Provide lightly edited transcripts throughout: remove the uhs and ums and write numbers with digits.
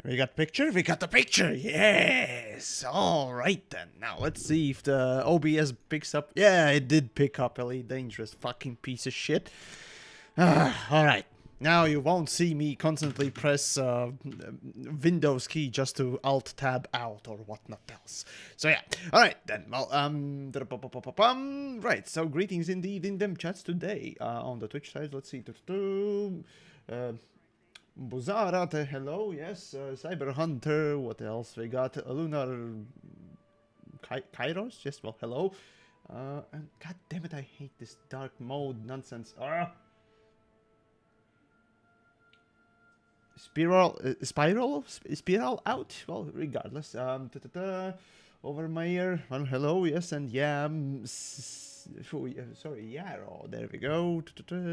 We got picture? We got the picture! Yes! Alright then. Now let's see if the OBS picks up. Yeah, it did pick up, Elite Dangerous. Fucking piece of shit. Alright. Now you won't see me constantly press Windows key just to Alt Tab out or whatnot else. So yeah. Alright then. Well, right. So greetings indeed in them chats today on the Twitch side. Let's see. Buzarate, hello, yes, Cyber Hunter, what else we got? Lunar Kairos, yes, well, hello. And god damn it, I hate this dark mode nonsense. Spiral out? Well, regardless. Over my ear, well, hello, yes, and yeah, sorry, Yarrow, there we go,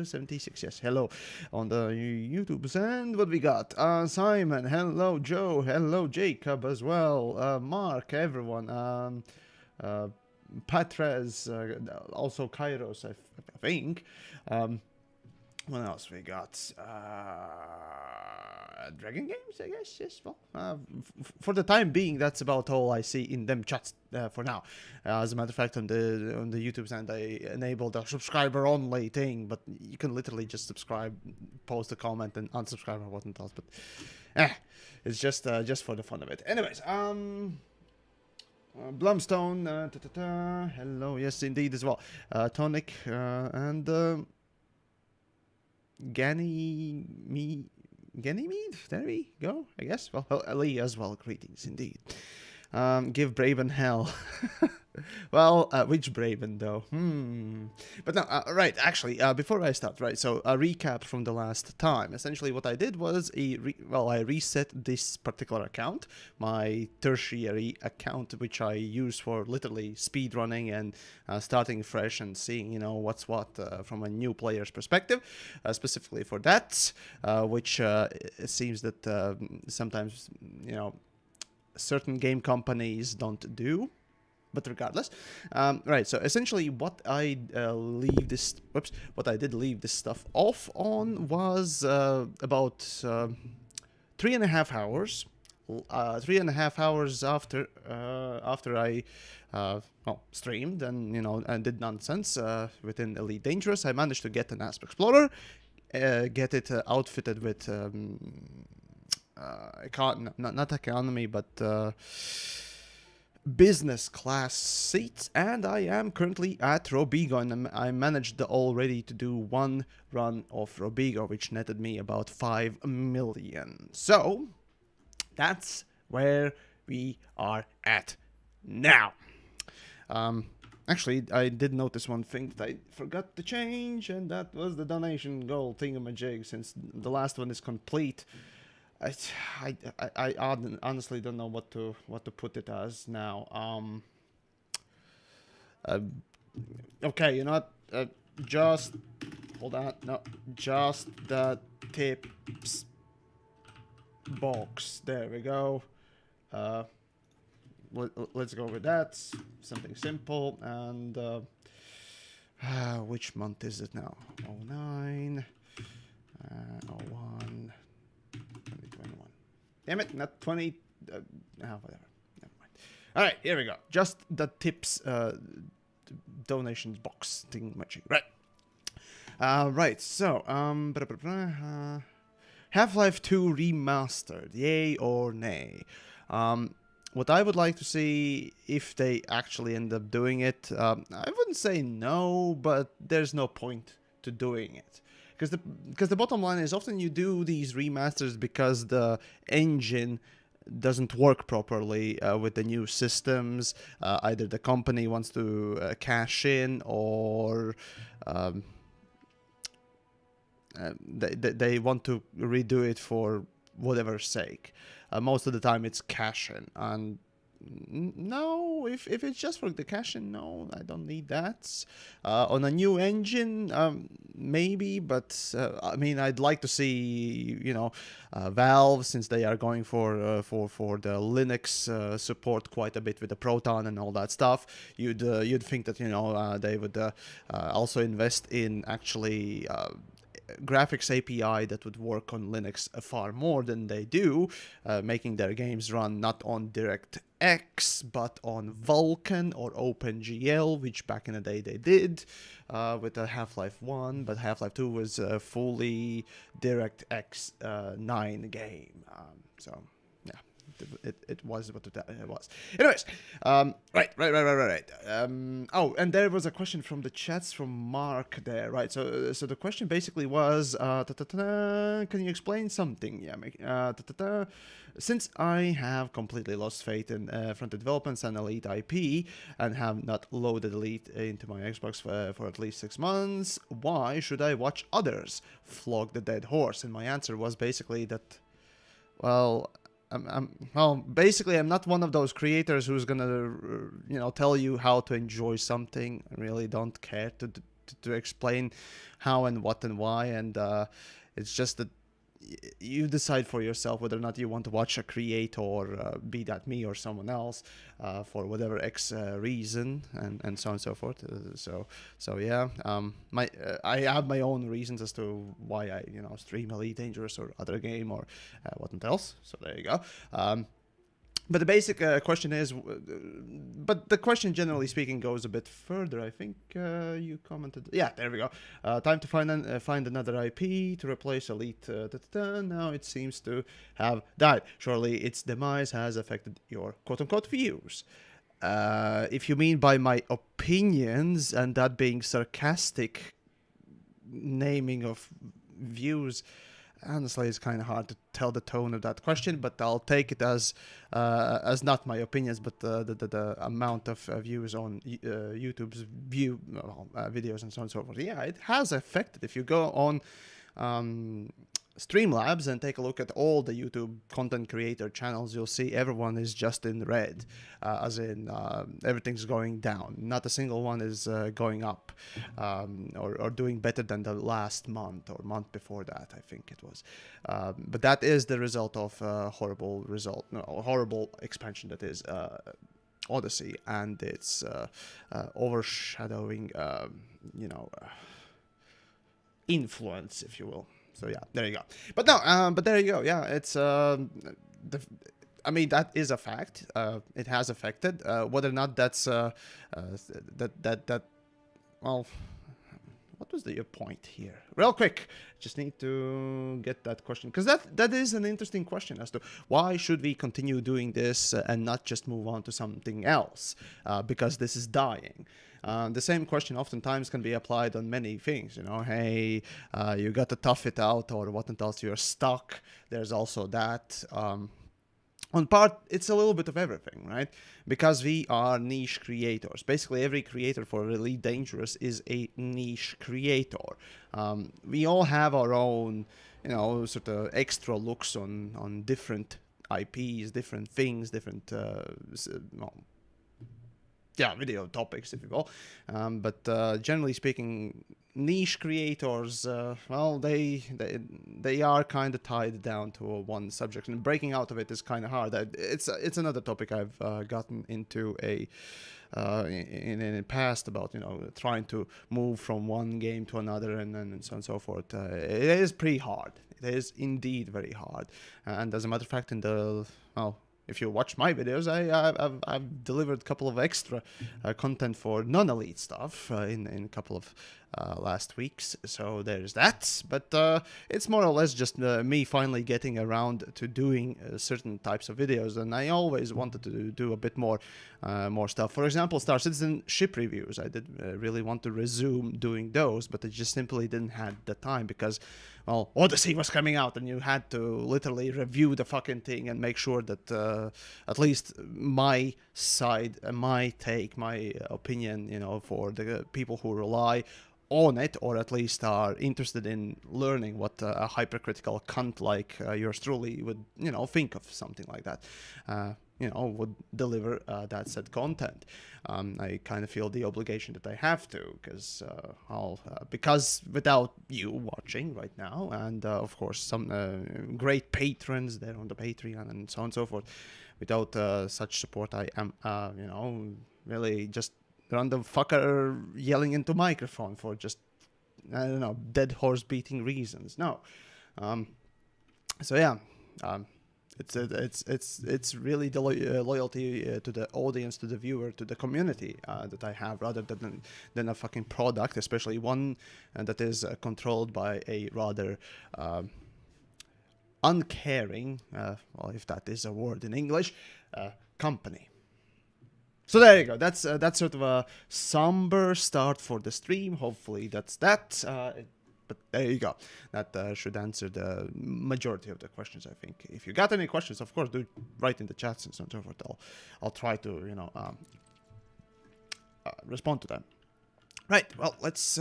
76, yes, hello, on the YouTubes, and what we got, Simon, hello, Joe, hello, Jacob as well, Mark, everyone, Patrez, also Kairos, I think, what else we got? Dragon Games, I guess. Yes. Well, for the time being, that's about all I see in them chats for now. As a matter of fact, on the YouTube side, I enabled a subscriber-only thing, but you can literally just subscribe, post a comment, and unsubscribe or whatnot else. But it's just for the fun of it. Anyways, Blumstone, hello, yes, indeed as well. Tonic and. Ganymede, there we go, I guess. Well, Ali as well, greetings indeed. Give Braven hell. Well, which Braven though? But no, right, actually, before I start, right, so a recap from the last time. Essentially what I did was, I reset this particular account, my tertiary account, which I use for literally speedrunning and starting fresh and seeing, you know, what's what from a new player's perspective, specifically for that, which it seems that sometimes, you know, certain game companies don't do. But regardless, right. So essentially, what I did leave this stuff off on was about 3.5 hours. 3.5 hours after I streamed and and did nonsense within Elite Dangerous, I managed to get an Asp Explorer, get it outfitted with not economy, but business class seats, and I am currently at Robigo, and I managed already to do one run of Robigo, which netted me about 5 million. So that's where we are at now. Actually, I did notice one thing that I forgot to change, and that was the donation goal thingamajig, since the last one is complete. I honestly don't know what to put it as now. Okay, you know what? Just hold on. No, just the tips box. There we go. Let's go with that. Something simple. And which month is it now? 09, 01. 2021. Damn it, not 20. Whatever. Never mind. All right, here we go. Just the tips donations box thing matching. Right. Right. So, Half-Life 2 remastered, yay or nay? What I would like to see, if they actually end up doing it, I wouldn't say no, but there's no point to doing it. Because the bottom line is, often you do these remasters because the engine doesn't work properly with the new systems. Either the company wants to cash in, or they want to redo it for whatever sake. Most of the time it's cash in, and no, if it's just for the cash-in, no, I don't need that. On a new engine, maybe, but I mean, I'd like to see, Valve, since they are going for the Linux support quite a bit with the Proton and all that stuff. You'd think that they would also invest in actually graphics API that would work on Linux far more than they do, making their games run not on DirectX but on Vulkan or OpenGL, which back in the day they did with the Half-Life 1, but Half-Life 2 was a fully DirectX 9 game. So it was what it was. Anyways, right. Oh, and there was a question from the chats from Mark there, right? So the question basically was, can you explain something? Yeah, since I have completely lost faith in front-end developments and Elite IP and have not loaded Elite into my Xbox for at least 6 months, why should I watch others flog the dead horse? And my answer was basically that, well, basically, I'm not one of those creators who's gonna, tell you how to enjoy something. I really don't care to explain how and what and why, and it's just that you decide for yourself whether or not you want to watch a creator, be that me or someone else, for whatever X reason, and so on and so forth. So yeah, I have my own reasons as to why I stream Elite Dangerous or other game or whatnot else. So there you go. But the basic question is, but the question generally speaking goes a bit further. I think you commented. Yeah, there we go. Time to find another IP to replace Elite. Now it seems to have died. Surely its demise has affected your quote-unquote views. If you mean by my opinions, and that being sarcastic naming of views, honestly, it's kind of hard to tell the tone of that question, but I'll take it as not my opinions, but the amount of views on YouTube's videos and so on and so forth. Yeah, it has affected. If you go on Streamlabs and take a look at all the YouTube content creator channels, you'll see everyone is just in red, as in everything's going down. Not a single one is going up or doing better than the last month or month before that, I think it was. But that is the result of horrible expansion that is Odyssey, and it's overshadowing, influence, if you will. So yeah, there you go. But no, but there you go. Yeah, it's I mean, that is a fact. It has affected whether or not that's well. What was your point here? Real quick, just need to get that question, because that is an interesting question as to why should we continue doing this and not just move on to something else, because this is dying. The same question oftentimes can be applied on many things. Hey, you got to tough it out or whatnot else, you're stuck. There's also that. On part, it's a little bit of everything, right? Because we are niche creators. Basically, every creator for Elite Dangerous is a niche creator. We all have our own, sort of extra looks on different IPs, different things, different, video topics, if you will. But generally speaking, niche creators, they are kind of tied down to one subject, and breaking out of it is kind of hard. It's another topic I've gotten into in the past about trying to move from one game to another and so on and so forth. It is pretty hard. It is indeed very hard. And as a matter of fact, if you watch my videos, I've delivered a couple of extra content for non-elite stuff in a couple of last weeks, so there's that. But it's more or less just me finally getting around to doing certain types of videos, and I always wanted to do a bit more stuff. For example, Star Citizen ship reviews. I did really want to resume doing those, but I just simply didn't have the time because, well, Odyssey was coming out, and you had to literally review the fucking thing and make sure that at least my side, my take, my opinion, for the people who rely on it, or at least are interested in learning what a hypercritical cunt like yours truly would, think of something like that. Would deliver that said content. I kind of feel the obligation that I have to, because without you watching right now, and of course some great patrons there on the Patreon and so on and so forth, without such support, I am, really just random fucker yelling into microphone for just I don't know, dead horse beating reasons. No. So yeah, it's really the loyalty to the audience, to the viewer, to the community that I have, rather than a fucking product, especially one that is controlled by a rather uncaring, well, if that is a word in English, company. So there you go. That's sort of a somber start for the stream. Hopefully that's that. But there you go. That should answer the majority of the questions, I think. If you got any questions, of course, do write in the chats and so on and so forth. I'll try to respond to them. Right. Well, let's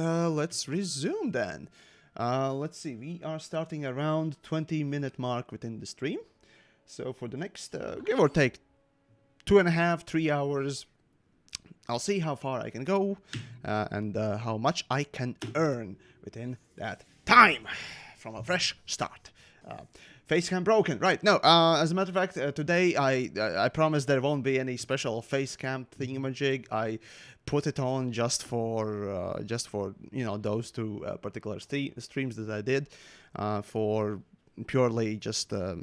resume then. Let's see. We are starting around 20-minute mark within the stream. So for the next, give or take, 2.5, 3 hours, I'll see how far I can go and how much I can earn within that time from a fresh start. Facecam broken, right? No, as a matter of fact, today I promise there won't be any special facecam thingamajig. I put it on just for those two particular streams that I did for purely just a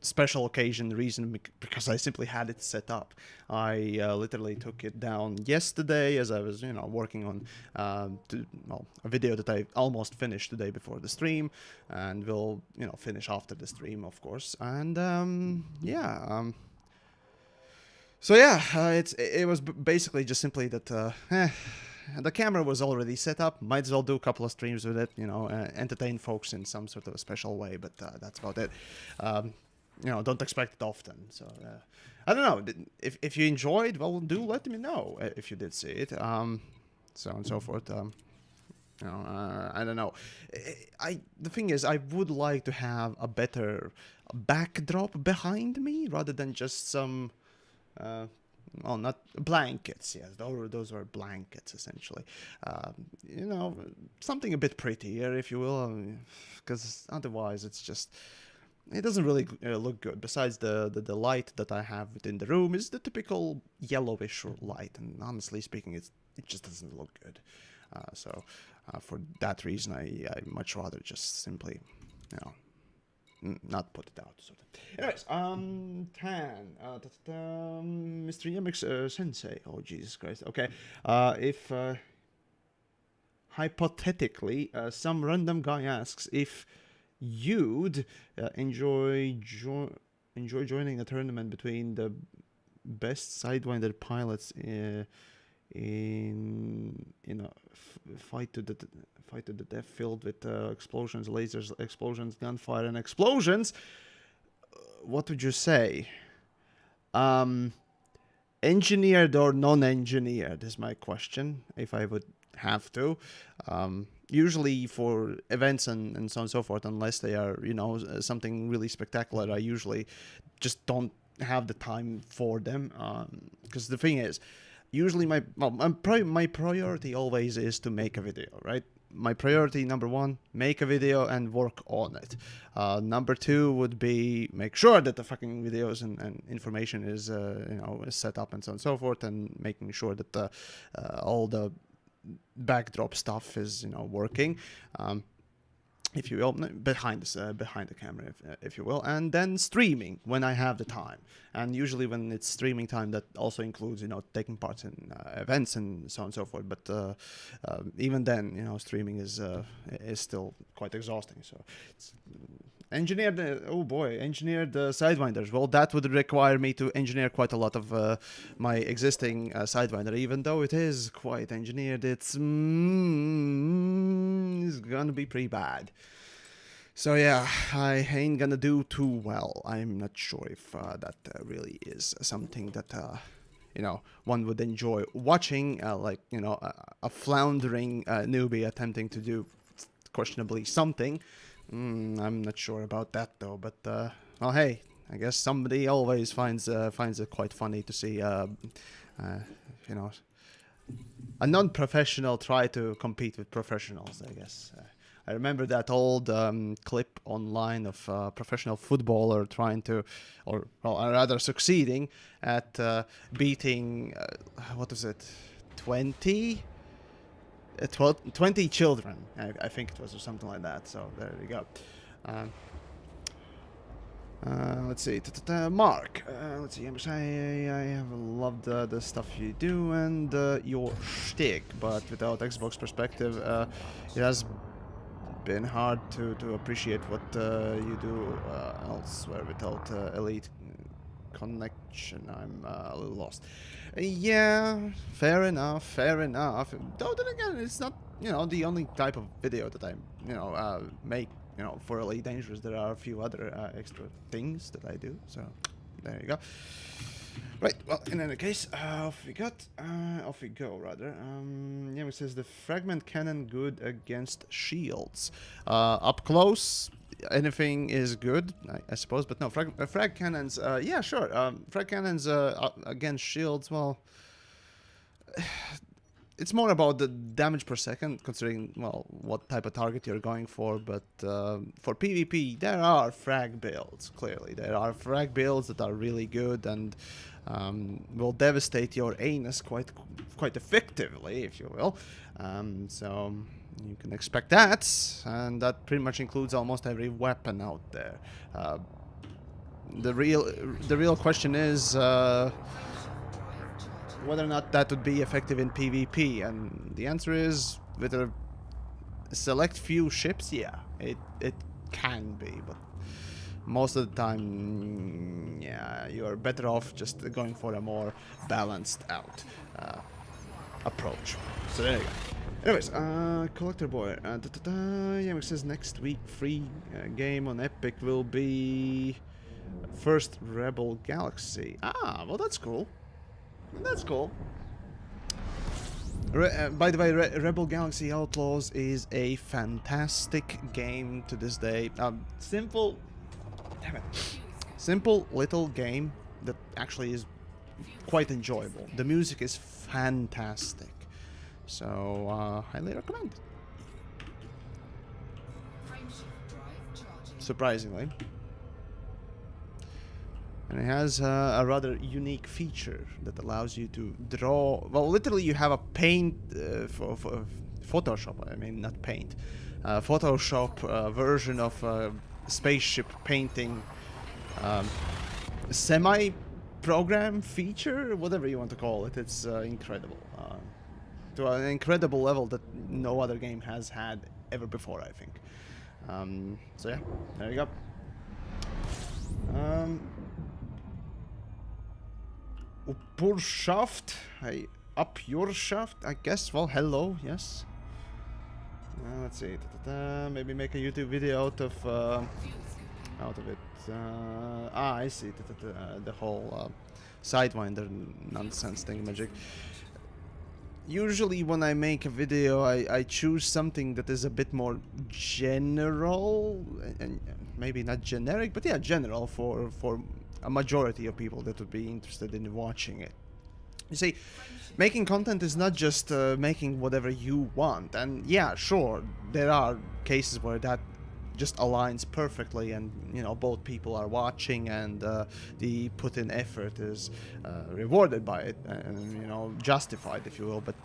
special occasion reason, because I simply had it set up. I literally took it down yesterday as I was working on a video that I almost finished today before the stream, and will finish after the stream, of course. And so yeah, it was basically just simply that the camera was already set up. Might as well do a couple of streams with it, entertain folks in some sort of a special way, but that's about it. Don't expect it often. So I don't know if you enjoyed. Well, do let me know if you did see it. So on and so forth. I don't know. The thing is, I would like to have a better backdrop behind me rather than just some. Well, not blankets. Yes, those were blankets essentially. Something a bit prettier, if you will, because otherwise it's just. It doesn't really look good. Besides, the light that I have within the room is the typical yellowish light, and honestly speaking, it just doesn't look good. So for that reason, I much rather just simply, not put it out. So anyways, Mr. Yemix Sensei. Oh Jesus Christ. Okay, if hypothetically some random guy asks if you'd enjoy joining a tournament between the best Sidewinder pilots in a fight to the death filled with explosions, lasers, explosions, gunfire, and explosions, what would you say? Engineered or non-engineered is my question, if I would have to. Usually for events and so on and so forth, unless they are, something really spectacular, I usually just don't have the time for them. Because the thing is, usually my priority always is to make a video, right? My priority number one, make a video and work on it. Number two would be make sure that the fucking videos and information is is set up and so on and so forth, and making sure that all the backdrop stuff is working, if you will, behind the camera, if you will, and then streaming when I have the time. And usually when it's streaming time, that also includes taking part in events and so on and so forth. But even then, streaming is still quite exhausting. So it's engineered Sidewinders. Well, that would require me to engineer quite a lot of my existing Sidewinder. Even though it is quite engineered, it's gonna be pretty bad. So yeah, I ain't gonna do too well. I'm not sure if that really is something that one would enjoy watching, a floundering newbie attempting to do questionably something. I'm not sure about that though, but well, hey, I guess somebody always finds it quite funny to see a non-professional try to compete with professionals, I guess. I remember that old clip online of a professional footballer trying to, or rather succeeding at beating, 20 20 children, I think it was, or something like that. So there you go. Let's see, Mark. Let's see. I have loved the stuff you do and your shtick, but without Xbox perspective, it has been hard to appreciate what you do elsewhere without elite connection. I'm a little lost. Yeah, fair enough, fair enough. Though then again, it's not, you know, the only type of video that I, you know, make. You know, for Elite Dangerous, there are a few other extra things that I do. So there you go. Right. Well, in any case, off we go. Rather. Yeah, it says the fragment cannon good against shields. Up close, anything is good, I suppose. But no, frag cannons. Yeah, sure. Frag cannons against shields. Well. It's more about the damage per second, considering, well, what type of target you're going for, but for PvP, there are frag builds, clearly. There are frag builds that are really good and will devastate your anus quite effectively, if you will. So you can expect that, and that pretty much includes almost every weapon out there. The real question is whether or not that would be effective in PvP, and the answer is, with a select few ships, yeah, it can be, but most of the time, yeah, you are better off just going for a more balanced out approach. So there you go. Anyways, Collector Boy, yeah, it says next week free game on Epic will be first Rebel Galaxy. Ah, well that's cool. That's cool. By the way, Rebel Galaxy Outlaws is a fantastic game to this day. Simple, damn it, simple little game that actually is quite enjoyable. The music is fantastic, so highly recommend. Surprisingly. And it has a rather unique feature that allows you to draw. Well, literally, you have a paint for Photoshop. I mean, not paint. Photoshop version of spaceship painting, semi-program feature, whatever you want to call it. It's incredible, to an incredible level that no other game has had ever before, I think. So yeah, there you go. Upur shaft, up your shaft, I guess. Well, hello, yes. Let's see. Maybe make a YouTube video out of it. I see. The whole Sidewinder nonsense thing, magic. Usually, when I make a video, I choose something that is a bit more general, and maybe not generic, but yeah, general for a majority of people that would be interested in watching it. You see, making content is not just making whatever you want, and yeah, sure, there are cases where that just aligns perfectly, and you know, both people are watching, and the put in effort is rewarded by it, and you know, justified, if you will. But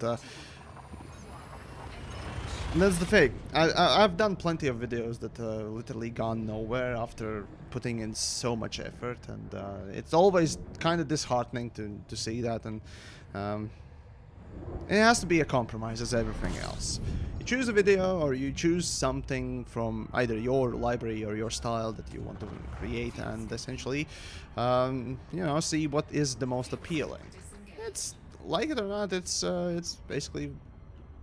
that's the thing. I've done plenty of videos that literally gone nowhere after putting in so much effort, and it's always kind of disheartening to see that, and it has to be a compromise as everything else. You choose a video, or you choose something from either your library or your style that you want to create, and essentially, you know, see what is the most appealing. It's, like it or not, it's basically,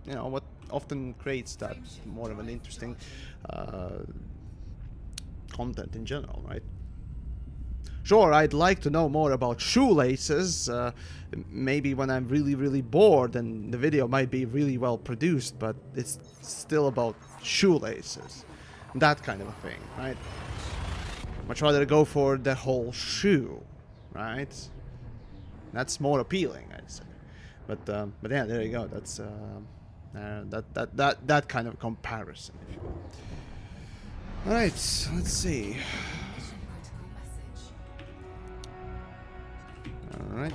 you know, what often creates that more of an interesting content in general, right? Sure, I'd like to know more about shoelaces. Maybe when I'm really bored, and the video might be really well produced, but it's still about shoelaces. That kind of a thing, right? Much rather go for the whole shoe, right? That's more appealing, I'd say. But yeah, there you go. That's that kind of comparison, if you will. All right, let's see. All right.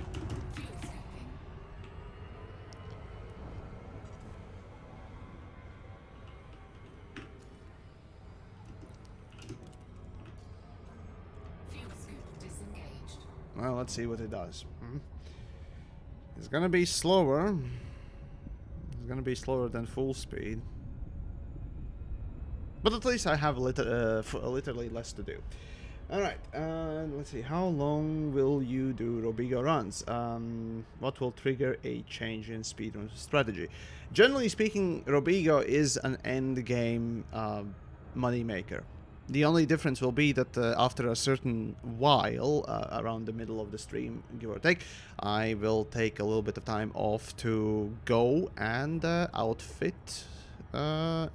Well, let's see what it does. It's gonna be slower. It's gonna be slower than full speed. But at least I have literally less to do. Alright, let's see. How long will you do Robigo runs? What will trigger a change in speedrun strategy? Generally speaking, Robigo is an end game money maker. The only difference will be that after a certain while, around the middle of the stream, give or take, I will take a little bit of time off to go and outfit a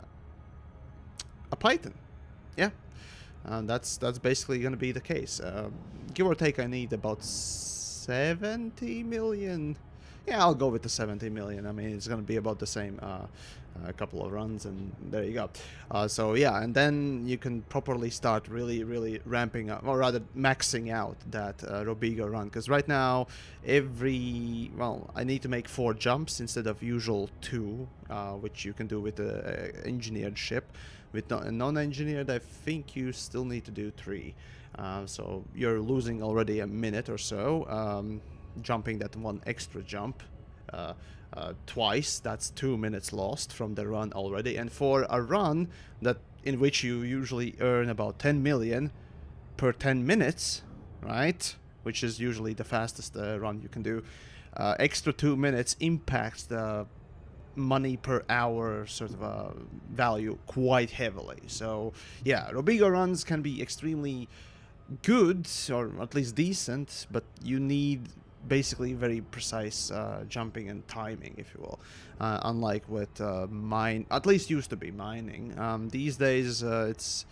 Python. Yeah. That's basically going to be the case. Give or take, I need about 70 million. Yeah, I'll go with the 70 million. I mean, it's going to be about the same. A couple of runs, and there you go. So yeah, and then you can properly start really ramping up, or rather maxing out that Robigo run. Because right now, I need to make 4 jumps instead of usual 2, which you can do with the engineered ship. With non-engineered, I think you still need to do 3. So you're losing already a minute or so, jumping that 1 extra jump twice. That's 2 minutes lost from the run already. And for a run in which you usually earn about 10 million per 10 minutes, right? Which is usually the fastest run you can do. Extra 2 minutes impacts the money per hour sort of value quite heavily. So yeah, Robigo runs can be extremely good, or at least decent, but you need basically very precise jumping and timing, if you will, unlike with at least used to be mining. These days it's,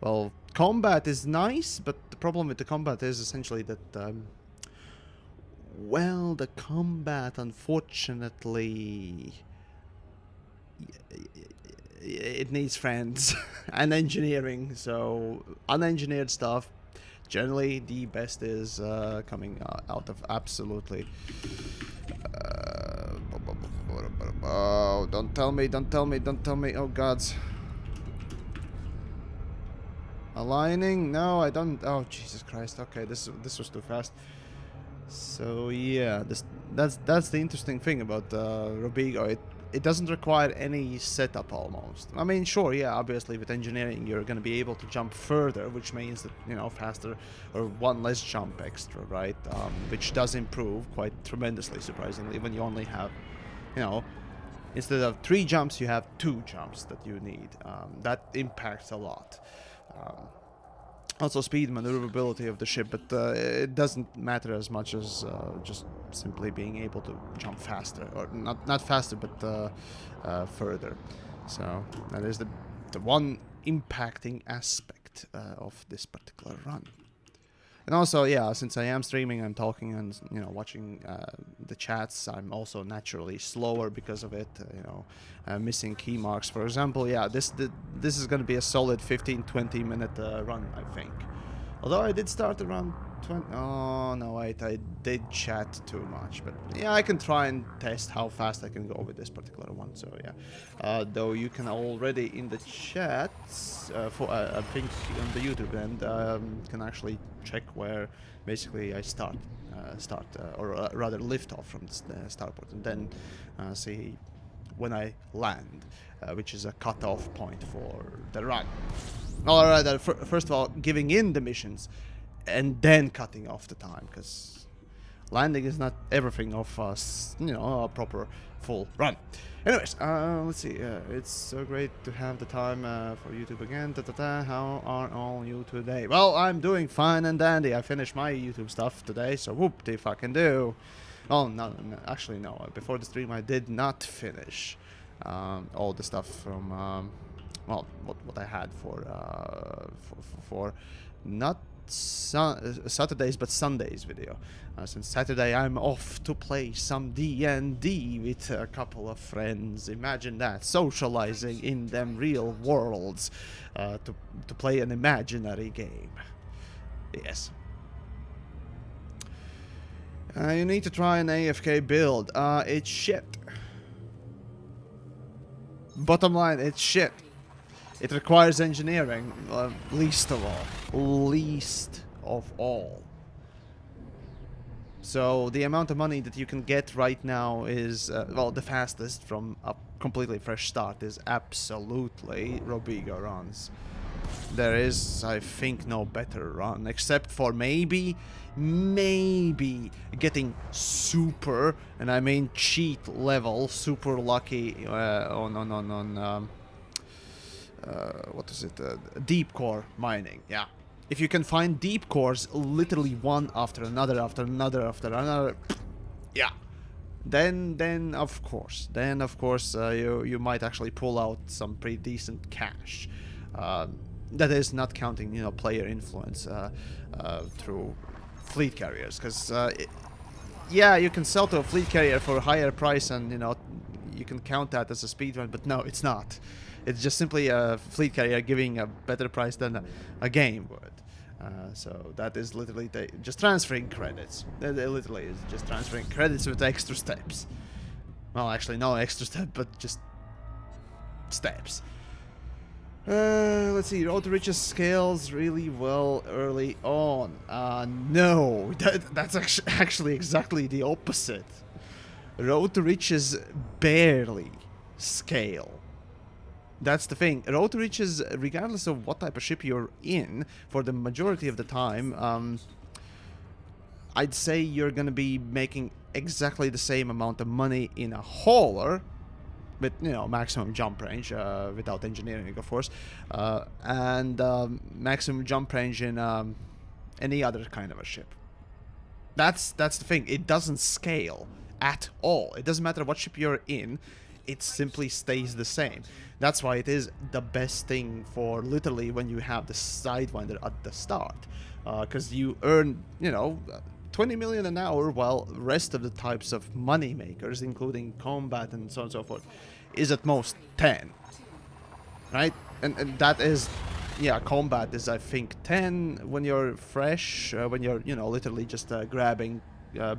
well, combat is nice, but the problem with the combat is essentially that well, the combat, unfortunately, it needs friends and engineering. So unengineered stuff, generally the best is coming out of absolutely. Oh, don't tell me. Oh gods. Aligning? No, I don't. Oh Jesus Christ. Okay, this was too fast. So yeah, that's the interesting thing about Robigo. It doesn't require any setup almost. I mean, sure, yeah, obviously with engineering you're going to be able to jump further, which means that, you know, faster or 1 less jump extra, right? Which does improve quite tremendously, surprisingly, when you only have, you know, instead of 3 jumps, you have 2 jumps that you need. That impacts a lot. Also speed, maneuverability of the ship, but it doesn't matter as much as just simply being able to jump faster, or not faster, but further. So that is the one impacting aspect of this particular run. And also, yeah, since I am streaming, I'm talking and, you know, watching the chats, I'm also naturally slower because of it, you know, missing key marks. For example, yeah, this is going to be a solid 15-20 minute run, I think. Although I did start around 20... Oh, no, wait, I did chat too much. But yeah, I can try and test how fast I can go with this particular one, so yeah. Though you can already in the chat, I think on the YouTube end, can actually check where basically I start, or rather lift off from the starport, and then see when I land, which is a cut-off point for the run. Or rather, first of all, giving in the missions, and then cutting off the time, because landing is not everything of us, you know, a proper full run. Anyways, let's see. It's so great to have the time for YouTube again. How are all you today? Well, I'm doing fine and dandy. I finished my YouTube stuff today, so whoop-de fucking do. Oh, no, actually, no. Before the stream, I did not finish all the stuff from, well, what I had for not Saturdays but Sundays video. Since Saturday I'm off to play some D&D with a couple of friends. Imagine that, socializing in them real worlds to play an imaginary game. Yes. You need to try an AFK build. It's shit. Bottom line, it's shit. It requires engineering, least of all. Least of all. So the amount of money that you can get right now is, well, the fastest from a completely fresh start is absolutely Robigo runs. There is, I think, no better run, except for maybe getting super, and I mean cheat level, super lucky what is it, deep core mining, yeah. If you can find deep cores, literally one after another, yeah, then of course, you might actually pull out some pretty decent cash. That is not counting, you know, player influence through fleet carriers, because yeah, you can sell to a fleet carrier for a higher price, and you know you can count that as a speed run, but no, it's not. It's just simply a fleet carrier giving a better price than a game would. So that is literally just transferring credits. It literally is just transferring credits with extra steps. Well, actually, no extra step, but just steps. Let's see. Road to Riches scales really well early on. No, that's actually exactly the opposite. Road to Riches barely scale. That's the thing. Road to Riches, regardless of what type of ship you're in, for the majority of the time, I'd say you're gonna be making exactly the same amount of money in a hauler, with, you know, maximum jump range, without engineering, of course, and maximum jump range in any other kind of a ship. That's the thing. It doesn't scale at all. It doesn't matter what ship you're in. It simply stays the same. That's why it is the best thing for literally when you have the Sidewinder at the start, because you earn, you know, 20 million an hour, while the rest of the types of money makers, including combat and so on and so forth, is at most 10, right? And that is, yeah, combat is, I think, 10 when you're fresh, when you're, you know, literally just grabbing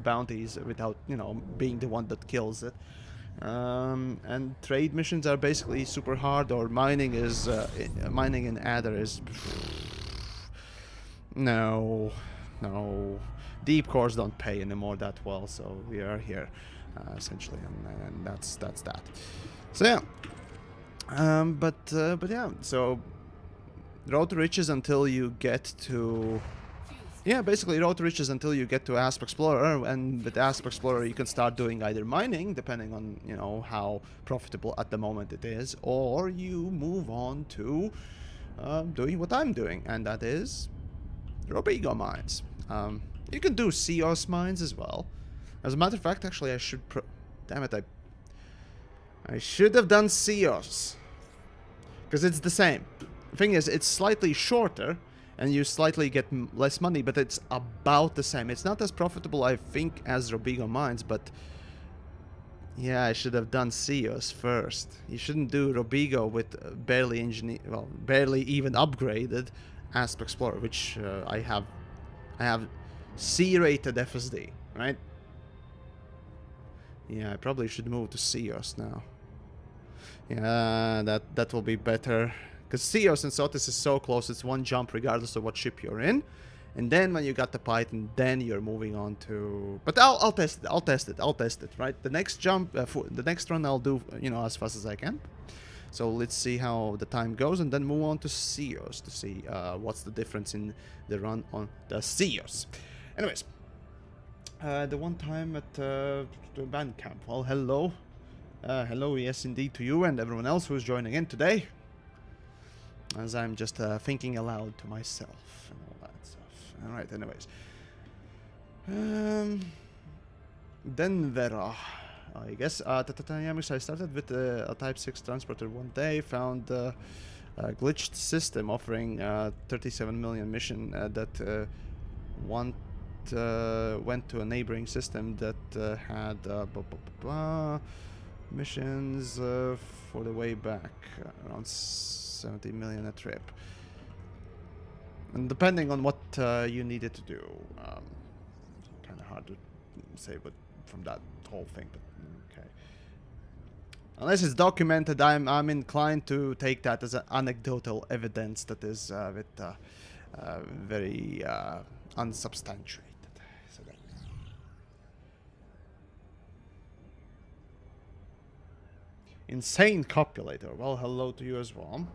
bounties without, you know, being the one that kills it. And trade missions are basically super hard, or mining is mining in Adder is no. Deep cores don't pay anymore that well, so we are here essentially, and that's that. So yeah, but yeah, so Road to Riches until you get to. Yeah, basically Road to Riches until you get to Asp Explorer, and with Asp Explorer you can start doing either mining, depending on, you know, how profitable at the moment it is, or you move on to doing what I'm doing, and that is Robigo mines. You can do Seos mines as well. As a matter of fact, actually I should damn it, I should have done Seos, because it's the same. The thing is, it's slightly shorter, and you slightly get less money, but it's about the same. It's not as profitable, I think, as Robigo mines, but yeah, I should have done Seos first. You shouldn't do Robigo with barely even upgraded Asp Explorer, which I have C-rated FSD, right? Yeah, I probably should move to Seos now. Yeah, that will be better. Because Seos and Sotis is so close, it's one jump regardless of what ship you're in. And then when you got the Python, then you're moving on to... But I'll test it, right? The next jump, the next run I'll do, you know, as fast as I can. So let's see how the time goes, and then move on to Seos to see what's the difference in the run on the Seos. Anyways, the one time at the band camp. Well, hello. Hello, yes indeed to you and everyone else who's joining in today. As I'm just thinking aloud to myself and all that stuff. Alright, anyways. Denver, I guess. I started with a Type 6 transporter one day, found a glitched system offering 37 million mission that went to a neighboring system that had missions for the way back, around 70 million a trip. And depending on what you needed to do, kind of hard to say, but from that whole thing, but okay. Unless it's documented, I'm inclined to take that as an anecdotal evidence that is very unsubstantiated. So Insane copulator. Well, hello to you as well.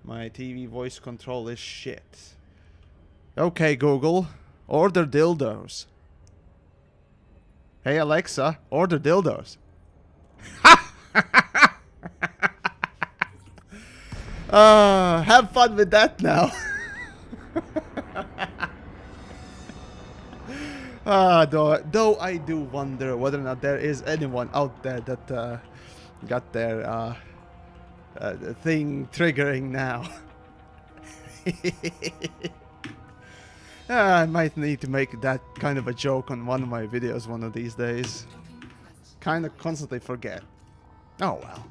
My TV voice control is shit. Okay, Google. Order dildos. Hey, Alexa. Order dildos. Have fun with that now. Though I do wonder whether or not there is anyone out there that got their thing triggering now. I might need to make that kind of a joke on one of my videos one of these days. Kind of constantly forget. Oh well.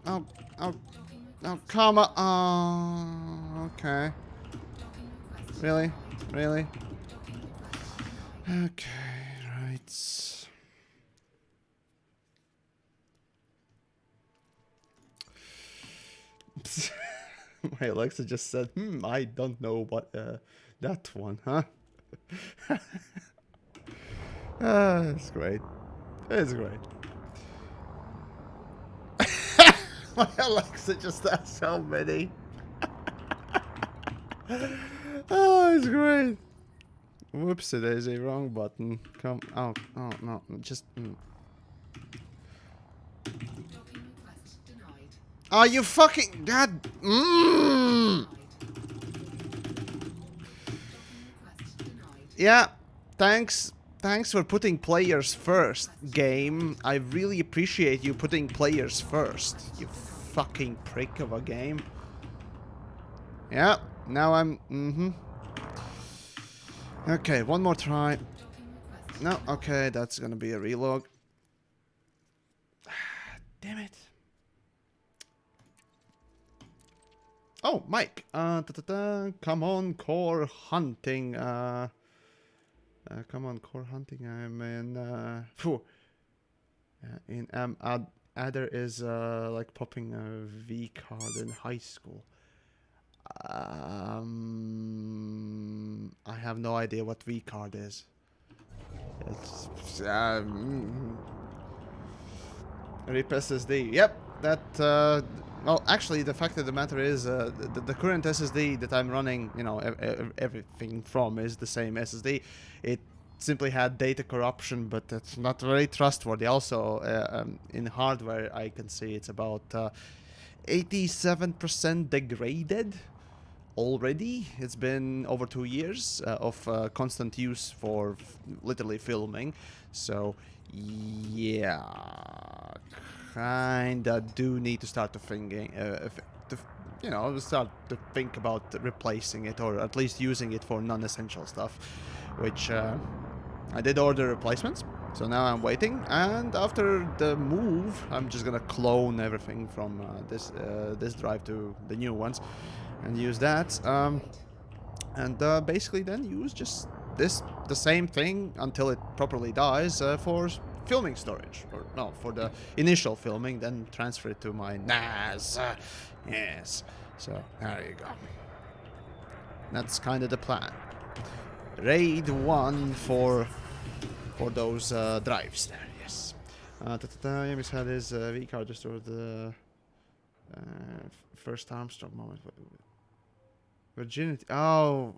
Oh, come on. Oh, okay. Really? Really? Okay, right. My Alexa just said, I don't know what, that one, huh? It's great. It's great. My Alexa just has so many. Oh, it's great. Whoopsie daisy, wrong button. Come, oh, no, just. Oh, you fucking god. Yeah, thanks for putting players first, game. I really appreciate you putting players first. You fucking prick of a game. Yeah, now I'm. Okay, one more try. No, okay, that's gonna be a relog. Damn it. Oh, Mike. Come on, core hunting. Come on, core hunting. I'm in Adder is like popping a V card in high school. I have no idea what V card is. It's RIP SSD. Yep, that. Well, actually, the fact of the matter is, the current SSD that I'm running, you know, everything from is the same SSD. It simply had data corruption, but it's not very trustworthy. Also, in hardware, I can see it's about 87% degraded already. It's been over 2 years of constant use for literally filming. So, yeah, kinda do need to start to thinking, you know, start to think about replacing it, or at least using it for non-essential stuff, which I did order replacements, so now I'm waiting, and after the move I'm just gonna clone everything from this drive to the new ones and use that, and basically then use just the same thing until it properly dies for filming storage, or no, for the initial filming, then transfer it to my NAS. Yes, so there you go. That's kind of the plan. Raid 1 for those drives there. Yes. Yamis had his V card just over the first Armstrong moment. Virginity. Oh,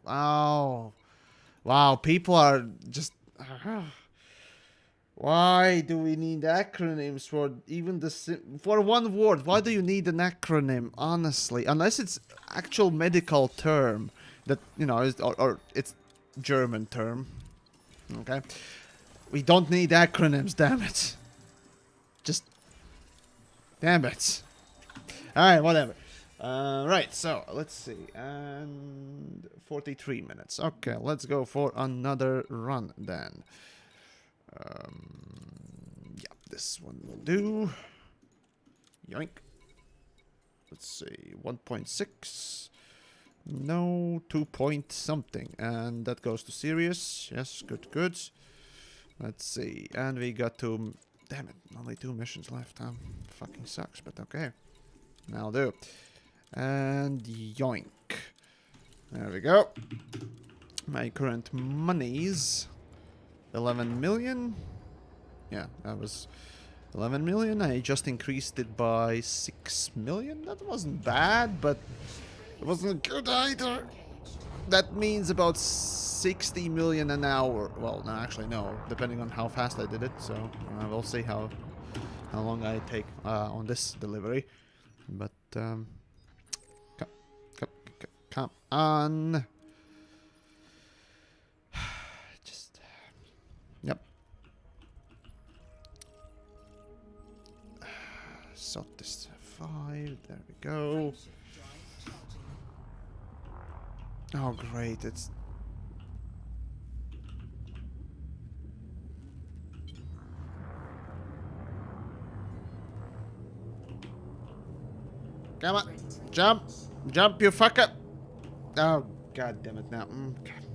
wow. People are just. Why do we need acronyms for even for one word? Why do you need an acronym? Honestly, unless it's actual medical term that, you know, or it's German term. Okay, we don't need acronyms. Damn it! Just damn it! All right, whatever. Right, so let's see, and 43 minutes. Okay, let's go for another run then. Yeah, this one will do. Yoink. Let's see, 1.6. No, 2 point something. And that goes to serious. Yes, good. Let's see. And we got to... Damn it, only 2 missions left. Fucking sucks, but okay. That'll do. And yoink. There we go. My current monies... 11 million. Yeah, that was 11 million. I just increased it by 6 million. That wasn't bad, but it wasn't good either. That means about 60 million an hour. Well, no, actually no, depending on how fast I did it. So we'll see how long I take on this delivery. But come on. Just yep. Sort this 5. There we go. Oh great, it's come on, jump, you fucker! Oh god damn it now. God.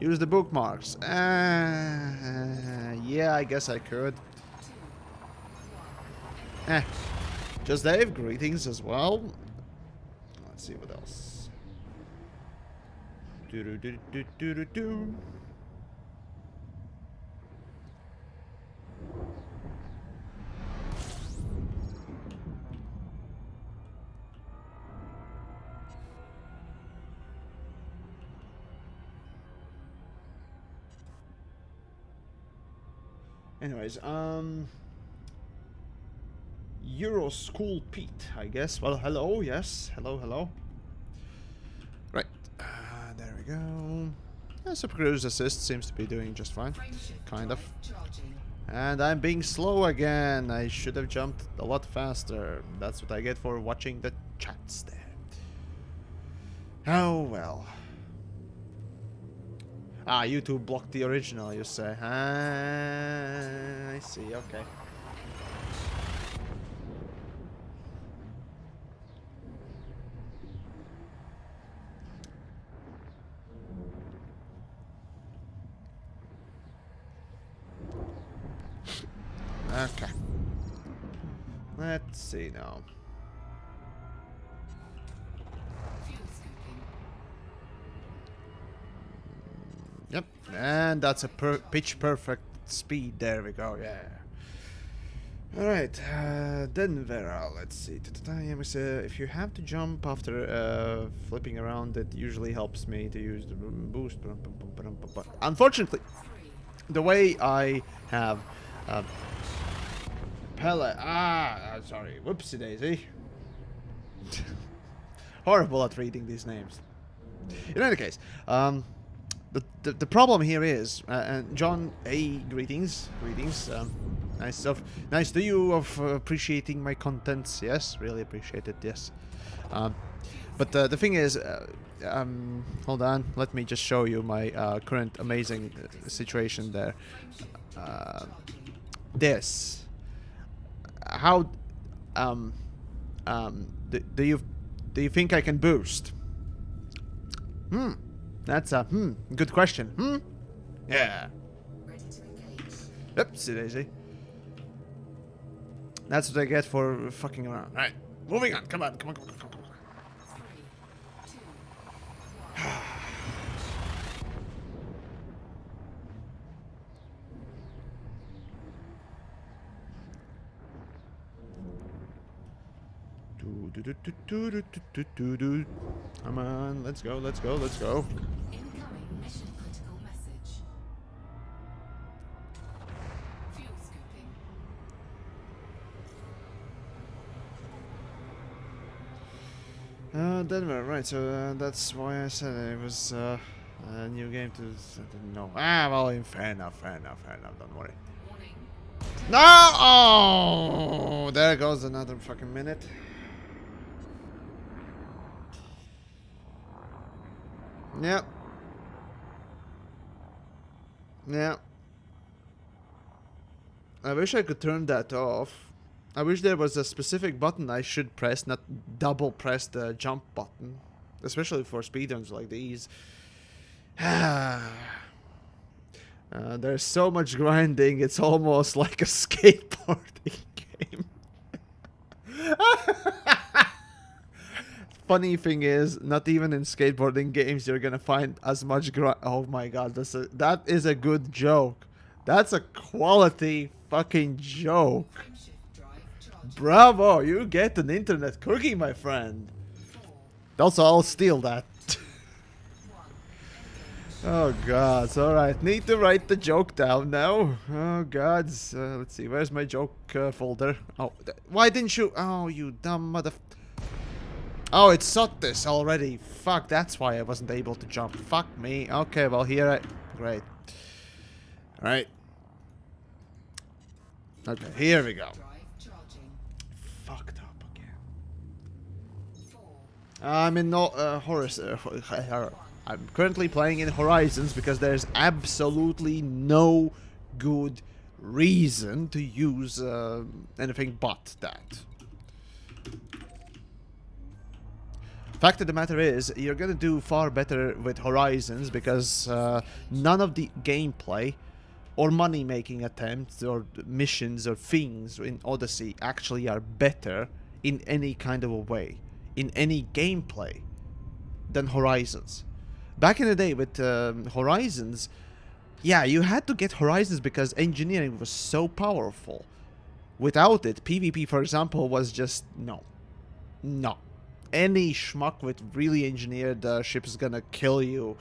Use the bookmarks. Yeah, I guess I could. Just Dave, greetings as well. Let's see what else. Do. Anyways, Euro School Pete, I guess. Well, hello, yes. Hello. Right. There we go. Yeah, Super Cruise Assist seems to be doing just fine. Kind of. And I'm being slow again. I should have jumped a lot faster. That's what I get for watching the chats there. Oh, well. Ah, YouTube blocked the original, you say. I see, okay. Okay. Let's see now. Yep, and that's a pitch perfect speed. There we go. Yeah. All right, Denver. Let's see. If you have to jump after flipping around, it usually helps me to use the boost. Unfortunately, the way I have Pele. Sorry. Whoopsie daisy. Horrible at reading these names. In any case, the problem here is, and John A, greetings. Nice to you of appreciating my contents. Yes, really appreciate it. Yes, but the thing is, hold on. Let me just show you my current amazing situation there. This. How do you think I can boost? That's a good question. Yeah. Oopsie daisy. That's what I get for fucking around. Right, moving on. Come on. Come on, let's go. Incoming mission critical message. Fuel scooping. Denver, right, so that's why I said it was a new game to... I didn't know. Well, fair enough, don't worry. Warning. No! Oh, there goes another fucking minute. Yep. I wish I could turn that off. I wish there was a specific button I should press, not double press the jump button. Especially for speedruns like these. There's so much grinding, it's almost like a skateboarding game. funny thing is, not even in skateboarding games you're gonna find as much oh my god, that is a good joke. That's a quality fucking joke. Frameshift drive charging. Bravo, you get an internet cookie, my friend. 4, Also, I'll steal that. 1. Engage. Oh god, alright, need to write the joke down now. Oh god, let's see, where's my joke folder? Oh, why didn't you? Oh, you dumb mother... Oh, it sought this already. Fuck, that's why I wasn't able to jump. Fuck me. Okay, well here I... Great. Alright. Okay, here we go. Drive charging. Fucked up again. 4, I'm in no... I'm currently playing in Horizons because there's absolutely no good reason to use anything but that. Fact of the matter is, you're gonna do far better with Horizons because none of the gameplay or money-making attempts or missions or things in Odyssey actually are better in any kind of a way, in any gameplay, than Horizons. Back in the day with Horizons, yeah, you had to get Horizons because engineering was so powerful. Without it, PvP, for example, was just no. Any schmuck with really engineered ship is gonna kill you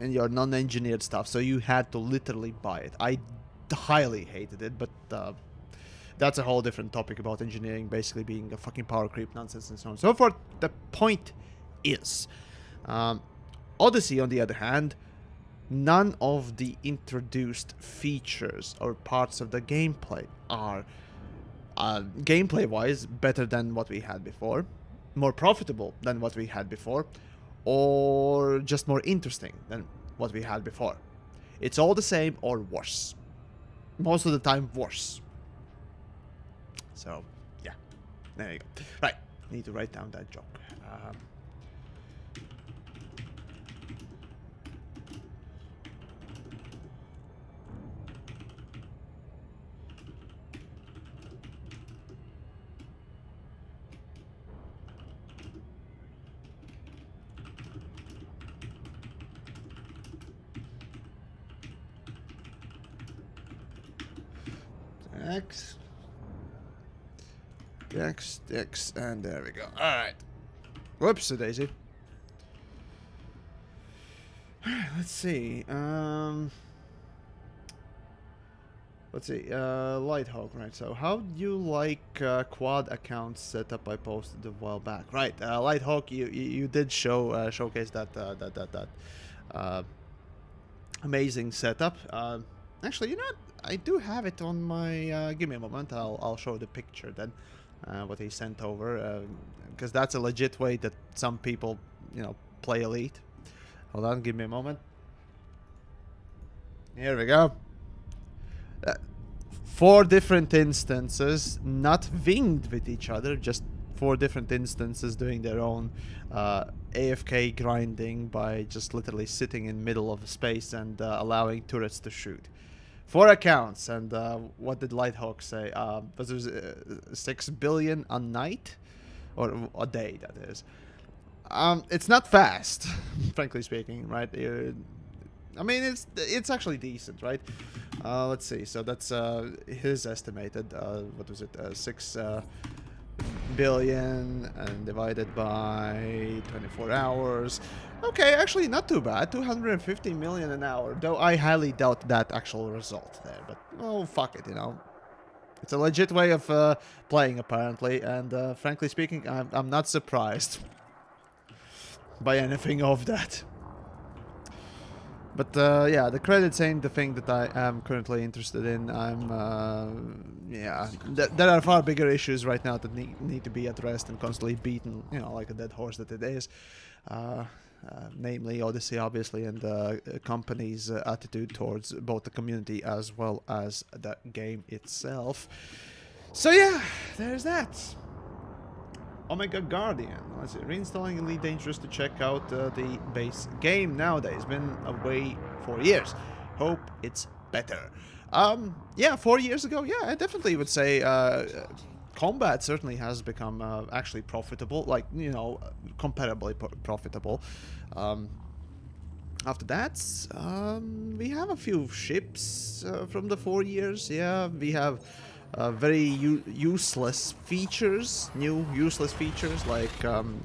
in your non-engineered stuff, so you had to literally buy it. I highly hated it, but that's a whole different topic about engineering basically being a fucking power creep nonsense and so on and so forth. The point is, Odyssey, on the other hand, none of the introduced features or parts of the gameplay are gameplay-wise better than what we had before, more profitable than what we had before, or just more interesting than what we had before. It's all the same or worse. Most of the time worse. So, yeah. There you go. Right. Need to write down that joke. X, and there we go. Alright. Whoops, daisy. Let's see. Lighthawk, right? So, how do you like quad accounts setup I posted a while back? Right, Lighthawk, you did showcase that amazing setup. Actually, you know what? I do have it on my. Give me a moment. I'll show the picture then. What he sent over, because that's a legit way that some people, play Elite. Hold on, give me a moment. Here we go. 4 different instances, not winged with each other, just 4 different instances doing their own AFK grinding by just literally sitting in middle of space and allowing turrets to shoot. 4 accounts, and what did Lighthawk say? Was it 6 billion a night? Or a day, that is. It's not fast, frankly speaking, right? I mean, it's actually decent, right? Let's see, so that's his estimated, what was it, 6 billion and divided by 24 hours. Okay, actually not too bad. 250 million an hour, though I highly doubt that actual result there. But, oh, fuck it, It's a legit way of playing, apparently, and frankly speaking, I'm not surprised by anything of that. But, yeah, the credits ain't the thing that I am currently interested in. Yeah, there are far bigger issues right now that need to be addressed and constantly beaten, like a dead horse that it is. Namely Odyssey, obviously, and the company's attitude towards both the community as well as the game itself. So yeah, there's that. Omega Guardian. Let's see, reinstalling Elite Dangerous to check out the base game nowadays. Been away for years. Hope it's better. Yeah, 4 years ago, yeah, I definitely would say combat certainly has become actually profitable, like, you know, comparably profitable. After that, we have a few ships from the 4 years. Yeah, we have very useless features, new useless features like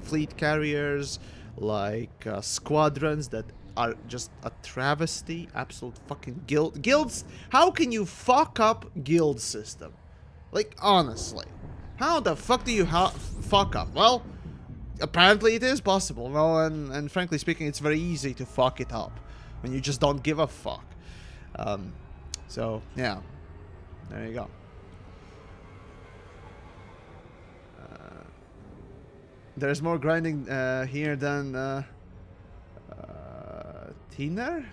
fleet carriers, like squadrons that are just a travesty, absolute fucking guilds. How can you fuck up guild system? Like, honestly, how the fuck do you fuck up? Well, apparently it is possible. Well, and frankly speaking, it's very easy to fuck it up when you just don't give a fuck. So, yeah. There you go. There's more grinding here than Tinder?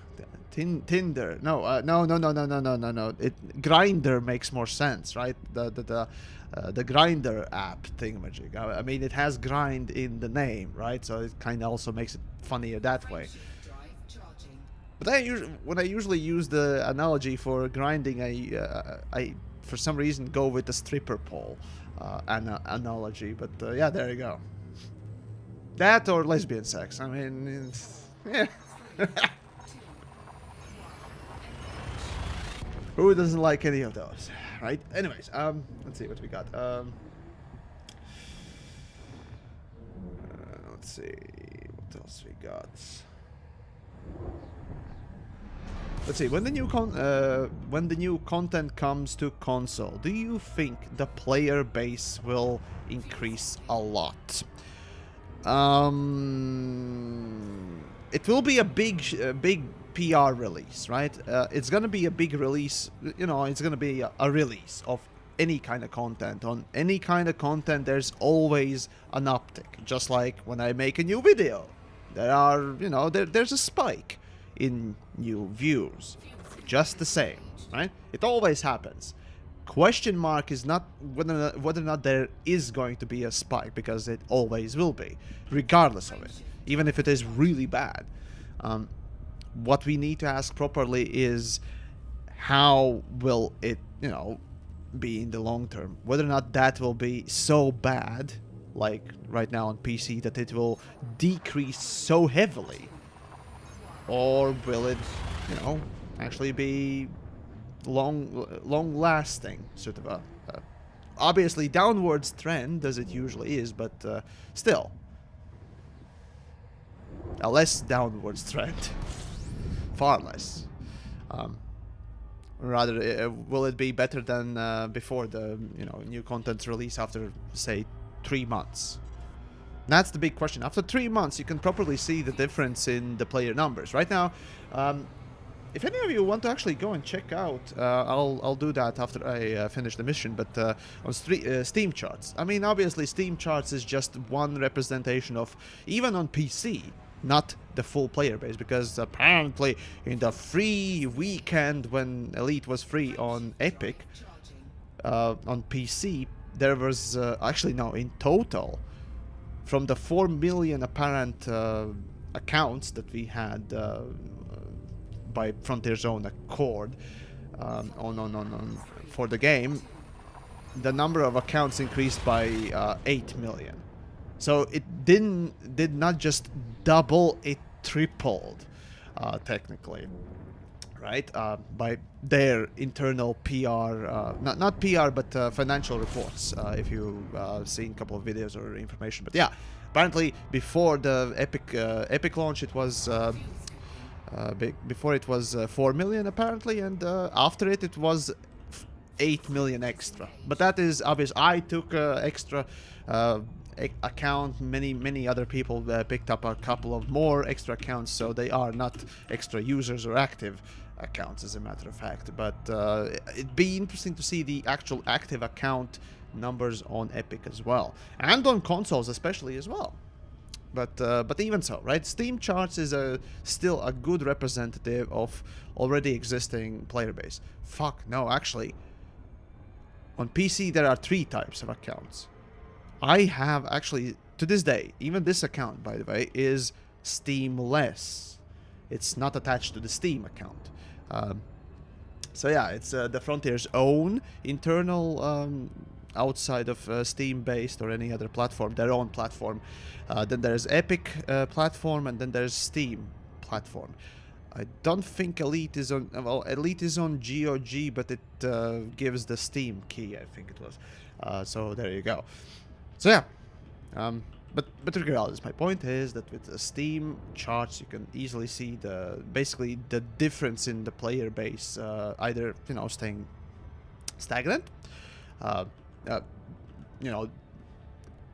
Tinder. No, no. Grinder makes more sense, right? The Grinder app thingamajig. I mean, it has grind in the name, right? So it kind of also makes it funnier that way. But when I usually use the analogy for grinding, I for some reason go with the stripper pole analogy. But yeah, there you go. That or lesbian sex. I mean, yeah. Who doesn't like any of those, right? Anyways, let's see what we got. Let's see what else we got. Let's see. When the new content comes to console, do you think the player base will increase a lot? It will be a big PR release, right? It's gonna be a big release. You know, it's gonna be a release of any kind of content. On any kind of content, there's always an uptick. Just like when I make a new video, there's a spike in new views. Just the same, right? It always happens. Question mark is not whether or not there is going to be a spike, because it always will be, regardless of it, even if it is really bad. What we need to ask properly is how will it, be in the long term. Whether or not that will be so bad, like right now on PC, that it will decrease so heavily, or will it, actually be long lasting, sort of a obviously downwards trend, as it usually is, but still a less downwards trend. Far less. Rather, will it be better than before the new content's release after, say, 3 months? That's the big question. After 3 months, you can properly see the difference in the player numbers. Right now, if any of you want to actually go and check out, I'll do that after I finish the mission, but on Steam charts. I mean, obviously, Steam charts is just one representation of, even on PC, not the full player base, because apparently in the free weekend when Elite was free on Epic, on PC, there was, actually no, in total, from the 4 million apparent accounts that we had by Frontier's own accord for the game, the number of accounts increased by 8 million. So it did not just double, it tripled, technically, right? By their internal PR, not PR, but financial reports. If you've seen a couple of videos or information, but yeah, apparently before the Epic launch, it was before it was 4 million apparently, and after it was 8 million extra. But that is obvious. I took extra account. Many other people picked up a couple of more extra accounts, so they are not extra users or active accounts, as a matter of fact. But it'd be interesting to see the actual active account numbers on Epic as well, and on consoles especially as well. But even so, right? Steam charts is still a good representative of already existing player base. Fuck no, actually, on PC there are 3 types of accounts. I have actually, to this day, even this account, by the way, is Steamless. It's not attached to the Steam account. So yeah, it's the Frontier's own internal outside of Steam-based or any other platform, their own platform. Then there's Epic platform, and then there's Steam platform. I don't think Elite is on... Well, Elite is on GOG, but it gives the Steam key, I think it was. So there you go. So yeah. But regardless, my point is that with the Steam charts, you can easily see basically the difference in the player base, either, you know, staying stagnant, you know,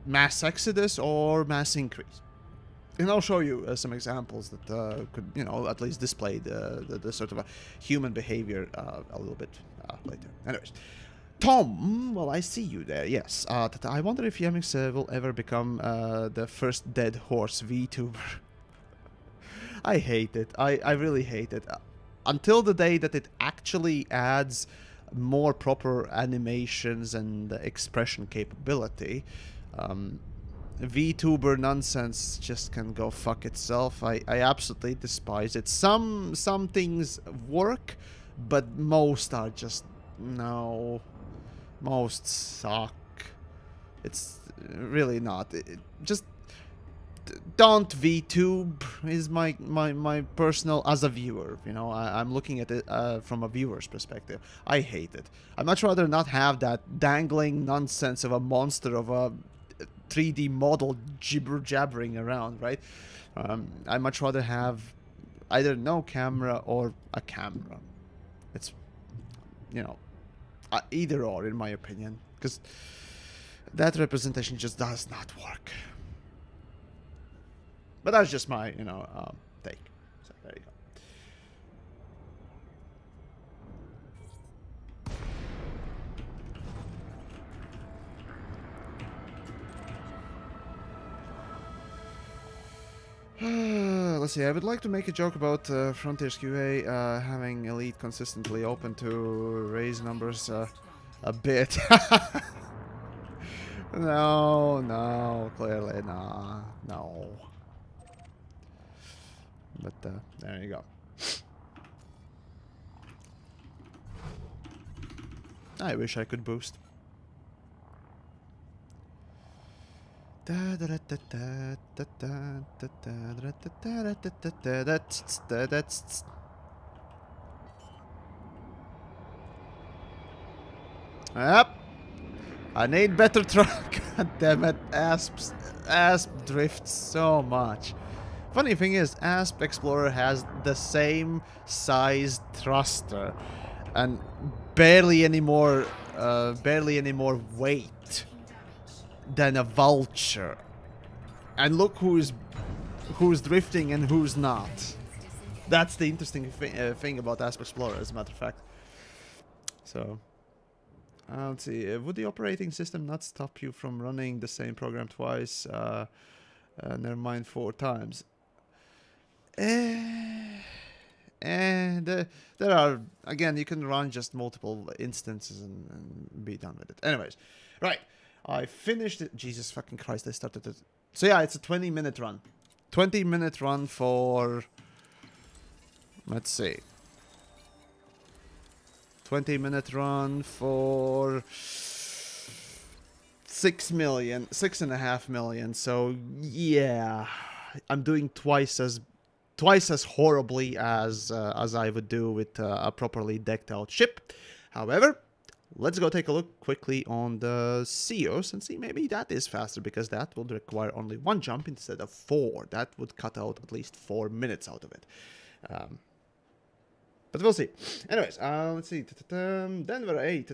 mass exodus or mass increase. And I'll show you some examples that could, you know, at least display the sort of human behavior a little bit later. Anyways. Tom, well, I see you there, yes. I wonder if Yemix will ever become the first dead horse VTuber. I hate it. I really hate it. Until the day that it actually adds more proper animations and expression capability, VTuber nonsense just can go fuck itself. I absolutely despise it. Some things work, but most are just... no... Most suck. It's really not. Just don't VTube is my personal, as a viewer, you know, I'm looking at it from a viewer's perspective. I hate it. I'd much rather not have that dangling nonsense of a monster of a 3D model jibber-jabbering around, right? I'd much rather have either no camera or a camera. It's, you know, either or, in my opinion, because that representation just does not work. But that's just my, you know, take. So there you go. Let's see, I would like to make a joke about Frontiers QA having Elite consistently open to raise numbers a bit. No, clearly, nah, no. But there you go. I wish I could boost. Yep. I need better truck. God damn it. Asp drifts so much. Funny thing is, Asp Explorer has the same size thruster and barely any more weight than a Vulture. And look who's drifting and who's not. That's the interesting thing about Asp Explorer, as a matter of fact. So, let's see. Would the operating system not stop you from running the same program twice? Never mind, 4 times. There are, again, you can run just multiple instances and be done with it. Anyways, right. I finished it. Jesus fucking Christ, I started it. So yeah, it's a 20-minute run. 20-minute run for... Let's see. 20-minute run for 6 million, 6.5 million. So yeah, I'm doing twice as horribly as I would do with a properly decked out ship. However, let's go take a look quickly on the CEOs and see maybe that is faster, because that would require only 1 jump instead of 4. That would cut out at least 4 minutes out of it. But we'll see. Anyways, let's see. Denver 8.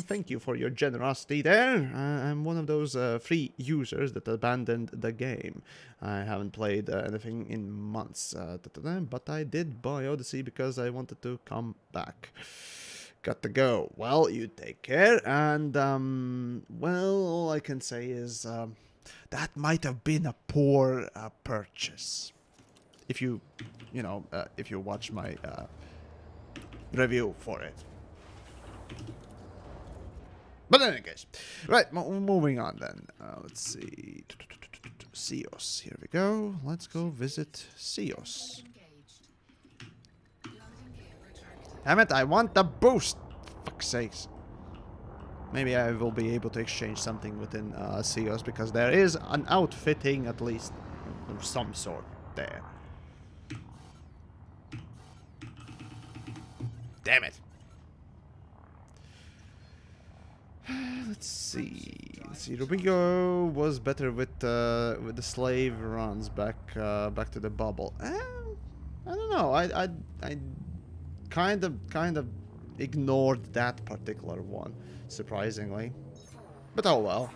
Thank you for your generosity there. I'm one of those free users that abandoned the game. I haven't played anything in months. But I did buy Odyssey because I wanted to come back. Got to go. Well, you take care. And, well, all I can say is that might have been a poor purchase. If you know, if you watch my... review for it. But in any case, right, moving on then. Let's see. Ceos. Here we go. Let's go visit Ceos. Damn it, I want the boost. Fuck's sakes. maybe I will be able to exchange something within CEOs, because there is an outfitting at least of some sort there. Damn it. Let's see. Rodrigo was better with the slave runs back to the bubble. I don't know. I kind of ignored that particular one, surprisingly. But oh well.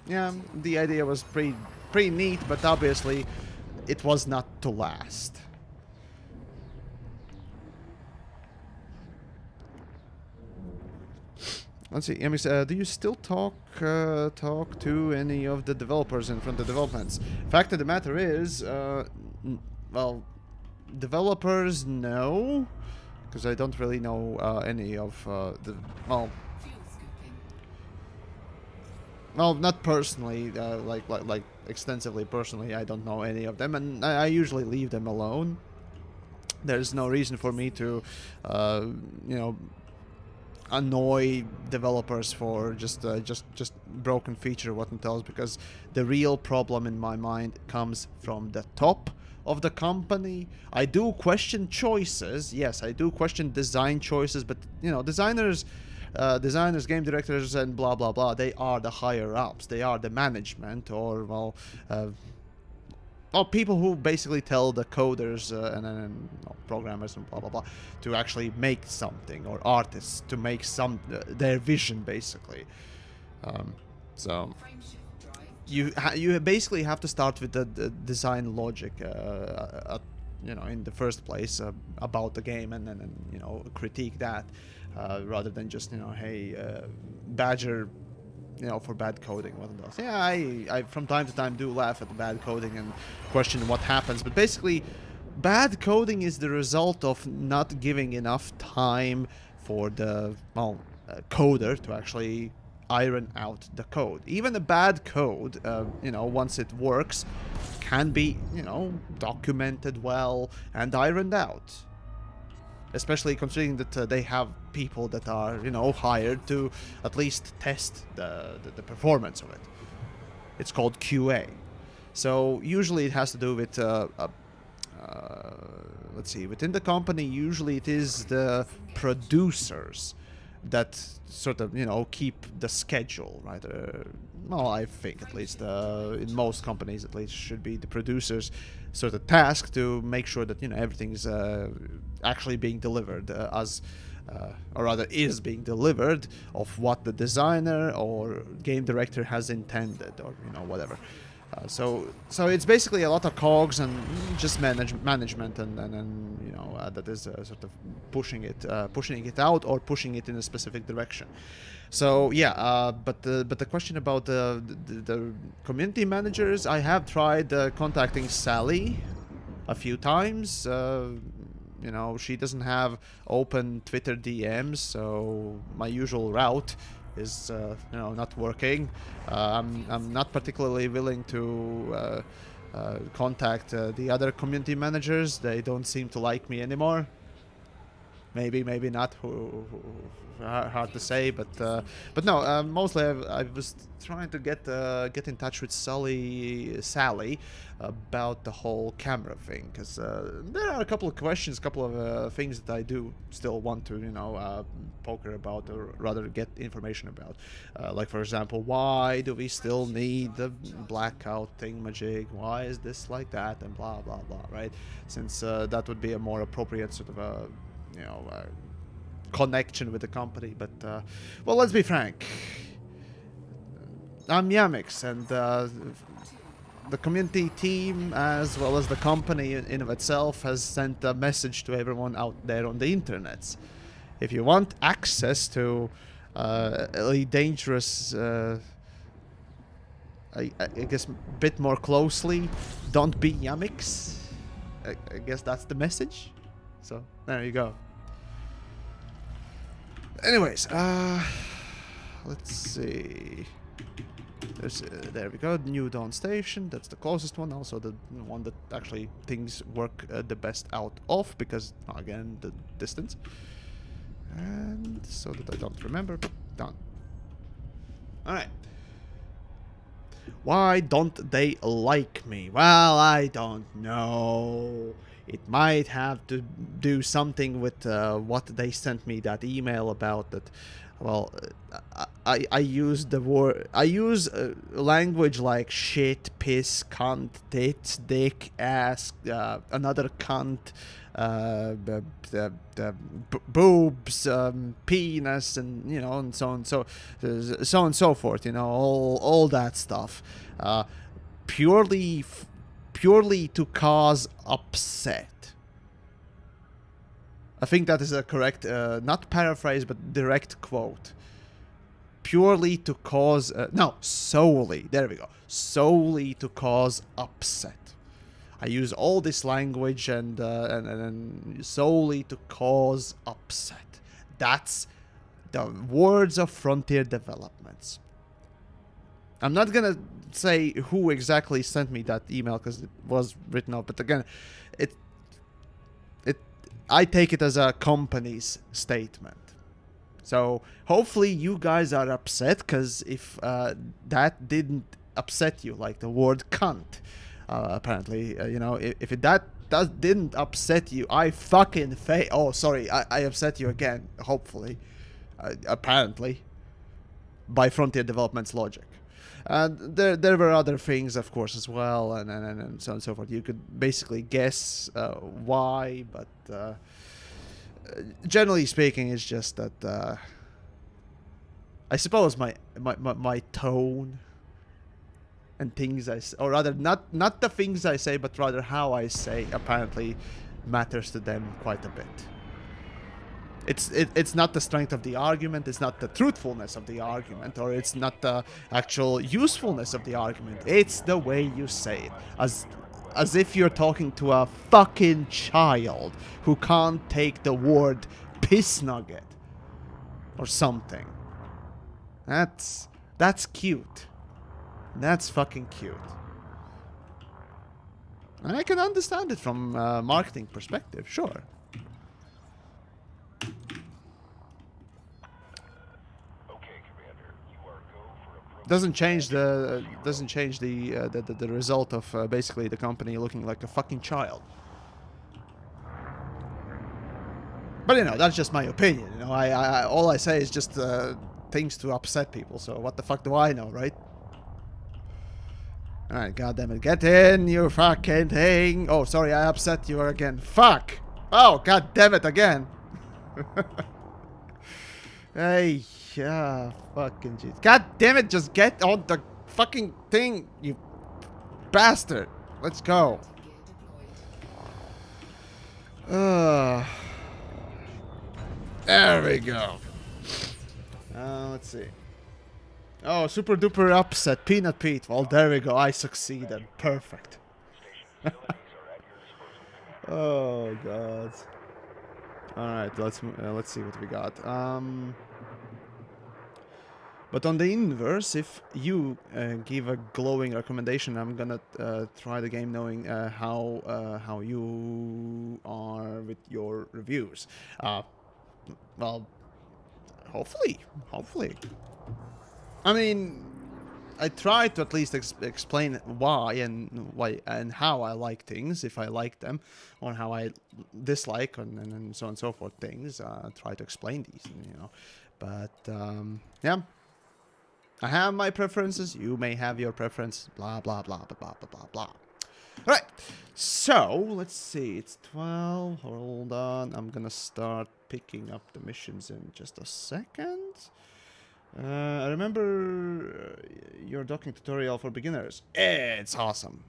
Yeah, the idea was pretty neat, but obviously it was not to last. Let's see. Do you still talk to any of the developers in front of developments? Fact of the matter is, well, developers, no, because I don't really know any of the well. Well, not personally, like extensively personally. I don't know any of them, and I usually leave them alone. There's no reason for me to, you know, annoy developers for just broken feature what and tells, because the real problem in my mind comes from the top of the company. I do question choices, yes, I do question design choices, but you know, designers, game directors, and blah blah blah, they are the higher ups, they are the management, or well, or people who basically tell the coders and programmers and blah blah blah to actually make something, or artists to make some their vision basically. So you basically have to start with the design logic, you know, in the first place about the game, and then you know, critique that rather than just, you know, hey, Badger, you know, for bad coding, what else. Yeah, I from time to time do laugh at the bad coding and question what happens, but basically bad coding is the result of not giving enough time for the, well, coder to actually iron out the code. Even a bad code, you know, once it works, can be, you know, documented well and ironed out. Especially considering that they have people that are, you know, hired to at least test the performance of it. It's called QA. So usually it has to do with, let's see, within the company, usually it is the producers that sort of, you know, keep the schedule, right? Well, I think at least in most companies, at least, should be the producers' sort of task to make sure that, you know, everything's actually being delivered as, or rather is being delivered of what the designer or game director has intended, or, you know, whatever. So it's basically a lot of cogs and just management and you know, that is sort of pushing it out or pushing it in a specific direction. So yeah, but the question about the community managers, I have tried contacting Sally a few times. You know, she doesn't have open Twitter DMs, so my usual route is you know, not working. I'm not particularly willing to contact the other community managers. They don't seem to like me anymore. Maybe not. Hard to say, but no. Mostly, I was trying to get in touch with Sally, about the whole camera thing, because there are a couple of questions, a couple of things that I do still want to, you know, poke her about, or rather get information about. Like, for example, why do we still need the blackout thingamajig? Why is this like that? And blah blah blah. Right? Since that would be a more appropriate sort of a, you know, connection with the company. But well, let's be frank, I'm Yamix, and the community team, as well as the company in of itself, has sent a message to everyone out there on the internets. If you want access to a dangerous, I guess, bit more closely, don't be Yamix. I guess that's the message. So there you go. Anyways, let's see. There we go, New Dawn Station. That's the closest one, also the one that actually things work the best out of, because, again, the distance. And so that I don't remember, but done. Alright. Why don't they like me? Well, I don't know. It might have to do something with what they sent me that email about that. Well, I use the word. I use language like shit, piss, cunt, tits, dick, ass, another cunt, boobs, penis, and you know, and so on, so on and so forth. You know, all that stuff, purely to cause upset. I think that is a correct, not paraphrase, but direct quote. Purely to cause, no, solely, there we go. Solely to cause upset. I use all this language and solely to cause upset. That's the words of Frontier Developments. I'm not gonna say who exactly sent me that email because it was written out, but again, I take it as a company's statement. So hopefully you guys are upset, because if that didn't upset you, like the word cunt, apparently, you know, if didn't upset you, I fucking oh, sorry, I upset you again, hopefully, apparently, by Frontier Development's logic. And there were other things, of course, as well, and so on and so forth. You could basically guess why, but generally speaking, it's just that I suppose my tone and things I say, or rather not the things I say, but rather how I say, apparently matters to them quite a bit. It's not the strength of the argument, it's not the truthfulness of the argument, or it's not the actual usefulness of the argument. It's the way you say it. As if you're talking to a fucking child who can't take the word piss nugget or something. That's cute. That's fucking cute. And I can understand it from a marketing perspective, sure. Doesn't change the result of basically the company looking like a fucking child. But you know, that's just my opinion. You know, I all I say is just things to upset people. So what the fuck do I know, right? All right, goddammit, get in, you fucking thing. Oh, sorry, I upset you again. Fuck. Oh, goddammit, again. Hey. Yeah, fucking jeez. God damn it, just get on the fucking thing, you bastard. Let's go. There we go. Let's see. Oh, super duper upset. Peanut Pete. Well, there we go. I succeeded. Perfect. Oh, God. Alright, let's see what we got. But on the inverse, if you give a glowing recommendation, I'm gonna try the game knowing how you are with your reviews. Well, hopefully. I mean, I try to at least explain why and how I like things, if I like them, or how I dislike and so on and so forth things. Try to explain these, you know. But yeah. I have my preferences, you may have your preference, blah, blah, blah, blah, blah, blah, blah. Alright, so, let's see, it's 12, hold on, I'm gonna start picking up the missions in just a second. I remember your docking tutorial for beginners. It's awesome.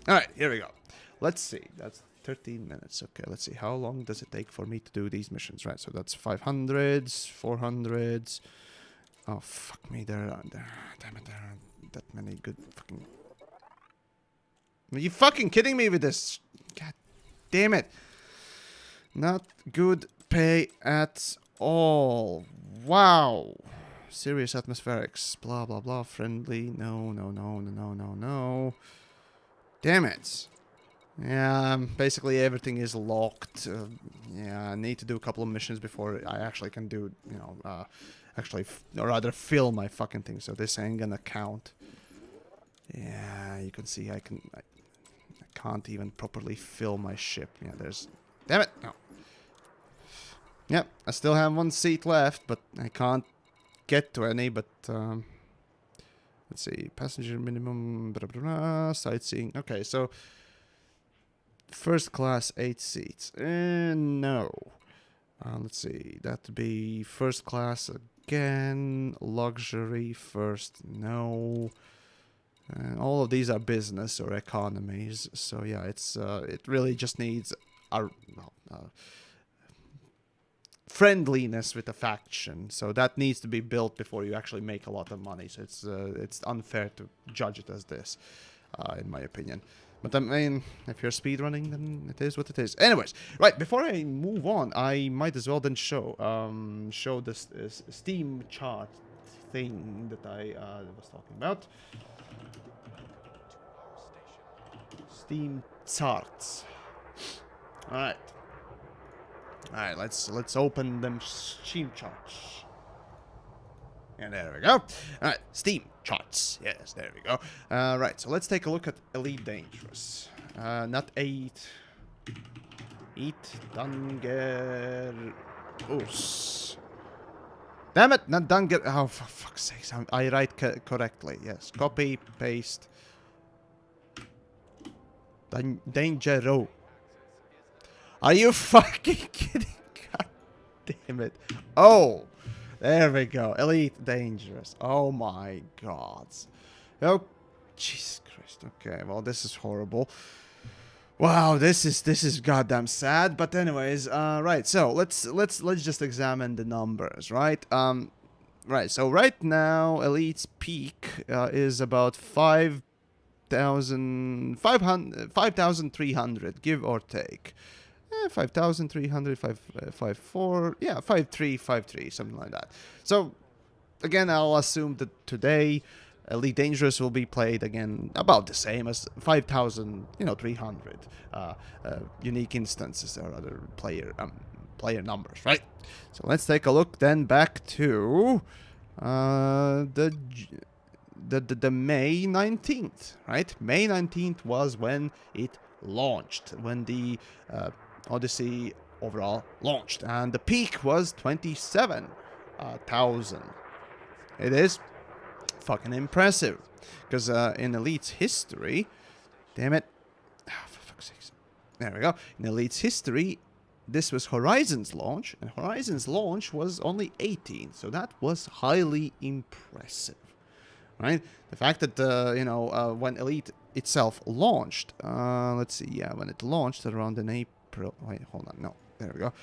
Alright, here we go. Let's see, that's 13 minutes. Okay, let's see, how long does it take for me to do these missions? Right, so that's 500s, 400s. Oh, fuck me, damn it, there are that many good fucking... Are you fucking kidding me with this? God damn it. Not good pay at all. Wow. Serious atmospherics. Blah, blah, blah. Friendly. No. Damn it. Yeah, basically everything is locked. Yeah, I need to do a couple of missions before I actually can do, you know, actually, or rather fill my fucking thing. So this ain't gonna count. Yeah, you can see I can't even properly fill my ship. Yeah, there's... Damn it! No. Yep, I still have one seat left, but I can't get to any, but... let's see, passenger minimum, blah, blah, blah, sightseeing. Okay, so... First class, 8 seats. No. Let's see, that'd be first class again. Luxury first, no. All of these are business or economies, so yeah, it really just needs friendliness with the faction. So that needs to be built before you actually make a lot of money. So it's unfair to judge it as this, in my opinion. But I mean, if you're speedrunning, then it is what it is. Anyways, right, before I move on, I might as well then show this Steam chart thing that I was talking about. Steam charts. Alright. Alright, let's open them Steam charts. And there we go. Alright, Steam charts. Yes, there we go. Right, so let's take a look at Elite Dangerous. Not 8. 8 Danger. Us. Damn it, not Danger. Oh, for fuck's sake. I write correctly. Yes, copy, paste. Dangero. Are you fucking kidding? God damn it. Oh. There we go. Elite Dangerous. Oh my god. Oh, Jesus Christ. Okay, well, this is horrible. Wow, this is goddamn sad. But anyways, right. So let's just examine the numbers, right? Right. So right now, Elite's peak is about 5,300, give or take. 5,300, 554, yeah, 5,353, something like that. So, again, I'll assume that today, Elite Dangerous will be played again about the same as 5,300 unique instances or other player numbers, right? So let's take a look then back to the May 19th, right? May 19th was when it launched, when the Odyssey overall launched, and the peak was 27,000. It is fucking impressive, because in Elite's history, damn it, for fuck's sake, there we go. In Elite's history, this was Horizon's launch, and Horizon's launch was only 18, so that was highly impressive, right? The fact that when Elite itself launched, let's see, yeah, when it launched around in April. Wait, hold on. No, there we go.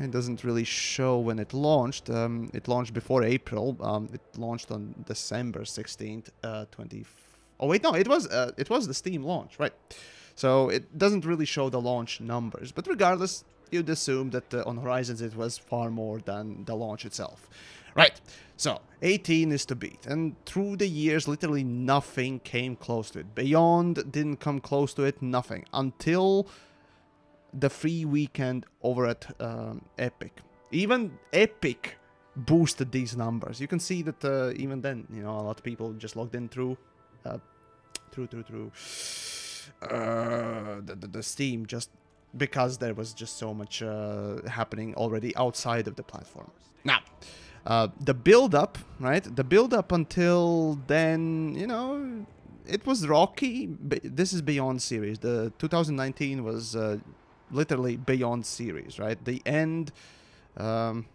It doesn't really show when it launched. It launched before April. It launched on December 16th, 20. Oh wait, no, it was the Steam launch, right? So it doesn't really show the launch numbers. But regardless, you'd assume that on Horizons it was far more than the launch itself, right? So 18 is to beat, and through the years, literally nothing came close to it. Beyond didn't come close to it. Nothing until the free weekend over at Epic. Even Epic boosted these numbers. You can see that even then, a lot of people just logged in through the Steam, just because there was just so much happening already outside of the platform. Now, the build-up, right? The build-up until then, it was rocky. This is Beyond series. The 2019 was literally Beyond series, right? The end. No.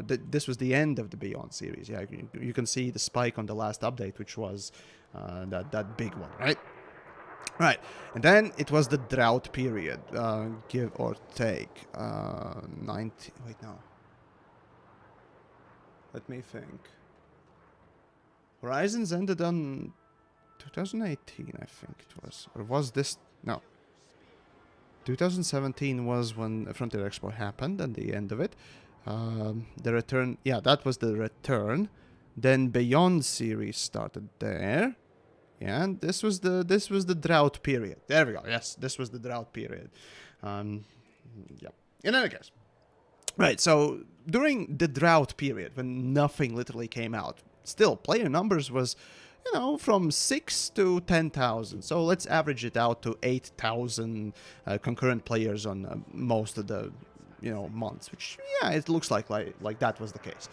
This was the end of the Beyond series. Yeah, you can see the spike on the last update, which was that big one, right? Right, and then it was the drought period, give or take. 90. Wait, no. Let me think. Horizons ended on 2018, I think it was, or was this? No. 2017 was when Frontier Expo happened, and the end of it. The return, yeah, that was the return. Then Beyond series started there. Yeah, and this was the drought period. There we go. Yes, this was the drought period. Yeah. In any case, Right, so during the drought period, when nothing literally came out, still player numbers was, from 6 to 10,000. So let's average it out to 8,000 concurrent players on most of the, months. Which, yeah, it looks like that was the case.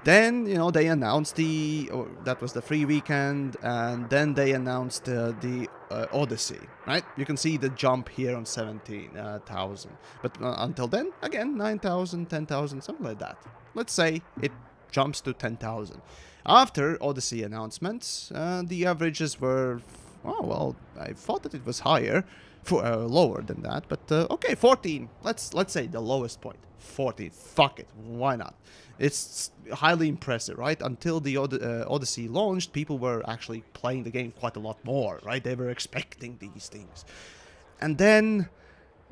Then, they announced that was the free weekend, and then they announced the Odyssey, right? You can see the jump here on 17,000. But until then, again, 9,000, 10,000, something like that. Let's say it jumps to 10,000. After Odyssey announcements, the averages were, oh, well, I thought that it was higher, lower than that, but okay, 14. Let's say the lowest point. 14. Fuck it. Why not? It's highly impressive, right? Until the Odyssey launched, people were actually playing the game quite a lot more, right? They were expecting these things. And then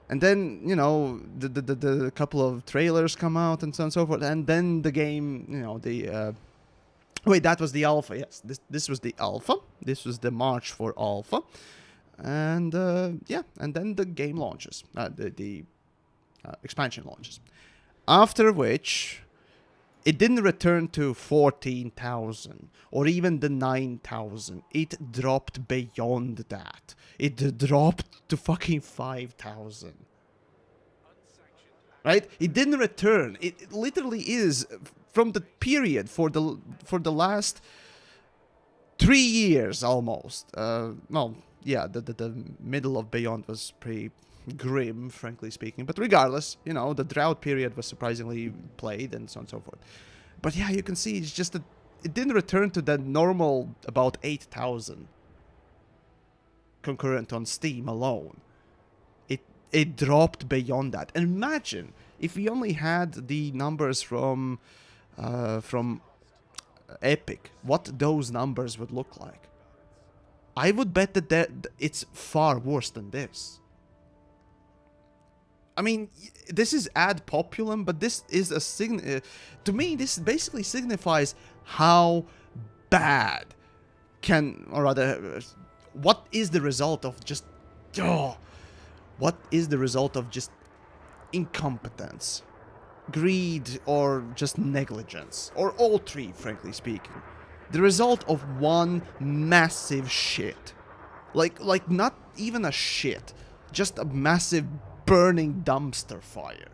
the couple of trailers come out and so on and so forth, and then the game, wait, that was the alpha. Yes, this was the alpha. This was the March for alpha. And and then the game launches, the expansion launches. After which, it didn't return to 14,000 or even the 9,000. It dropped beyond that. It dropped to fucking 5,000. Right? It didn't return. It literally is from the period for the last 3 years almost. The middle of Beyond was pretty grim, frankly speaking. But regardless, the drought period was surprisingly played and so on and so forth. But yeah, you can see it's just that it didn't return to the normal about 8,000 concurrent on Steam alone. It dropped beyond that. And imagine if we only had the numbers from Epic, what those numbers would look like. I would bet that it's far worse than this. I mean, this is ad populum, but this is to me, this basically signifies how bad what is the result of just, what is the result of just incompetence, greed, or just negligence, or all three, frankly speaking. The result of one massive shit. Like not even a shit, just a massive burning dumpster fire.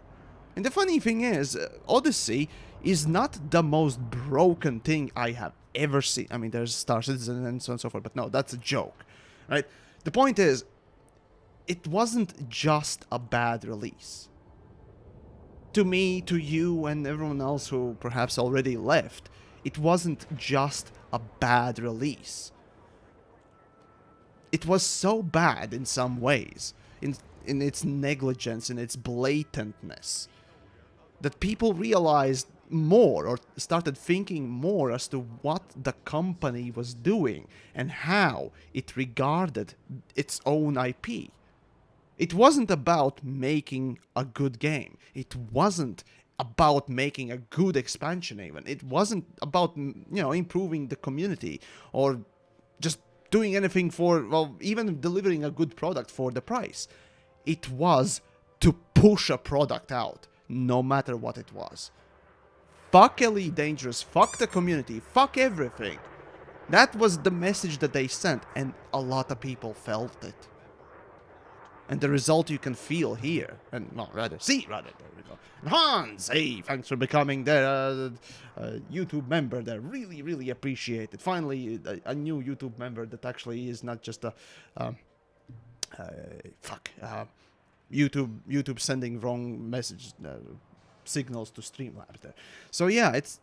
And the funny thing is, Odyssey is not the most broken thing I have ever seen. I mean, there's Star Citizen and so on and so forth, but no, that's a joke, right? The point is, it wasn't just a bad release. To me, to you, and everyone else who perhaps already left, it wasn't just a bad release. It was so bad in some ways, in its negligence, in its blatantness, that people realized more or started thinking more as to what the company was doing and how it regarded its own IP. It wasn't about making a good game. It wasn't about making a good expansion even. It wasn't about, improving the community or just doing anything even delivering a good product for the price. It was to push a product out, no matter what it was. Fuck Elite Dangerous, fuck the community, fuck everything. That was the message that they sent, and a lot of people felt it. And the result you can feel here, and see, there we go. And Hans, hey, thanks for becoming the YouTube member there. Really, really appreciate it. Finally, a new YouTube member that actually is not just a YouTube sending wrong message signals to Streamlabs there. So yeah, it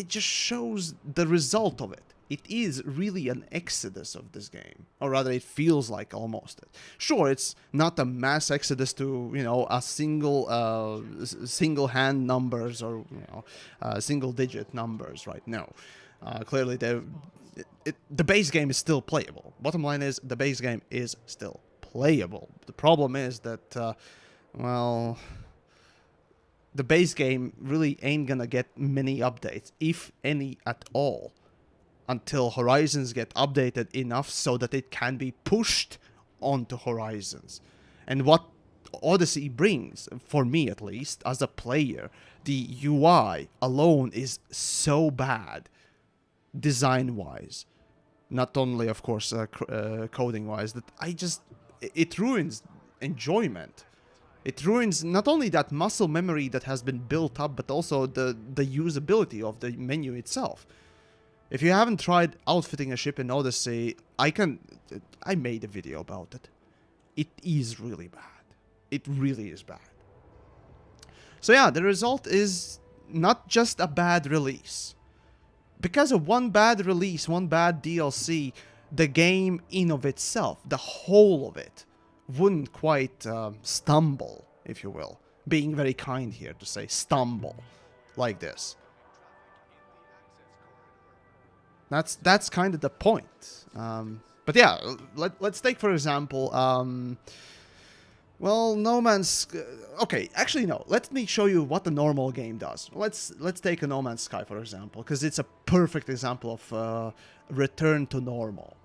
just shows the result of it. It is really an exodus of this game, or rather, it feels like almost it. Sure, it's not a mass exodus to a single hand numbers or single digit numbers, right? No, clearly the base game is still playable. Bottom line is the base game is still playable. The problem is that the base game really ain't gonna get many updates, if any at all, until Horizons get updated enough so that it can be pushed onto Horizons. And what Odyssey brings, for me at least, as a player, the UI alone is so bad, design-wise. Not only, of course, coding-wise, that it ruins enjoyment. It ruins not only that muscle memory that has been built up, but also the usability of the menu itself. If you haven't tried outfitting a ship in Odyssey, I made a video about it. It is really bad. It really is bad. So yeah, the result is not just a bad release. Because of one bad release, one bad DLC, the game in of itself, the whole of it, wouldn't quite stumble, if you will. Being very kind here to say stumble like this. That's kind of the point. But yeah, let's take for example, well, No Man's... Okay, actually no. Let me show you what a normal game does. Let's take a No Man's Sky for example, because it's a perfect example of return to normal.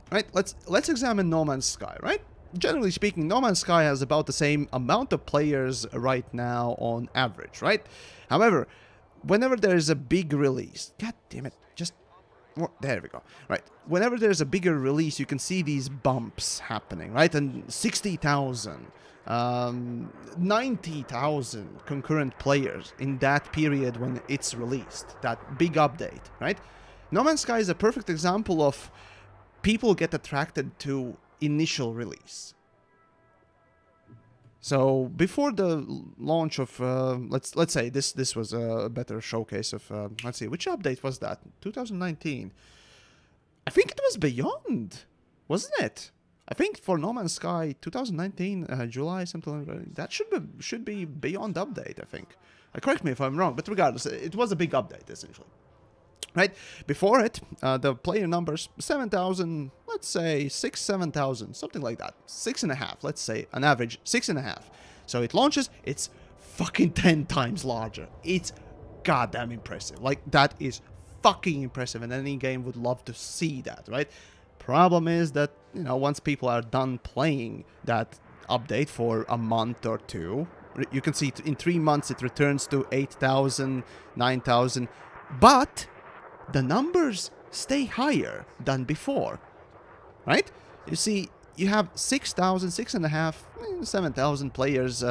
Right? Let's examine No Man's Sky. Right? Generally speaking, No Man's Sky has about the same amount of players right now on average. Right? However, whenever there is a big release, god damn it, just there we go. Right, whenever there's a bigger release, you can see these bumps happening, right? And 60,000, 90,000 concurrent players in that period when it's released, that big update, right? No Man's Sky is a perfect example of people get attracted to initial release. So before the launch of let's say this was a better showcase of let's see, which update was that? 2019. I think it was Beyond, wasn't it? I think for No Man's Sky 2019 July something like that should be Beyond update. I think. Correct me if I'm wrong, but regardless, it was a big update essentially. Right before it, the player numbers 7,000, let's say 7,000, something like that, 6.5. Let's say an average 6.5. So it launches, it's fucking 10 times larger. It's goddamn impressive. Like that is fucking impressive, and any game would love to see that, right? Problem is that once people are done playing that update for a month or two, you can see in 3 months it returns to 8,000, 9,000, but the numbers stay higher than before, right? You see, you have 6,000, 6.5, 7,000 players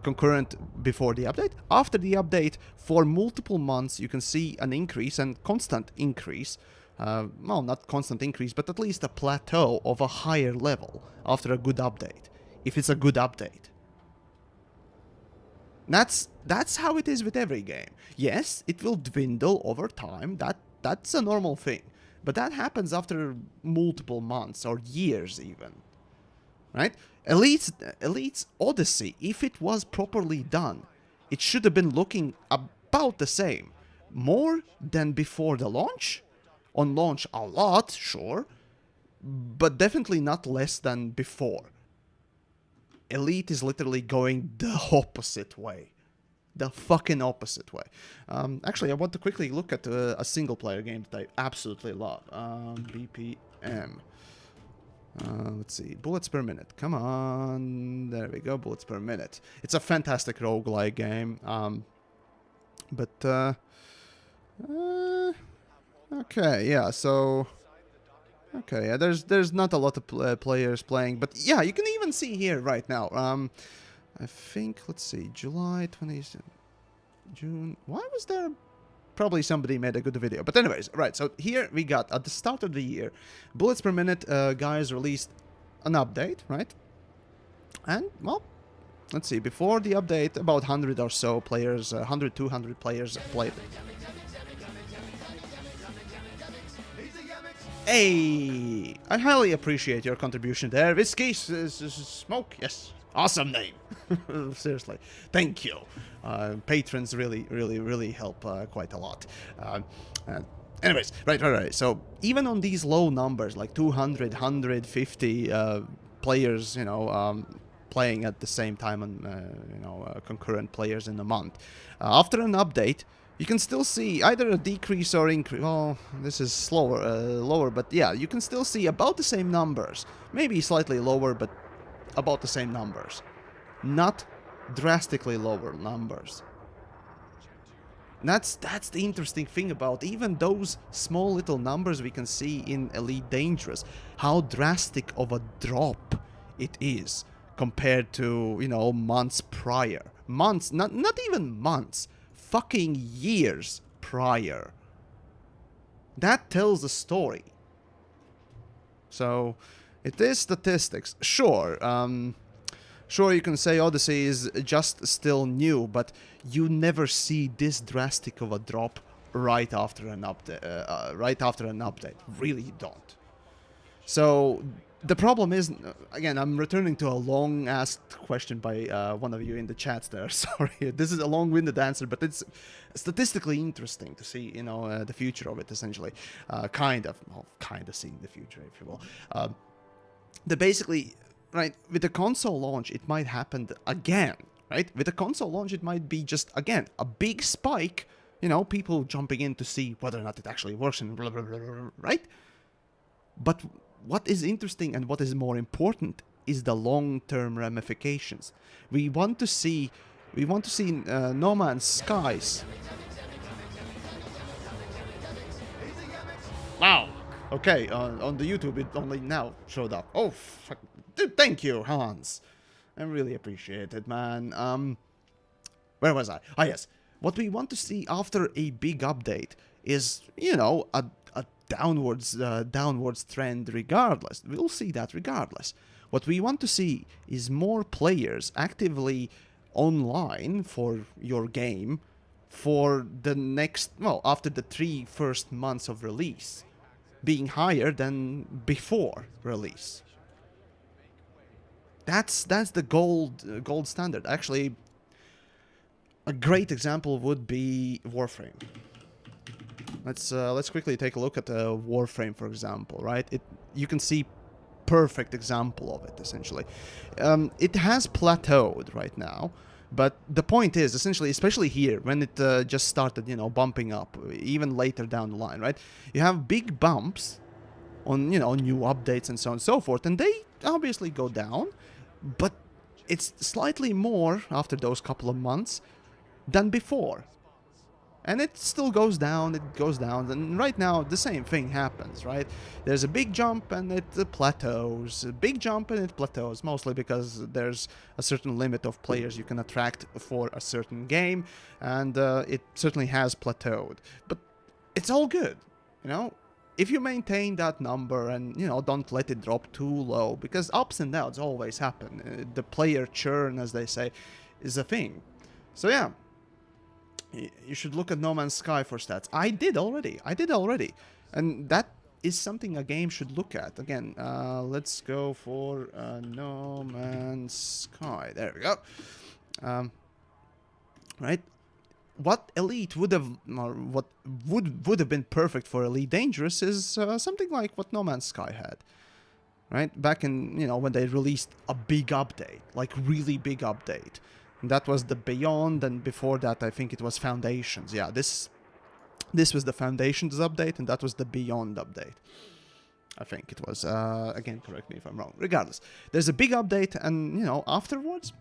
concurrent before the update. After the update, for multiple months, you can see an increase and constant increase. Well, not constant increase, but at least a plateau of a higher level after a good update, if it's a good update. That's how it is with every game. Yes, it will dwindle over time. That's a normal thing. But that happens after multiple months or years even. Right? Elite's Odyssey, if it was properly done, it should have been looking about the same. More than before the launch. On launch a lot, sure. But definitely not less than before. Elite is literally going the opposite way. The fucking opposite way. Actually, I want to quickly look at a single player game that I absolutely love. BPM. Let's see. Bullets per minute. Come on. There we go. Bullets per minute. It's a fantastic roguelike game. Okay, yeah, so... Okay, yeah, there's not a lot of players playing, but yeah, you can even see here right now. I think, let's see, July 20th, June. Why was there? Probably somebody made a good video. But anyways, right, so here we got, at the start of the year, Bullets per Minute guys released an update, right? And, well, let's see, before the update, about 100 or so players, 100, 200 players played it. Hey, I highly appreciate your contribution there. Whiskey, Smoke, yes. Awesome name. Seriously. Thank you. Patrons really help quite a lot. Anyways, right. So even on these low numbers, like 200, 150 players, playing at the same time and, concurrent players in a month. After an update, you can still see either a decrease or increase. Well, this is slower, lower, but yeah, you can still see about the same numbers. Maybe slightly lower, but about the same numbers. Not drastically lower numbers. That's the interesting thing about even those small little numbers we can see in Elite Dangerous. How drastic of a drop it is compared to, you know, months prior. Months, not even months. Fucking years prior. That tells the story. So, it is statistics. Sure, sure, you can say Odyssey is just still new, but you never see this drastic of a drop right after an update. Really, you don't. So the problem is, again, I'm returning to a long-asked question by one of you in the chats there. Sorry, this is a long-winded answer, but it's statistically interesting to see, you know, the future of it. Essentially, kind of seeing the future, if you will. Basically. Right, with the console launch, it might happen again, right? With the console launch, it might be just, again, a big spike, you know, people jumping in to see whether or not it actually works and blah, blah, blah, blah, right? But what is interesting and what is more important is the long-term ramifications. We want to see No Man's Skies. Wow. Okay, on the YouTube, it only now showed up. Oh, fuck. Dude, thank you, Hans. I really appreciate it, man. Where was I? Ah, yes. What we want to see after a big update is, you know, a downwards trend regardless. We'll see that regardless. What we want to see is more players actively online for your game for the next, well, after the 3 first months of release, being higher than before release. That's the gold standard. Actually, a great example would be Warframe. Let's quickly take a look at Warframe, for example. Right, you can see perfect example of it. Essentially, it has plateaued right now, but the point is essentially, especially here when it just started, you know, bumping up, even later down the line, right? You have big bumps on, you know, new updates and so on and so forth, and they obviously go down. But it's slightly more after those couple of months than before. And it still goes down, and right now the same thing happens, right? There's a big jump and it plateaus, a big jump and it plateaus, mostly because there's a certain limit of players you can attract for a certain game, and it certainly has plateaued. But it's all good, you know? If you maintain that number and, you know, don't let it drop too low, because ups and downs always happen. The player churn, as they say, is a thing. So yeah, you should look at No Man's Sky for stats. I did already. And that is something a game should look at. Again, let's go for No Man's Sky. There we go. Right? What Elite would have, or what would have been perfect for Elite Dangerous is something like what No Man's Sky had, right? Back in, you know, when they released a big update, like really big update. And that was the Beyond, and before that I think it was Foundations. Yeah, this was the Foundations update, and that was the Beyond update. I think it was, again, correct me if I'm wrong. Regardless, there's a big update, and, you know, afterwards,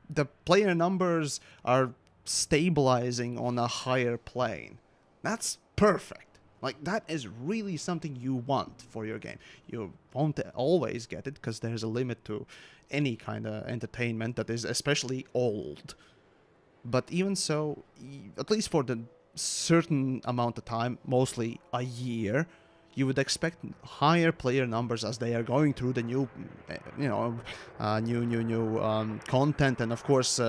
the player numbers are stabilizing on a higher plane. That's perfect. Like, that is really something you want for your game. You won't always get it, because there's a limit to any kind of entertainment that is especially old. But even so, at least for the certain amount of time, mostly a year, you would expect higher player numbers as they are going through the new, new content, and of course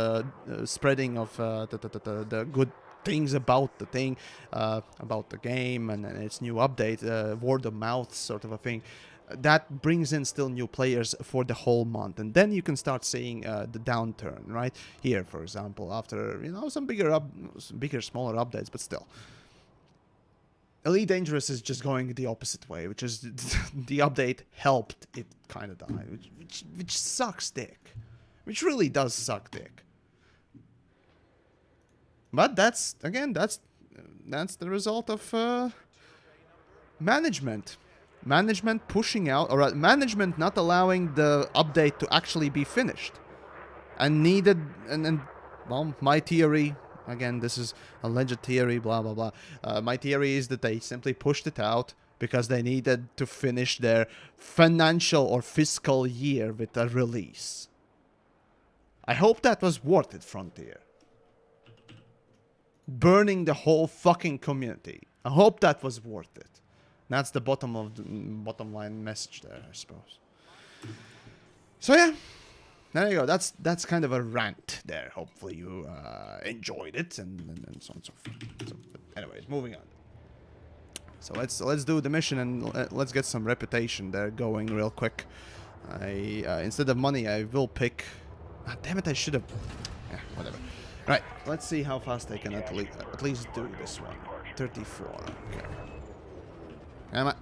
spreading of the good things about the thing, about the game and its new update, word of mouth sort of a thing. That brings in still new players for the whole month, and then you can start seeing the downturn, right? Here, for example, after, you know, some bigger, smaller updates, but still. Elite Dangerous is just going the opposite way, which is the update helped it kind of die, which sucks dick. Which really does suck dick. But that's, again, that's that's the result of management. Management pushing out, or management not allowing the update to actually be finished. And needed, and well, my theory, again, this is alleged theory, blah, blah, blah. My theory is that they simply pushed it out because they needed to finish their financial or fiscal year with a release. I hope that was worth it, Frontier. Burning the whole fucking community. I hope that was worth it. That's the bottom line message there, I suppose. So yeah, there you go. That's kind of a rant there. Hopefully you enjoyed it and so on and so forth. So, anyways, moving on. So let's do the mission and let's get some reputation there going real quick. Instead of money, I will pick. Ah, damn it! I should have. Yeah, whatever. Right. Let's see how fast I can at least do this one. 34. Okay. Come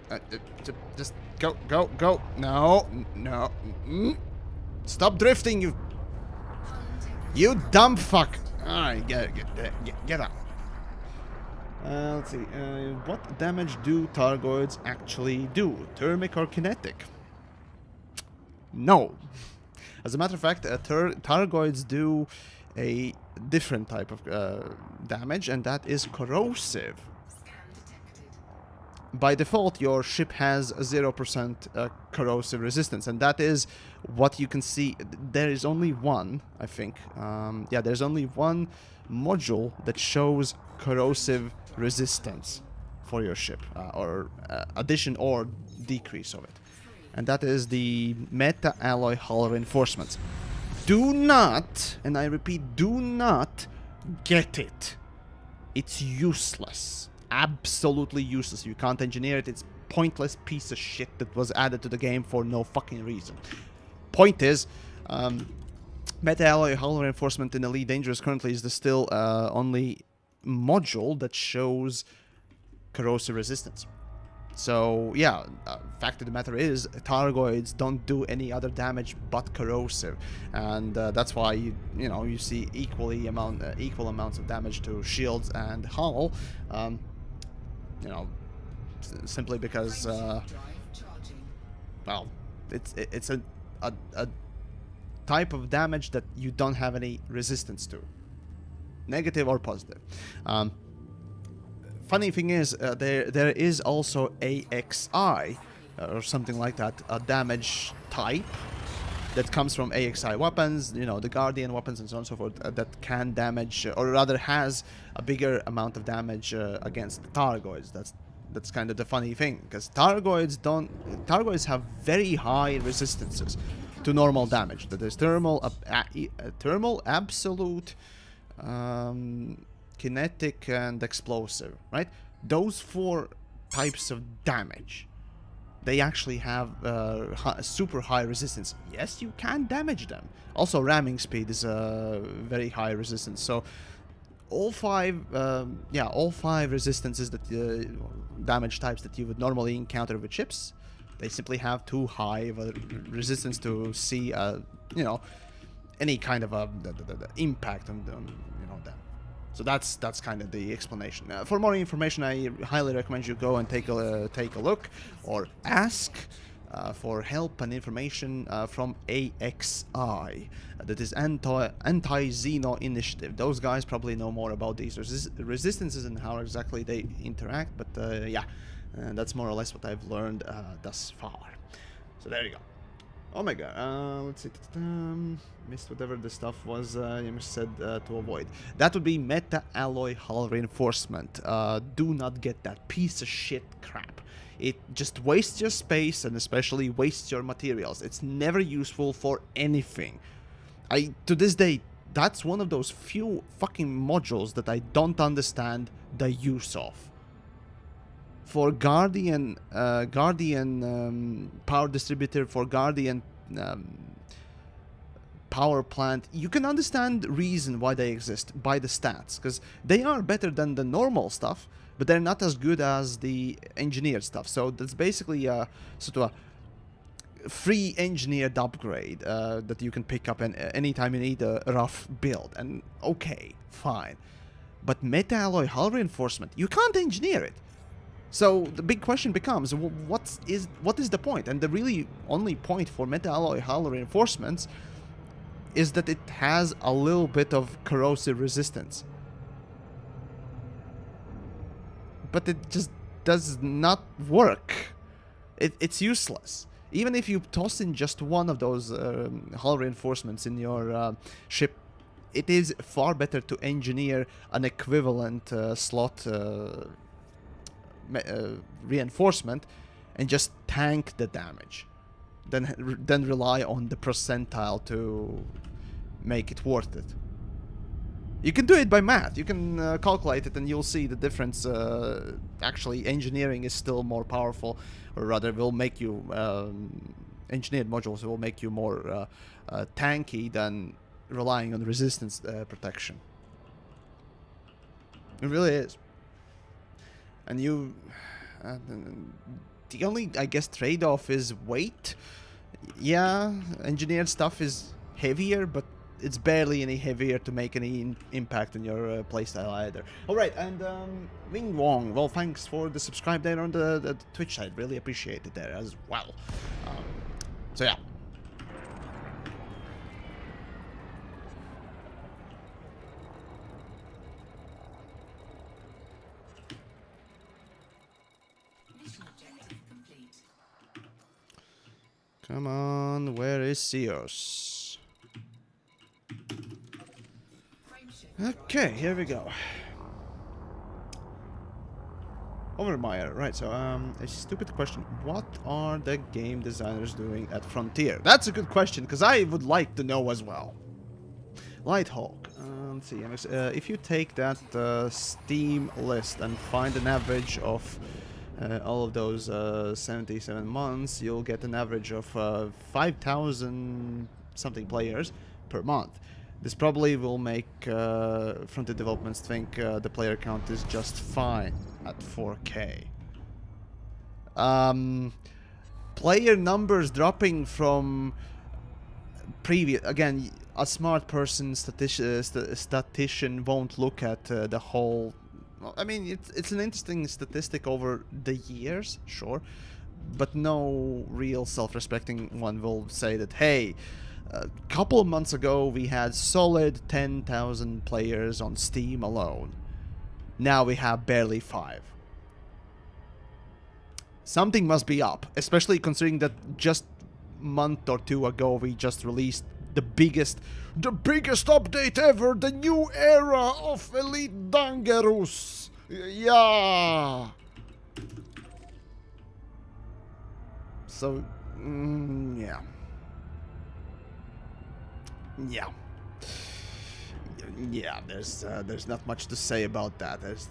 on. Just go. No. Stop drifting, you dumb fuck. Alright, get out. Let's see. What damage do Targoids actually do? Thermic or kinetic? No. As a matter of fact, Targoids do a different type of damage, and that is corrosive. By default, your ship has a 0% corrosive resistance, and that is what you can see. There is only one, I think. Yeah, there's only one module that shows corrosive resistance for your ship, or addition or decrease of it. And that is the meta alloy hull reinforcements. Do not, and I repeat, do not get it. It's useless. Absolutely useless. You can't engineer it. It's pointless piece of shit that was added to the game for no fucking reason. Point is, meta alloy hull reinforcement in Elite Dangerous currently is the still only module that shows corrosive resistance. So yeah, fact of the matter is, Targoids don't do any other damage but corrosive, and that's why you see equal amounts of damage to shields and hull. Simply because well, it's a type of damage that you don't have any resistance to, negative or positive. Funny thing is, there is also AXI or something like that, a damage type that comes from AXI weapons, the Guardian weapons and so on and so forth, that can damage, or rather has a bigger amount of damage against the Targoids. That's kind of the funny thing, because Targoids have very high resistances to normal damage. That is thermal, absolute, kinetic, and explosive, right? Those four types of damage, they actually have super high resistance. Yes, you can damage them. Also, ramming speed is very high resistance. So all five resistances that damage types that you would normally encounter with ships, they simply have too high of a resistance to see any kind of the impact on them. So that's kind of the explanation. For more information, I highly recommend you go and take a look, or ask for help and information from AXI. That is Anti-Xeno Initiative. Those guys probably know more about these resistances and how exactly they interact. But yeah, that's more or less what I've learned thus far. So there you go. Oh my god, let's see, missed whatever the stuff was you said to avoid. That would be meta alloy hull reinforcement. Do not get that piece of shit crap. It just wastes your space and especially wastes your materials. It's never useful for anything. To this day, that's one of those few fucking modules that I don't understand the use of. For Guardian power distributor, for Guardian power plant, you can understand the reason why they exist by the stats, because they are better than the normal stuff, but they're not as good as the engineered stuff. So that's basically a sort of a free engineered upgrade that you can pick up anytime you need a rough build. And okay, fine. But meta-alloy hull reinforcement, you can't engineer it. So the big question becomes, what is the point? And the really only point for meta-alloy hull reinforcements is that it has a little bit of corrosive resistance. But it just does not work. It's useless. Even if you toss in just one of those hull reinforcements in your ship, it is far better to engineer an equivalent slot reinforcement and just tank the damage than rely on the percentile to make it worth it. You can do it by math. You can calculate it and you'll see the difference. Actually, engineering is still more powerful, or rather will make you engineered modules will make you more tanky than relying on resistance protection. It really is. And you the only, I guess, trade-off is weight. Yeah, engineered stuff is heavier, but it's barely any heavier to make any impact on your playstyle either. Alright, and Ming Wong, well, thanks for the subscribe there on the Twitch side. Really appreciate it there as well. So yeah. Mission objective complete. Come on, where is Seos? Okay, here we go. Overmeyer, right, so, a stupid question. What are the game designers doing at Frontier? That's a good question, because I would like to know as well. Lighthawk, let's see, if you take that Steam list and find an average of all of those 77 months, you'll get an average of 5,000 something players per month. This probably will make Frontier Developments think the player count is just fine at 4K. Player numbers dropping from previous... Again, a smart person, statistician won't look at the whole... Well, I mean, it's an interesting statistic over the years, sure. But no real self-respecting one will say that, hey... A couple of months ago, we had solid 10,000 players on Steam alone. Now we have barely 5. Something must be up, especially considering that just a month or two ago we just released the biggest update ever, the new era of Elite Dangerous. Yeah. So, yeah. Yeah, there's not much to say about that. It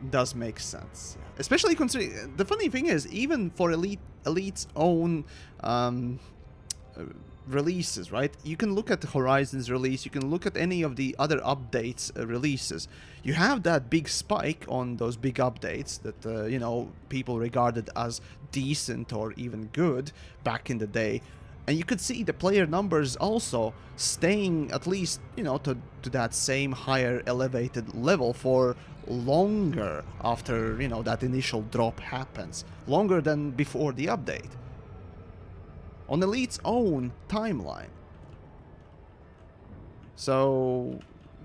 does make sense, especially considering the funny thing is, even for Elite's own releases, right? You can look at the Horizon's release, you can look at any of the other updates releases. You have that big spike on those big updates that you know, people regarded as decent or even good back in the day. And you could see the player numbers also staying at least, you know, to that same higher elevated level for longer after, you know, that initial drop happens. Longer than before the update. On Elite's own timeline. So,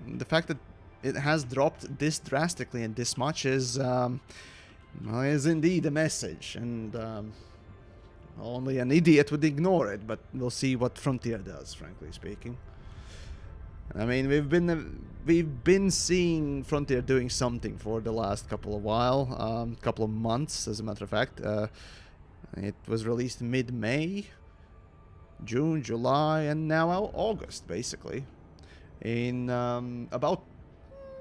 the fact that it has dropped this drastically and this much is indeed a message. And... only an idiot would ignore it, but we'll see what Frontier does, frankly speaking. I mean, we've been seeing Frontier doing something for the last couple of months, as a matter of fact. It was released mid-May, June, July, and now August, basically. In about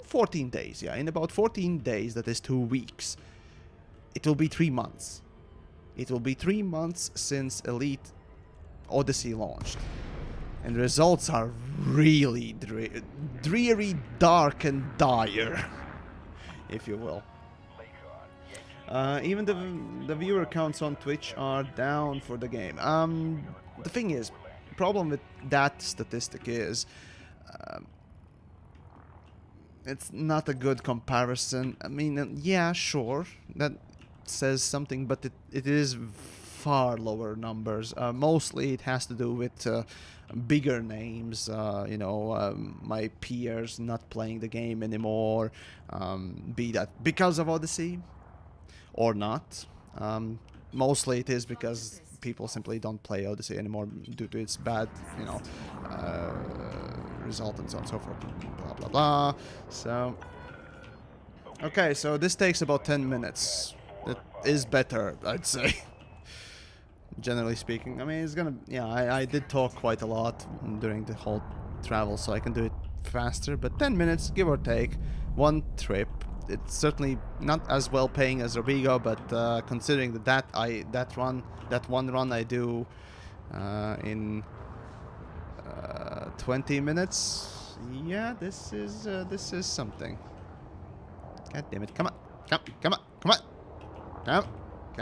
14 days, yeah. In about 14 days, that is 2 weeks. It will be 3 months. It will be 3 months since Elite Odyssey launched. And the results are really dreary, dark, and dire, if you will. Even the viewer counts on Twitch are down for the game. The thing is, problem with that statistic is... it's not a good comparison. I mean, yeah, sure, that says something, but it is far lower numbers. Mostly it has to do with bigger names, you know, my peers not playing the game anymore, be that because of Odyssey or not. Mostly it is because people simply don't play Odyssey anymore due to its bad, you know, result and so on and so forth. Blah, blah, blah. So, okay, so this takes about 10 minutes. It is better, I'd say. Generally speaking. I mean, it's gonna... Yeah, I did talk quite a lot during the whole travel, so I can do it faster. But 10 minutes, give or take. One trip. It's certainly not as well paying as Robigo, but considering that one run I do in 20 minutes, yeah, this is something. God damn it! Come on, come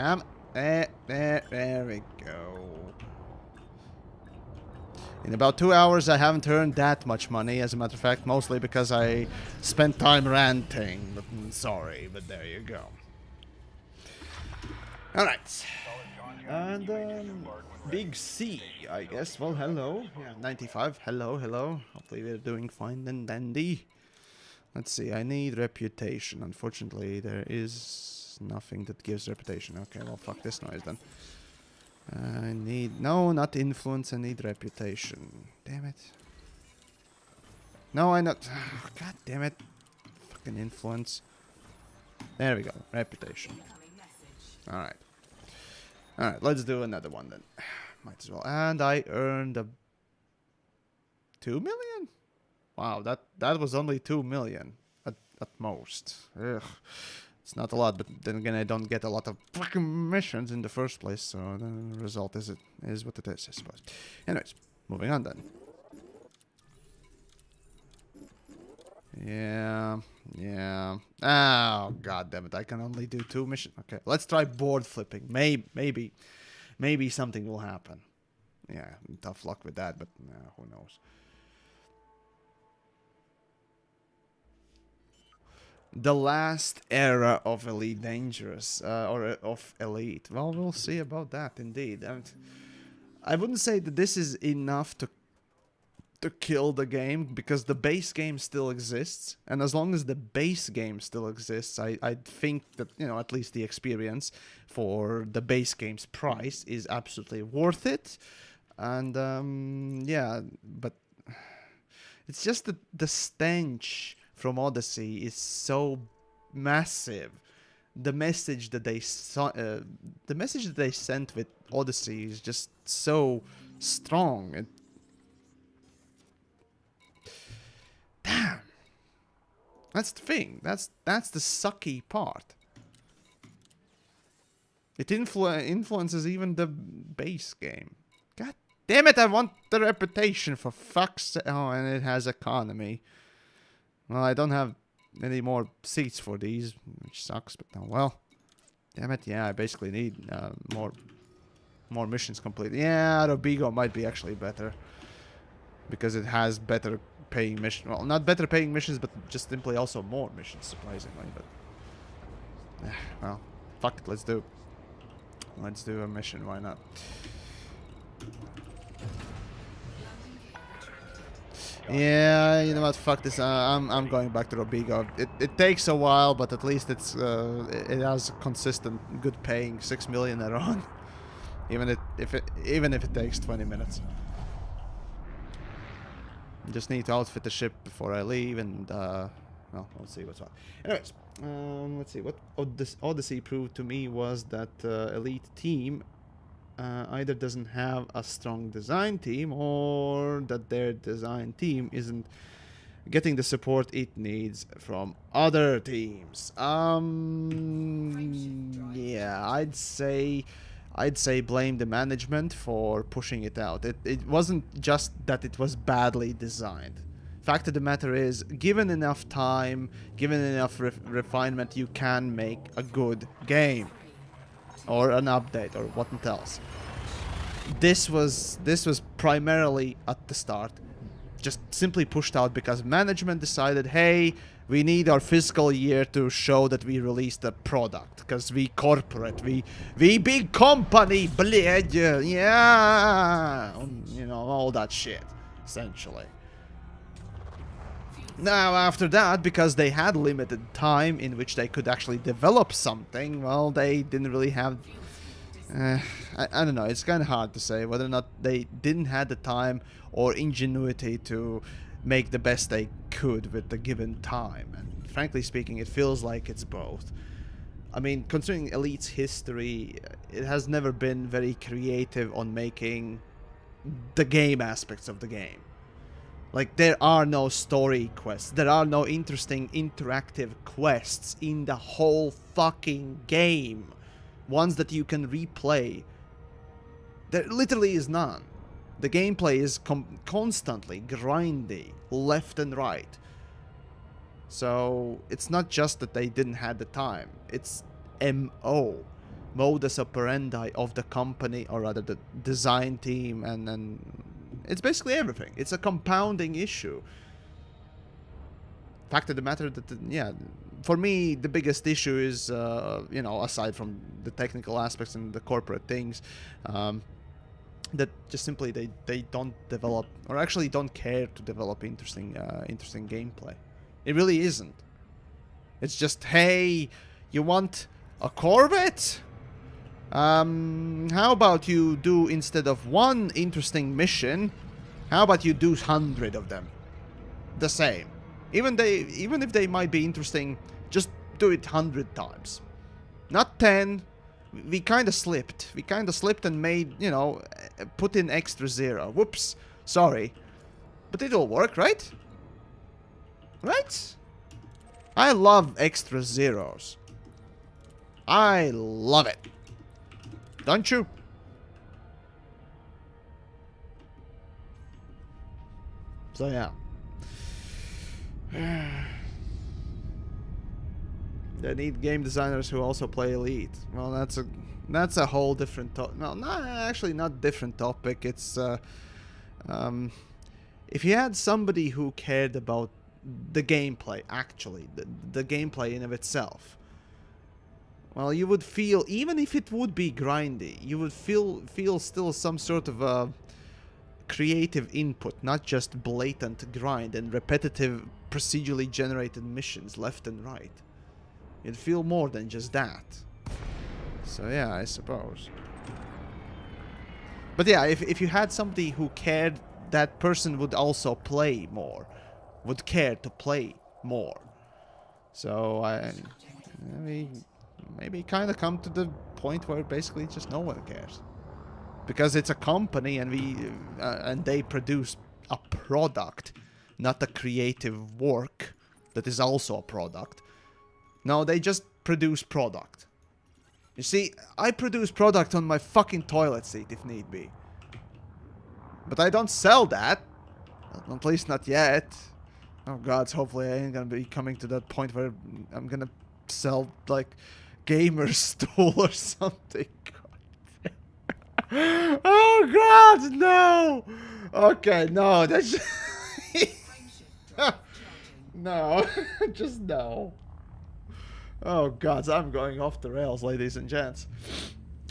on. There we go. In about 2 hours, I haven't earned that much money, as a matter of fact, mostly because I spent time ranting. But sorry, but there you go. Alright. And, Big C, I guess. Well, hello. Yeah, 95. Hello. Hopefully we're doing fine and dandy. Let's see, I need reputation. Unfortunately, there is nothing that gives reputation. Okay, well, fuck this noise then. I need... No, not influence. I need reputation. Damn it. No, I not... Oh, God damn it. Fucking influence. There we go. Reputation. Alright. Alright, let's do another one then. Might as well. And I earned a... 2 million? Wow, that was only 2 million. At most. Ugh. It's not a lot, but then again, I don't get a lot of fucking missions in the first place, so the result is what it is, I suppose. Anyways, moving on then. Yeah. Oh, god damn it, I can only do 2 missions. Okay, let's try board flipping. Maybe something will happen. Yeah, tough luck with that, but who knows. The last era of Elite Dangerous, or of Elite. Well, we'll see about that, indeed. I wouldn't say that this is enough to kill the game, because the base game still exists, and as long as the base game still exists, I think that, you know, at least the experience for the base game's price is absolutely worth it. And yeah, but it's just that the stench from Odyssey is so massive. The message that they sent with Odyssey is just so strong. Damn, that's the thing. That's the sucky part. It influences even the base game. God damn it! I want the reputation, for fuck's sake. Oh, and it has economy. Well, I don't have any more seats for these, which sucks, but oh well. Damn it, yeah, I basically need more missions completed. Yeah, Robigo might be actually better, because it has better paying missions. Well, not better paying missions, but just simply also more missions, surprisingly. But well, fuck it, let's do a mission. Why not? Yeah, you know what? Fuck this. I'm going back to Robigo. It takes a while, but at least it has consistent, good paying 6 million a run, even if it takes 20 minutes. Just need to outfit the ship before I leave, and well, we'll see what's what. Anyways, let's see what Odyssey proved to me was that Elite team either doesn't have a strong design team, or that their design team isn't getting the support it needs from other teams. Yeah, I'd say blame the management for pushing it out. It wasn't just that it was badly designed. Fact of the matter is, given enough time, given enough refinement, you can make a good game. Or an update, or what else. This was primarily at the start just simply pushed out because management decided, hey, we need our fiscal year to show that we released a product because we corporate, we big company, bleh, yeah, you know, all that shit, essentially. Now, after that, because they had limited time in which they could actually develop something, well, they didn't really have... I don't know, it's kind of hard to say whether or not they didn't have the time or ingenuity to make the best they could with the given time. And frankly speaking, it feels like it's both. I mean, considering Elite's history, it has never been very creative on making the game aspects of the game. Like, there are no story quests. There are no interesting interactive quests in the whole fucking game. Ones that you can replay. There literally is none. The gameplay is constantly grindy, left and right. So, it's not just that they didn't have the time. It's MO. Modus operandi of the company, or rather the design team, and it's basically everything. It's a compounding issue. Fact of the matter that, yeah, for me, the biggest issue is, you know, aside from the technical aspects and the corporate things, that just simply they don't develop, or actually don't care to develop interesting gameplay. It really isn't. It's just, hey, you want a Corvette? How about you do, instead of one interesting mission, how about you do 100 of them? The same. Even if they might be interesting, just do it 100 times. Not 10. We kind of slipped. We kind of slipped and made, you know, put in extra 0. Whoops. Sorry. But it'll work, right? Right? I love extra zeros. I love it. Don't you? So yeah. They need game designers who also play Elite. Well, that's a whole different topic. No, actually not different topic. It's if you had somebody who cared about the gameplay, actually, the gameplay in of itself, well, you would feel, even if it would be grindy, you would feel still some sort of creative input, not just blatant grind and repetitive procedurally generated missions left and right. You'd feel more than just that. So yeah, I suppose. But yeah, if you had somebody who cared, that person would also play more. Would care to play more. So maybe kind of come to the point where basically just no one cares. Because it's a company and they produce a product, not a creative work that is also a product. No, they just produce product. You see, I produce product on my fucking toilet seat if need be. But I don't sell that. At least not yet. Oh god, hopefully I ain't gonna be coming to that point where I'm gonna sell, like, gamer stool or something. Oh god, no! Okay, no, that's no, just no. Oh god, I'm going off the rails, ladies and gents.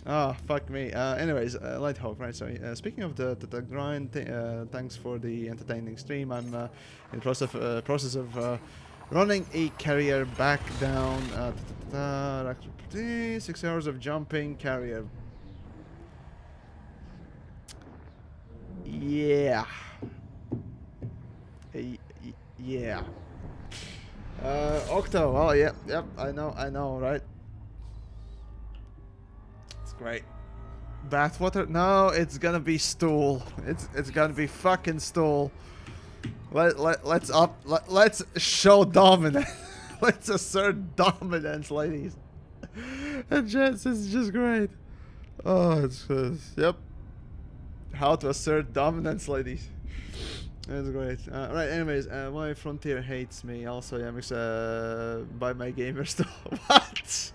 Oh, fuck me. Anyways, Light Hope, right? So, speaking of the grind, thanks for the entertaining stream. I'm in the process of running a carrier back down. 6 hours of jumping carrier. Yeah. Yeah. Octo. Oh, yep, I know, right? It's great. Bathwater? No, it's gonna be stool. It's gonna be fucking stool. Let's show dominance. Let's assert dominance, ladies and gents. It's just great. Oh, it's yep. How to assert dominance, ladies. That's great. Right, anyways, my Frontier hates me. Also, yeah, by my gamer store. What?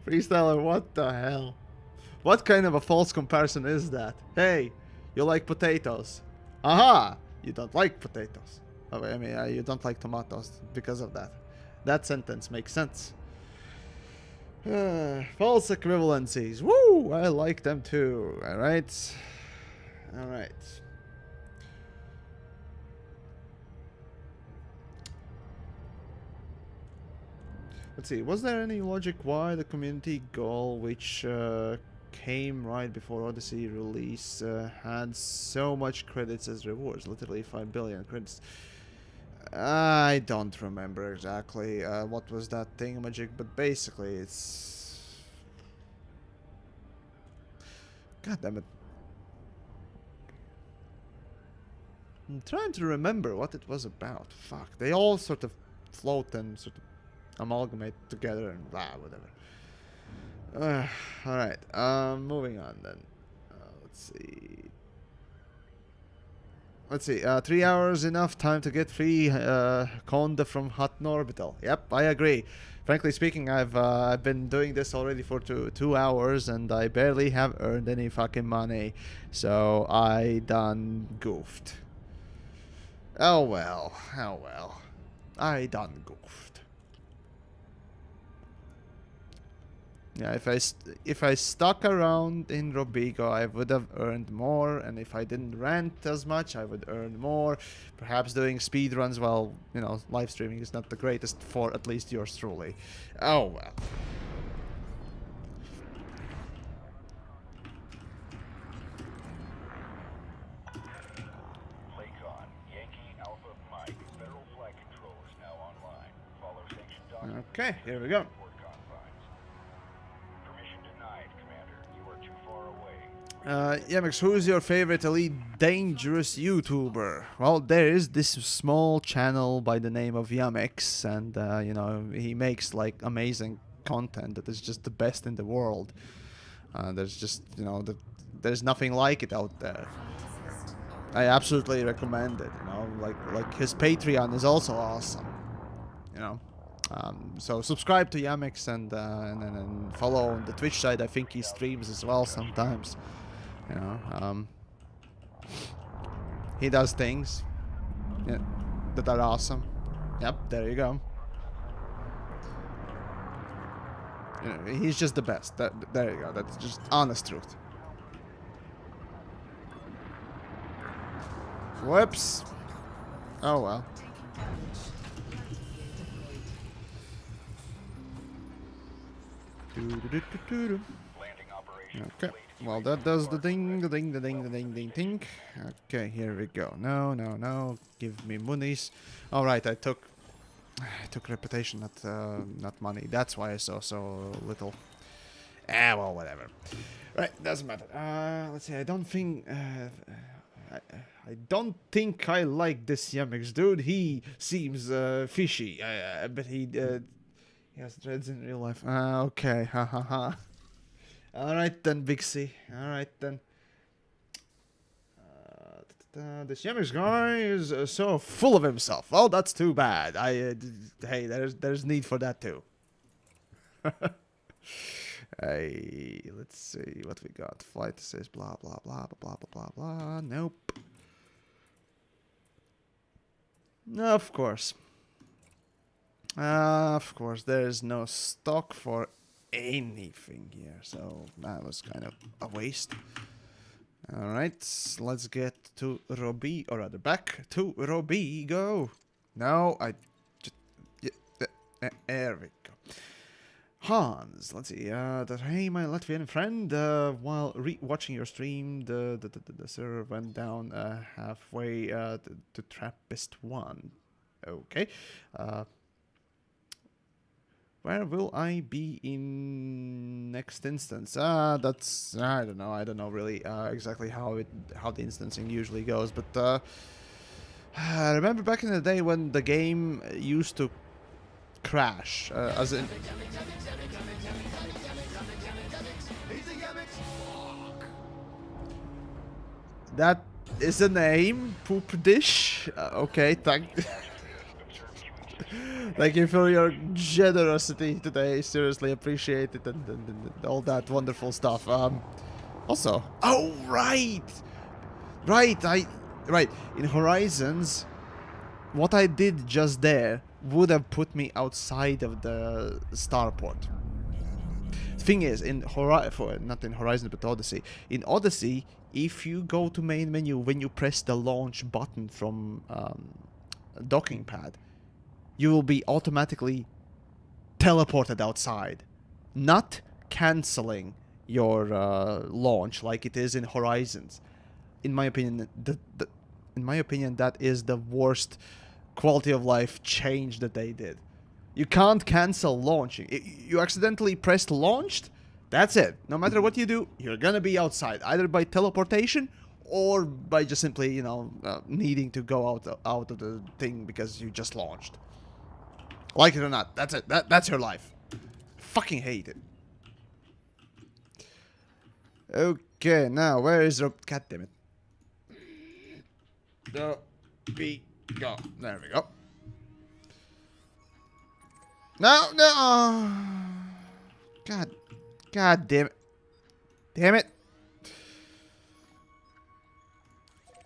Freestyler, what the hell? What kind of a false comparison is that? Hey, you like potatoes. Aha! You don't like potatoes. Oh, I mean, you don't like tomatoes because of that. That sentence makes sense. False equivalencies. Woo! I like them too. Alright. Alright. Let's see. Was there any logic why the community goal, which came right before Odyssey release, had so much credits as rewards? Literally 5 billion credits. I don't remember exactly what was that thingamajig, but basically it's... God damn it. I'm trying to remember what it was about. Fuck. They all sort of float and sort of amalgamate together and blah, whatever. Alright, moving on then. Let's see. Let's see, 3 hours enough time to get free Conda from Hutton Orbital. Yep, I agree. Frankly speaking, I've been doing this already for two hours and I barely have earned any fucking money. So I done goofed. Oh well, oh well. I done goofed. Yeah, if I stuck around in Robigo, I would have earned more, and if I didn't rant as much, I would earn more. Perhaps doing speedruns while, you know, live streaming is not the greatest for at least yours truly. Oh well. Okay, here we go. Yamix, who's your favorite elite dangerous YouTuber? Well, there is this small channel by the name of Yamix, and you know, he makes like amazing content that is just the best in the world. There's just, you know, there's nothing like it out there. I absolutely recommend it. You know, like his Patreon is also awesome. You know. So subscribe to Yamix and follow on the Twitch side. I think he streams as well sometimes. You know, he does things, yeah, that are awesome. Yep, there you go. You know, he's just the best. There you go. That's just honest truth. Whoops. Oh well. Okay, well that does the ding, the ding, the ding, the ding, ding, ding. Okay, here we go. No, no, no. Give me monies. All right, I took reputation, not money. That's why I saw so little. Well, whatever. Right, doesn't matter. Let's see. I don't think I like this Yamix dude. He seems fishy. But he has dreads in real life. Okay, ha ha ha. Alright then, Big C. Alright then. This Yamix guy is so full of himself. Oh, that's too bad. Hey, there's need for that too. Hey, let's see what we got. Flight says blah blah blah blah blah blah blah. Nope. Of course. Of course, there's no stock for anything here, so that was kind of a waste. Alright, let's get to Robbie, or rather back to Robbie. Go. No, there we go. Hans, let's see. Hey, my Latvian friend. While watching your stream, the server went down halfway to Trappist 1. Okay. Where will I be in next instance? That's I don't know. I don't know really exactly how the instancing usually goes. But I remember back in the day when the game used to crash, as in. That is a name, Poop Dish. Okay, thank you for your generosity today. Seriously appreciate it and all that wonderful stuff. Also, oh right, right, in Horizons, what I did just there would have put me outside of the starport. Thing is, not in Horizon but Odyssey. In Odyssey, if you go to main menu when you press the launch button from docking pad, you will be automatically teleported outside, not canceling your launch like it is in Horizons. In my opinion, that is the worst quality of life change that they did. You can't cancel launching. You accidentally pressed launched, that's it. No matter what you do, you're gonna be outside, either by teleportation or by just simply, needing to go out of the thing because you just launched. Like it or not, that's it. That's your life. Fucking hate it. Okay, now where is the... God damn it. There we go. There we go. No. God damn it. Damn it.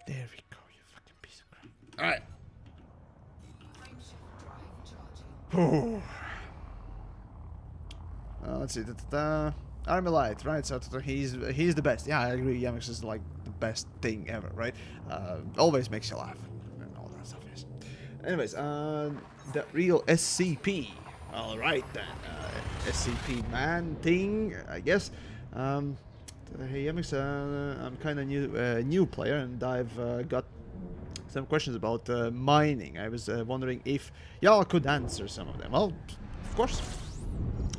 There we go, you fucking piece of crap. Alright. Let's see. Army Light, right? So he's the best. Yeah, I agree. Yamix is like the best thing ever, right? Always makes you laugh and all that stuff. Yes. Anyways, the real SCP. All right then, SCP man thing, I guess. Hey Yamix, I'm kind of new player, and I've got some questions about mining. I was wondering if y'all could answer some of them. Well, of course.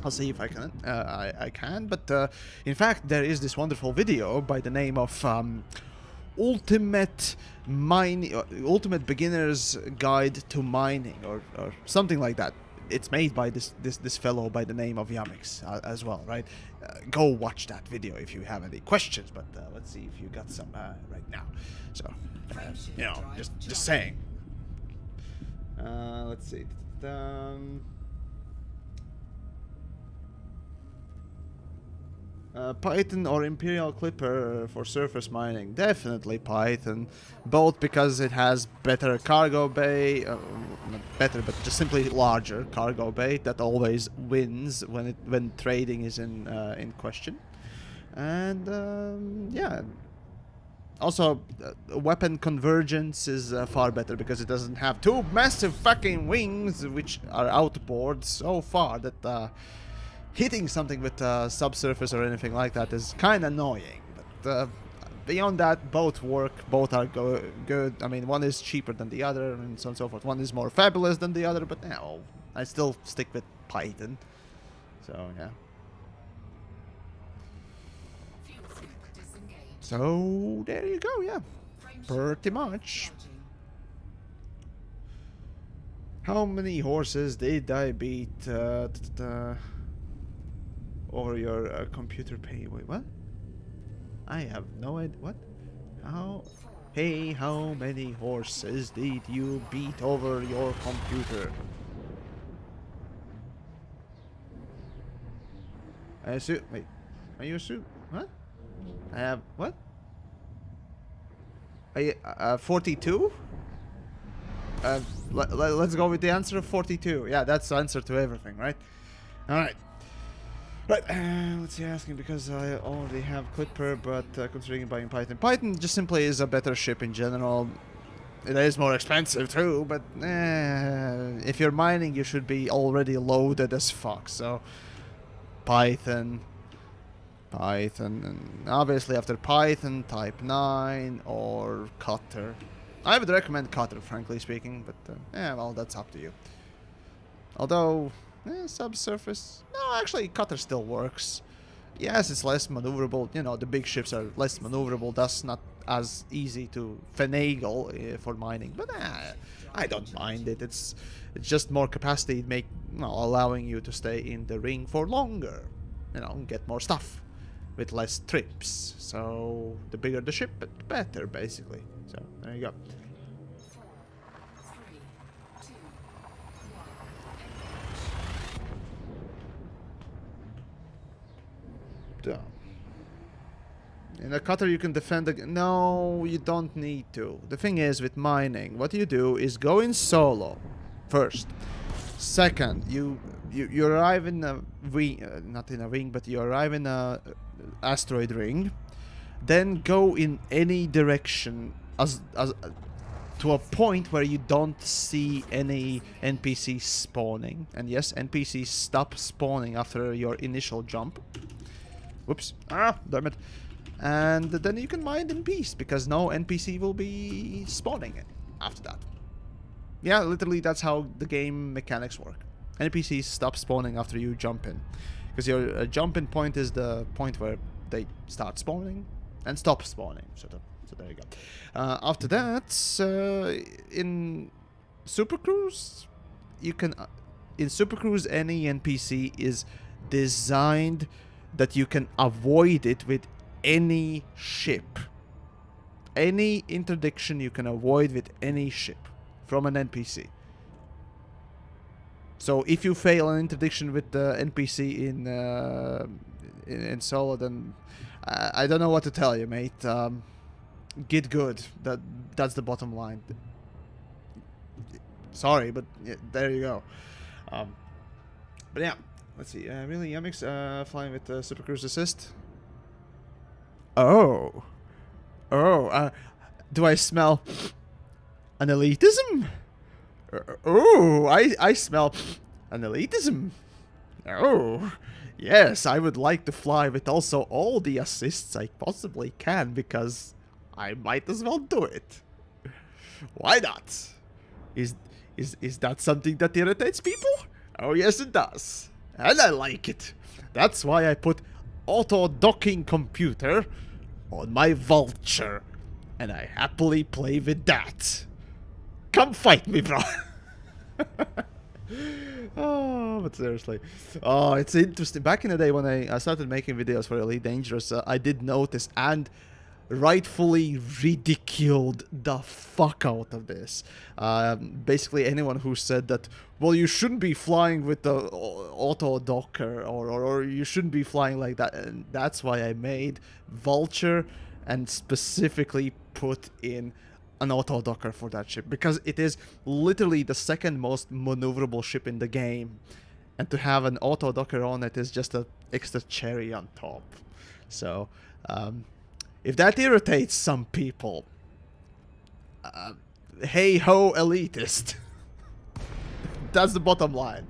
I'll see if I can. I can, but in fact, there is this wonderful video by the name of Ultimate Beginner's Guide to Mining, or something like that. It's made by this fellow by the name of Yamix as well, right? Go watch that video if you have any questions. But let's see if you got some right now. So, just saying. Let's see. Python or Imperial Clipper for surface mining? Definitely Python, both because it has better cargo bay, not better, but just simply larger cargo bay that always wins when trading is in question, and yeah. Also, weapon convergence is far better because it doesn't have two massive fucking wings which are outboard so far that hitting something with subsurface or anything like that is kind of annoying. But beyond that, both work, both are good. I mean, one is cheaper than the other and so on and so forth. One is more fabulous than the other, but no, I still stick with Python. So, yeah. So, there you go, yeah. Pretty much. How many horses did I beat over your computer pay? Wait, what? I have no idea. What? How? Hey, how many horses did you beat over your computer? I assume. Wait, are you assume? What? I have what? 42? Let's go with the answer of 42. Yeah, that's the answer to everything, right? Alright. Right, let's see, asking because I already have Clipper, but considering buying Python. Python just simply is a better ship in general. It is more expensive too, but if you're mining, you should be already loaded as fuck, so Python, and obviously after Python, Type 9 or Cutter. I would recommend Cutter, frankly speaking, but yeah, well, that's up to you. Although, subsurface, no, actually Cutter still works. Yes, it's less maneuverable, you know, the big ships are less maneuverable, thus not as easy to finagle for mining, but I don't mind it. It's just more capacity, allowing you to stay in the ring for longer, get more stuff with less trips. So the bigger the ship, the better, basically. So there you go. 4, 3, 2, 1. Done. In a cutter you can defend no, you don't need to. The thing is, with mining, what you do is go in solo first. Second, you arrive in a wing, not in a wing, but you arrive in a asteroid ring. Then go in any direction as to a point where you don't see any NPCs spawning. And yes, NPCs stop spawning after your initial jump. Whoops. Ah, damn it. And then you can mine in peace, because no NPC will be spawning after that. Yeah, literally that's how the game mechanics work. NPCs stop spawning after you jump in. Because your jump-in point is the point where they start spawning and stop spawning. So there you go. After that, in Super Cruise, you can... in Super Cruise, any NPC is designed that you can avoid it with any ship. Any interdiction you can avoid with any ship from an NPC. So if you fail an interdiction with the NPC in solo, then I don't know what to tell you, mate. Get good. That's the bottom line. Sorry, but yeah, there you go. But yeah, let's see. Really, Yamix flying with Super Cruise Assist. Oh, do I smell an elitism? Oh, I smell an elitism. Oh, yes, I would like to fly with also all the assists I possibly can, because I might as well do it. Why not? Is that something that irritates people? Oh, yes, it does. And I like it. That's why I put auto-docking computer on my Vulture, and I happily play with that. Come fight me, bro. Oh, but seriously. Oh, it's interesting. Back in the day when I started making videos for Elite Dangerous, I did notice and rightfully ridiculed the fuck out of this. Basically, anyone who said that, well, you shouldn't be flying with the auto docker, or you shouldn't be flying like that. And that's why I made Vulture and specifically put in an auto docker for that ship, because it is literally the second most maneuverable ship in the game, and to have an auto docker on it is just an extra cherry on top. So if that irritates some people, hey ho, elitist. That's the bottom line.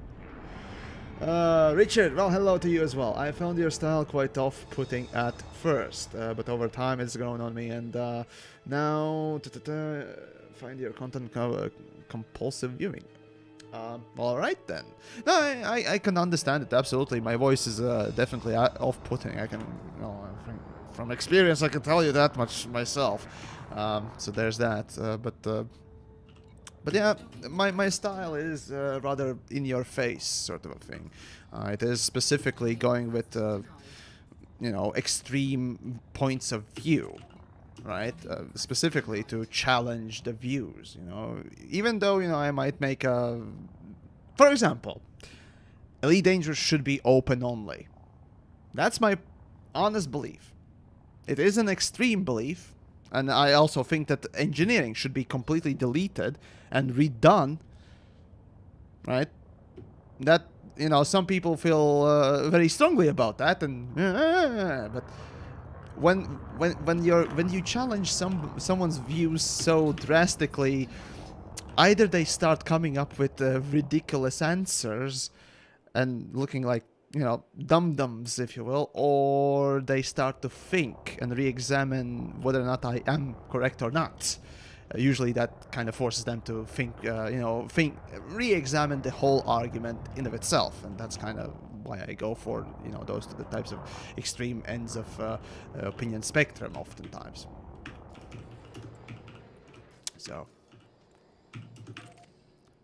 Richard, well, hello to you as well. I found your style quite off-putting at first, but over time it's grown on me, and now find your content compulsive viewing. All right then. No, I can understand it absolutely. My voice is definitely off-putting. I can, from experience, I can tell you that much myself. So there's that. But yeah, my style is rather in your face sort of a thing. It is specifically going with extreme points of view, right? Specifically to challenge the views. Even though I might make a, for example, Elite Dangerous should be open only. That's my honest belief. It is an extreme belief. And I also think that engineering should be completely deleted and redone, right? That, some people feel very strongly about that, and but when you challenge someone's views so drastically, either they start coming up with ridiculous answers and looking like dum-dums, if you will, or they start to think and re-examine whether or not I am correct or not. Usually that kind of forces them to think, re-examine the whole argument in of itself, and that's kind of why I go for, those the types of extreme ends of opinion spectrum oftentimes. So.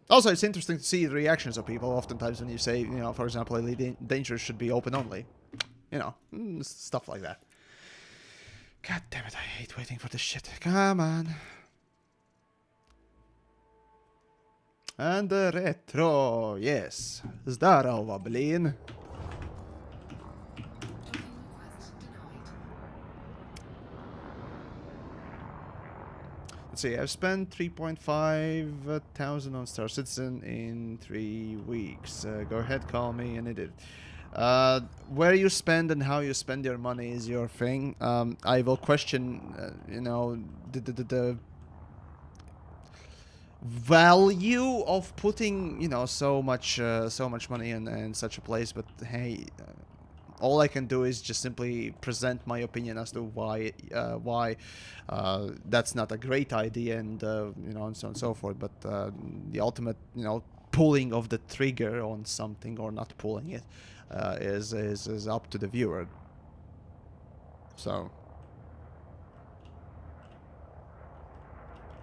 Also, it's interesting to see the reactions of people oftentimes when you say, for example, Elite Dangerous should be open only. Stuff like that. God damn it, I hate waiting for this shit. Come on. And the retro, yes. Zdarova, blin. Let's see, I've spent 3.5 thousand on Star Citizen in 3 weeks. Go ahead, call me an idiot. Where you spend and how you spend your money is your thing. I will question, you know, the value of putting, you know, so much money in such a place. But hey, all I can do is just simply present my opinion as to why that's not a great idea, and you know, and so on and so forth. But the ultimate, you know, pulling of the trigger on something or not pulling it is up to the viewer. So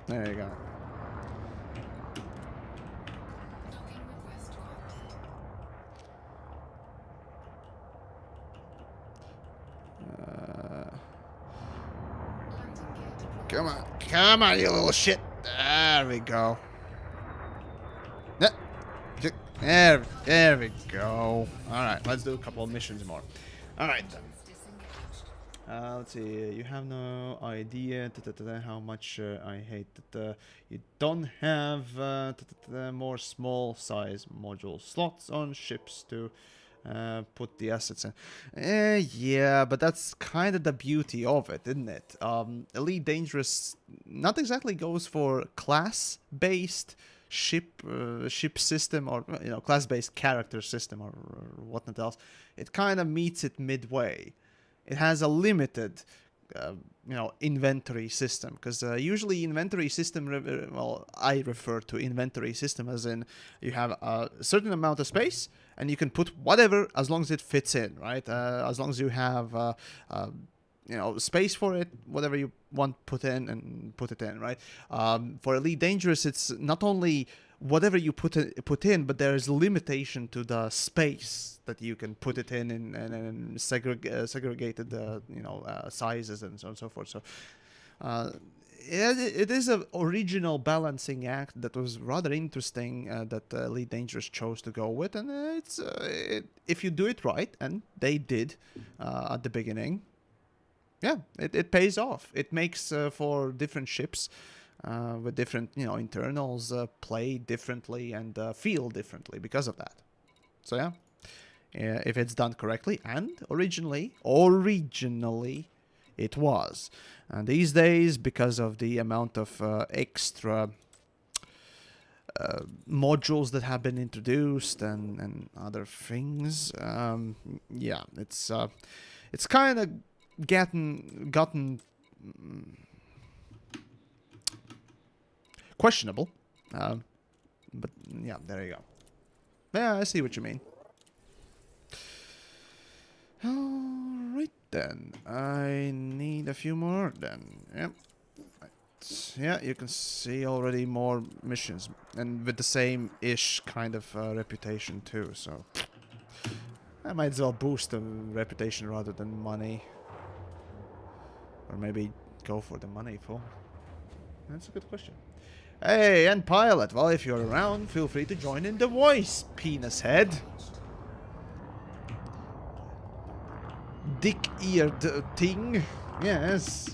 there you go. Docking request granted. Landing gear deployed. Come on, you little shit. There we go. There we go. Alright, let's do a couple of missions more. Alright then. Disengaged. Let's see, you have no idea how much I hate that you don't have more small size module slots on ships to put the assets in. Yeah, but that's kind of the beauty of it, isn't it? Elite Dangerous not exactly goes for class-based ship system, or, you know, class-based character system, or whatnot else. It kind of meets it midway. It has a limited you know, inventory system, because usually inventory system, well, I refer to inventory system as in you have a certain amount of space and you can put whatever as long as it fits in, right? As long as you have you know, space for it, whatever you want put in, and put it in, right? For Elite Dangerous, it's not only whatever you put in, but there is limitation to the space that you can put it in, and segregated you know, sizes and so on and so forth. So it is an original balancing act that was rather interesting, that Elite Dangerous chose to go with, and if you do it right, and they did at the beginning, yeah, it pays off. It makes for different ships with different, you know, internals play differently and feel differently because of that. So yeah, if it's done correctly, and originally it was. And these days, because of the amount of extra modules that have been introduced and other things, yeah, it's kind of gotten questionable, but yeah, there you go. Yeah, I see what you mean. Alright then, I need a few more then. Yep. Right. Yeah, you can see already more missions, and with the same-ish kind of reputation too, so I might as well boost the reputation rather than money. Or maybe go for the money for. That's a good question. Hey, and Pilot, well, if you're around, feel free to join in the voice, penis head. Dick-eared thing. Yes.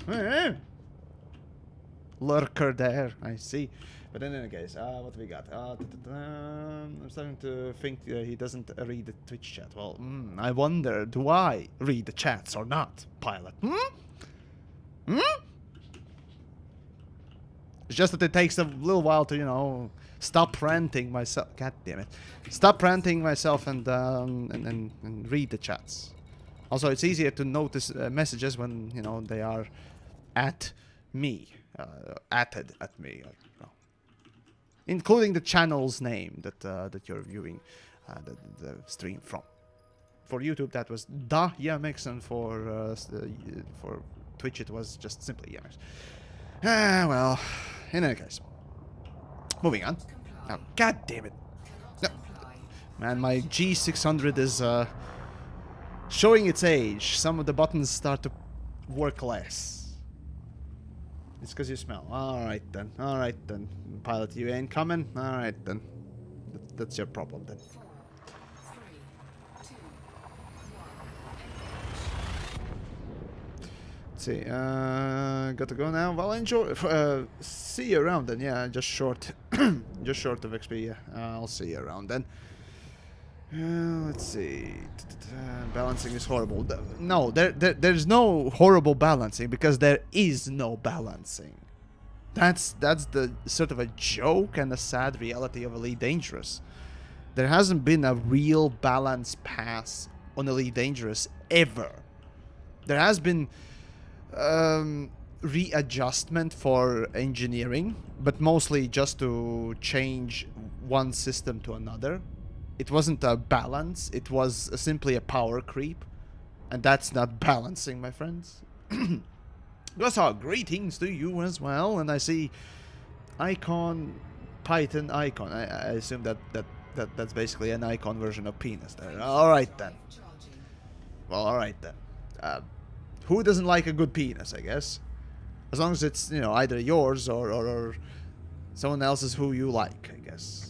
Lurker there, I see. But in any case, what do we got? I'm starting to think he doesn't read the Twitch chat. Well, I wonder, do I read the chats or not, Pilot? It's just that it takes a little while to, you know, stop ranting myself. God damn it. Stop ranting myself and read the chats. Also, it's easier to notice messages when, you know, they are at me. Atted at me. Or, you know, including the channel's name that you're viewing the stream from. For YouTube, that was Da Yamix, and for Twitch, it was just simply Yamix. Well, in any case, moving on. Oh, God damn it! No. Man, my G600 is showing its age. Some of the buttons start to work less. It's because you smell. Alright then. Alright then. Pilot, you ain't coming? Alright then. That's your problem then. 4, 3, 2, 1. see. Got to go now. Well, enjoy. See you around then. Yeah, just short, just short of XP. Yeah, I'll see you around then. Let's see. Balancing is horrible. No, there's no horrible balancing because there is no balancing. That's the sort of a joke and a sad reality of Elite Dangerous. There hasn't been a real balance pass on Elite Dangerous ever. There has been readjustment for engineering, but mostly just to change one system to another. It wasn't a balance, it was simply a power creep. And that's not balancing, my friends. Those are greetings to you as well. And I see icon, Python icon. I assume that's basically an icon version of penis there. Alright then. Well, alright then. Who doesn't like a good penis, I guess? As long as it's, you know, either yours or someone else's who you like, I guess.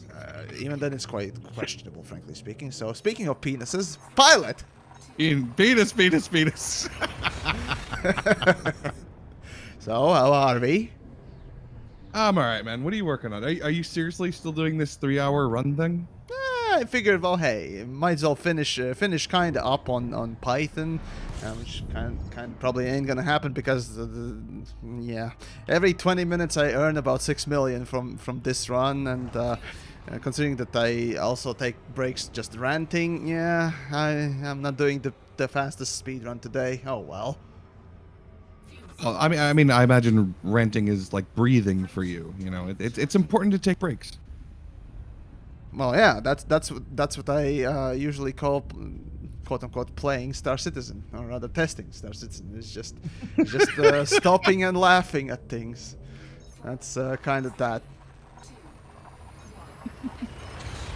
Even then, it's quite questionable, frankly speaking. So, speaking of penises, Pilot! Penis. So, how are we? I'm alright, man. What are you working on? Are you seriously still doing this 3-hour run thing? I figured, well, hey, might as well finish kind of up on Python, which kind of probably ain't gonna happen because, yeah, every 20 minutes I earn about 6 million from this run, and considering that I also take breaks just ranting, yeah, I'm not doing the fastest speed run today. Oh well. Well, I mean, I imagine ranting is like breathing for you. You know, it's important to take breaks. Well, yeah, that's what I usually call, quote unquote, playing Star Citizen, or rather testing Star Citizen. It's just stopping and laughing at things. That's kind of that.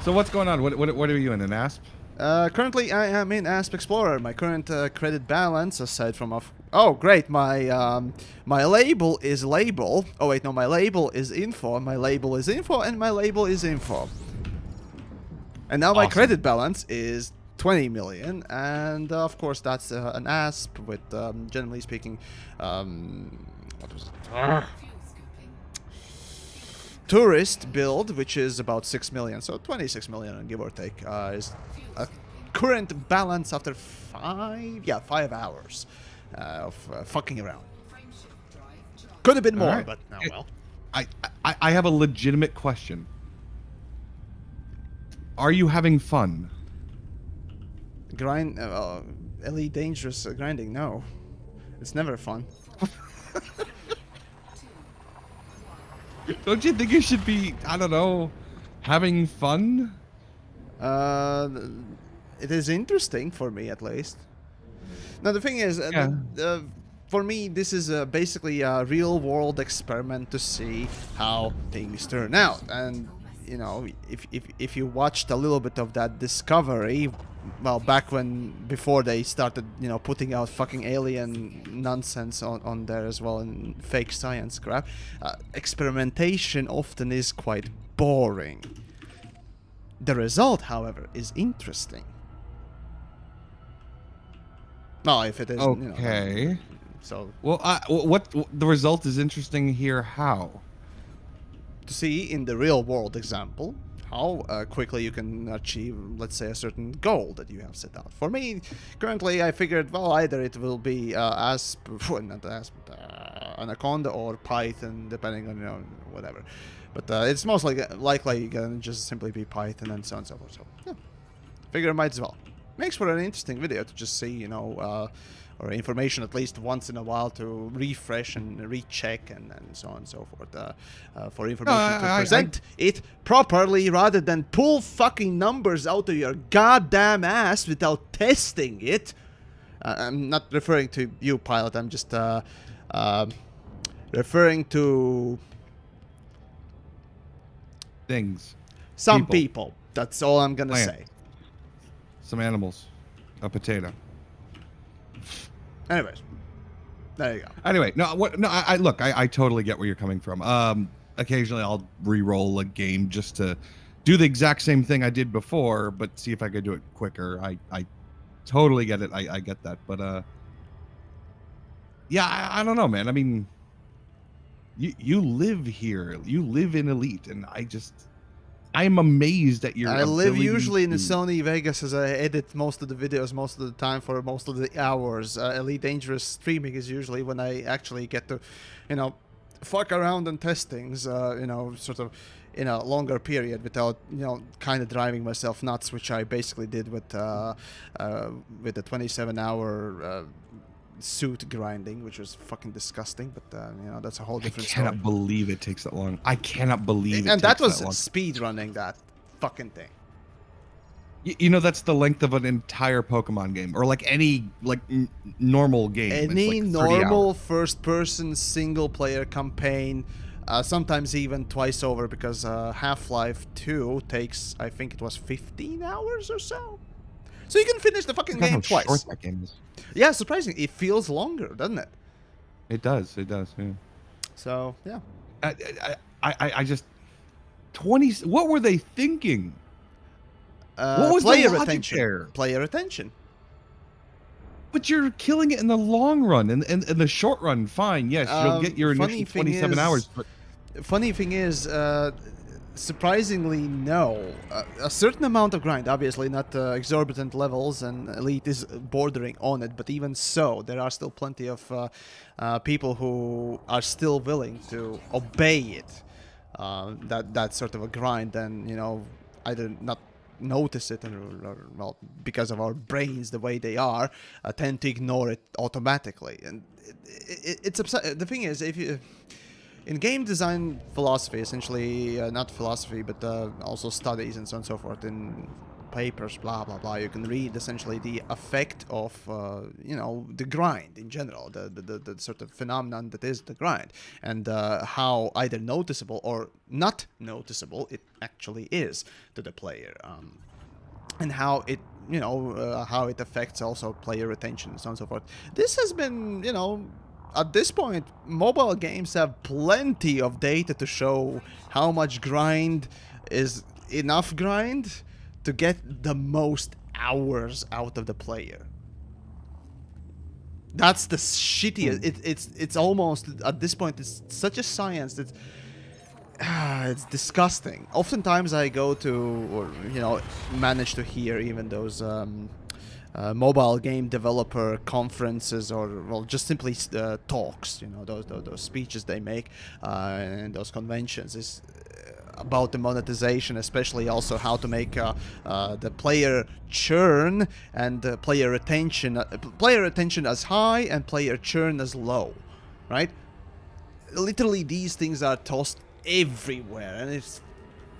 So what's going on? What are you in, an ASP? Currently, I am in ASP Explorer. My current credit balance, aside from oh great, my label is label. Oh wait, no, my label is info. My label is info, and my label is info. And now my credit balance is 20 million, and of course that's an ASP with, generally speaking, what was it? Tourist build, which is about 6 million, so 26 million, give or take, is a current balance after 5 hours of fucking around. Could have been more, right. But no, well. I have a legitimate question. Are you having fun? Elite Dangerous grinding, no. It's never fun. Don't you think you should be, I don't know, having fun? It is interesting for me, at least. Now, the thing is, for me, this is basically a real-world experiment to see how things turn out. And, you know, if you watched a little bit of that Discovery, well, before they started, you know, putting out fucking alien nonsense on there as well, and fake science crap, experimentation often is quite boring. The result, however, is interesting. No, if it is, okay. You know, so well, what the result is interesting here? How? To see in the real world example how quickly you can achieve, let's say, a certain goal that you have set out. For me, currently, I figured, well, either it will be Anaconda or Python, depending on, you know, whatever. But it's most likely gonna just simply be Python and so on and so forth. So, yeah, figure might as well. Makes for an interesting video to just see, you know, or information at least once in a while to refresh and recheck and so on and so forth, for information to present it properly rather than pull fucking numbers out of your goddamn ass without testing it. I'm not referring to you, Pilot. I'm just referring to things. Some people. That's all I'm gonna say. Some animals. A potato. Anyways, there you go. Anyway, I totally get where you're coming from. Occasionally I'll re-roll a game just to do the exact same thing I did before, but see if I could do it quicker. I totally get it. I get that, but yeah, I don't know, man. I mean, you live here, you live in Elite, and I'm amazed at your I live ability usually in the to. Sony Vegas as I edit most of the videos most of the time for most of the hours. Elite Dangerous streaming is usually when I actually get to, you know, fuck around and test things, you know, sort of in a longer period without, you know, kind of driving myself nuts, which I basically did with the 27-hour suit grinding, which was fucking disgusting. But you know, that's a whole I different cannot story. believe it takes that long. I cannot believe it And takes that was that long. speed running that fucking thing. You know, that's the length of an entire Pokemon game, or like any normal game. It's Any like 30 normal hours. first-person single-player campaign, sometimes even twice over, because Half-Life 2 takes, I think it was 15 hours or so. So you can finish the fucking Look at game how twice. short that game is. Yeah, surprising. It feels longer, doesn't it? It does. It does. Yeah. So yeah. I just 20. What were they thinking? What was the Player logic attention. there? Player attention. But you're killing it in the long run, and in the short run, fine. Yes, you'll get your Funny initial thing 27 is- hours. But Funny thing is, surprisingly, no. A certain amount of grind, obviously not exorbitant levels, and Elite is bordering on it, but even so, there are still plenty of people who are still willing to obey it. That sort of a grind, and, you know, either not notice it, or well, because of our brains the way they are, tend to ignore it automatically. And it's upset. The thing is, if you... In game design philosophy, essentially, not philosophy, but also studies and so on and so forth, in papers, blah, blah, blah, you can read essentially the effect of, you know, the grind in general, the sort of phenomenon that is the grind, and how either noticeable or not noticeable it actually is to the player, and how it, you know, how it affects also player attention and so on and so forth. This has been, you know, at this point, mobile games have plenty of data to show how much grind is enough grind to get the most hours out of the player. That's the shittiest. It's almost, at this point, it's such a science that it's disgusting. Oftentimes I go to, or, you know, manage to hear even those mobile game developer conferences, or, well, just simply talks, you know, those speeches they make, and those conventions is about the monetization, especially also how to make the player churn and player attention as high and player churn as low, right? Literally, these things are tossed everywhere, and it's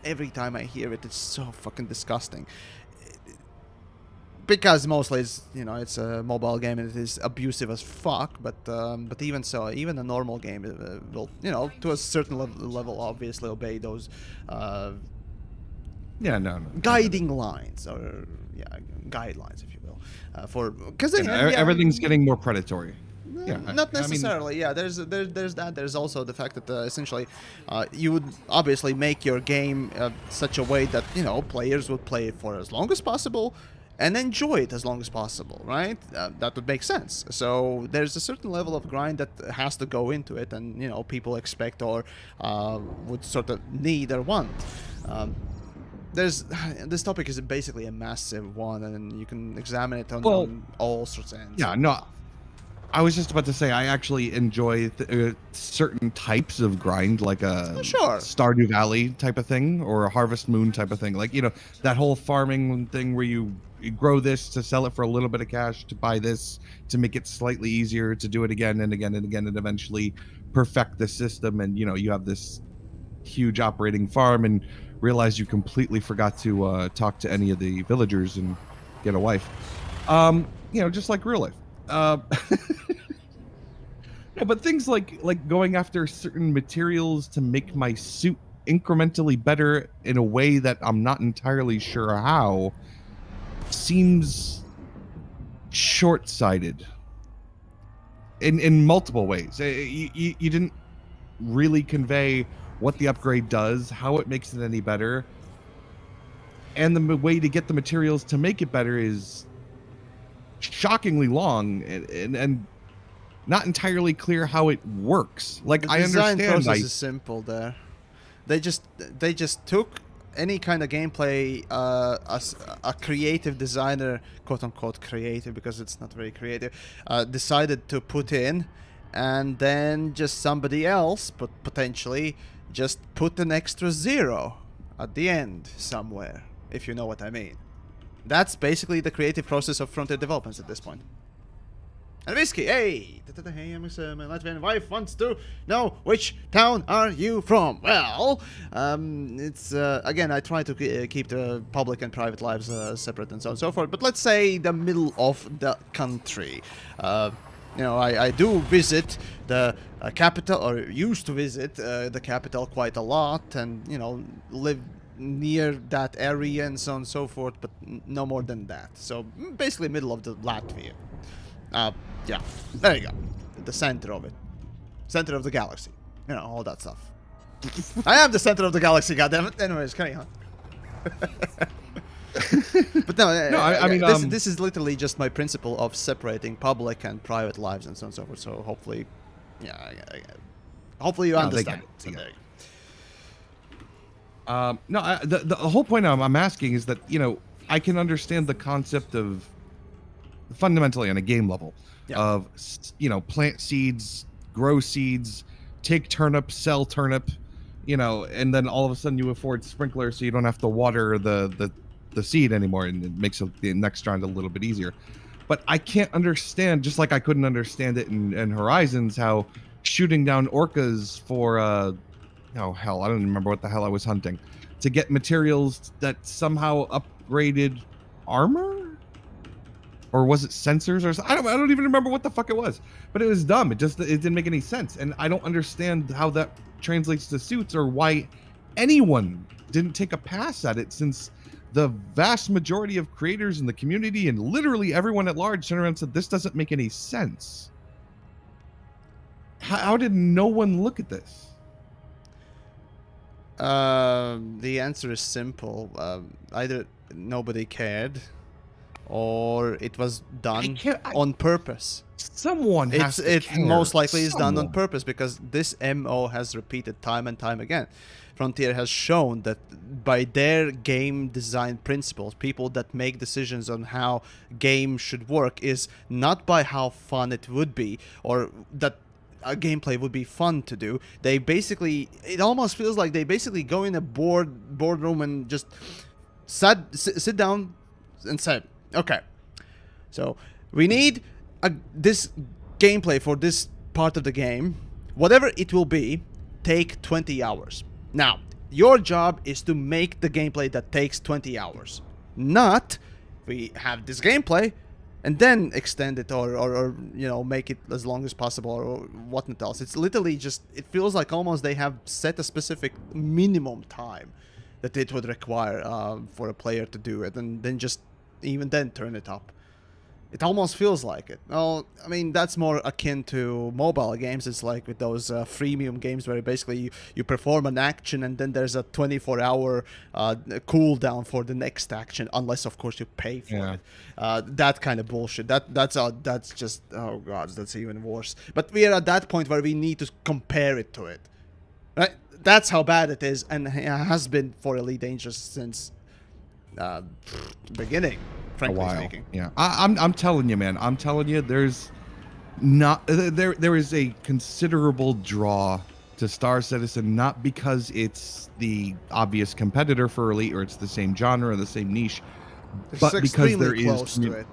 every time I hear it, it's so fucking disgusting. Because mostly it's, you know, it's a mobile game and it is abusive as fuck, but even so, even a normal game will, you know, to a certain level obviously obey those yeah, no. guiding lines, or guidelines, if you will, for, because Everything's getting more predatory. Yeah, not I mean, necessarily. Yeah, there's that. There's also the fact that essentially, you would obviously make your game such a way that, you know, players would play it for as long as possible and enjoy it as long as possible, right? That would make sense. So there's a certain level of grind that has to go into it, and, you know, people expect or would sort of need or want. This topic is basically a massive one, and you can examine it on all sorts of ends. Yeah, no. I was just about to say, I actually enjoy certain types of grind, like a Sure. Stardew Valley type of thing, or a Harvest Moon type of thing. Like, you know, that whole farming thing where you grow this to sell it for a little bit of cash, to buy this to make it slightly easier to do it again and again and again, and eventually perfect the system. And, you know, you have this huge operating farm and realize you completely forgot to talk to any of the villagers and get a wife. You know, just like real life. Yeah, but things like going after certain materials to make my suit incrementally better in a way that I'm not entirely sure how seems short-sighted in multiple ways. You didn't really convey what the upgrade does, how it makes it any better, and the way to get the materials to make it better is shockingly long, and not entirely clear how it works. Like, The I design understand. process is simple there. They just took any kind of gameplay a creative designer, quote unquote creative, because it's not very creative, decided to put in, and then just somebody else, but potentially just put an extra zero at the end somewhere, if you know what I mean. That's basically the creative process of Frontier developments at this point. And Whiskey, hey! Hey, I'm my Latvian wife wants to know which town are you from? Well, it's, again, I try to keep the public and private lives separate and so on and so forth, but let's say the middle of the country. You know, I do visit the capital, or used to visit the capital quite a lot, and, you know, live near that area and so on and so forth, but no more than that. So, basically middle of the Latvia. Yeah, there you go. The center of it. Center of the galaxy. You know, all that stuff. I am the center of the galaxy, goddammit. Anyways, carry on. But no, I mean, this is literally just my principle of separating public and private lives and so on and so forth. So hopefully, yeah, hopefully you understand. So there you go. No, the whole point I'm asking is that, you know, I can understand the concept of, fundamentally on a game level, of, you know, plant seeds, grow seeds, take turnip, sell turnip, you know, and then all of a sudden you afford sprinklers so you don't have to water the seed anymore, and it makes the next round a little bit easier. But I can't understand, just like I couldn't understand it in Horizons, how shooting down orcas for oh hell, I don't remember what the hell I was hunting, to get materials that somehow upgraded armor, or was it sensors, or something? I don't even remember what the fuck it was, but it was dumb. It didn't make any sense, and I don't understand how that translates to suits, or why anyone didn't take a pass at it, since the vast majority of creators in the community and literally everyone at large turned around and said this doesn't make any sense. How did no one look at this? The answer is simple. Either nobody cared, or it was done on purpose. Someone has to It care. most likely is done on Someone. purpose, because this MO has repeated time and time again. Frontier has shown that by their game design principles, people that make decisions on how games should work is not by how fun it would be, or that a gameplay would be fun to do. They basically, it almost feels like they basically go in a boardroom and just sit down and say, okay, so we need this gameplay for this part of the game, whatever it will be, take 20 hours. Now, your job is to make the gameplay that takes 20 hours. Not, we have this gameplay and then extend it, or you know, make it as long as possible, or whatnot else. It's literally just, it feels like almost they have set a specific minimum time that it would require for a player to do it, and then just even then turn it up. It almost feels like it. Well, I mean, that's more akin to mobile games. It's like with those freemium games where basically you perform an action and then there's a 24-hour cooldown for the next action, unless of course you pay for it. That kind of bullshit. That's just, oh god, that's even worse. But we are at that point where we need to compare it to it. Right? That's how bad it is, and it has been for Elite Dangerous since beginning. Frankly speaking. Yeah, I'm telling you, man. I'm telling you, there's not there is a considerable draw to Star Citizen, not because it's the obvious competitor for Elite, or it's the same genre or the same niche, but because there is to it.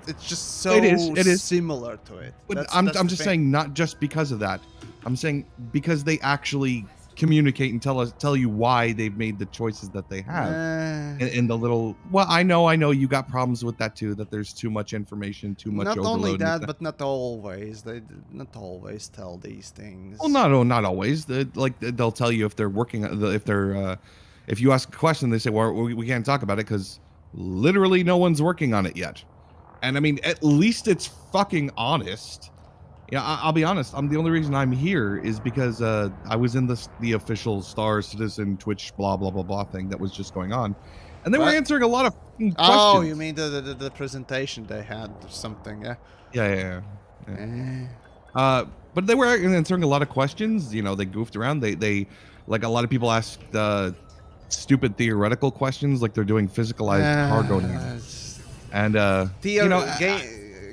It's just so it is similar to it. But I'm just saying, not just because of that. I'm saying because they actually communicate and tell you why they've made the choices that they have. In the little, well, I know you got problems with that too, that there's too much information, too much overload. Not only that, but not always. They not always tell these things. Well, not always. They'll tell you if they're working, if you ask a question, they say, well, we can't talk about it because literally no one's working on it yet. And I mean, at least it's fucking honest. Yeah, I'll be honest. The only reason I'm here is because I was in the official Star Citizen Twitch blah blah blah blah thing that was just going on, and they were answering a lot of questions. Oh, you mean the presentation they had or something? Yeah. Yeah. Eh. But they were answering a lot of questions. You know, they goofed around. They like a lot of people asked stupid theoretical questions, like they're doing physicalized cargo now. It's- And you know,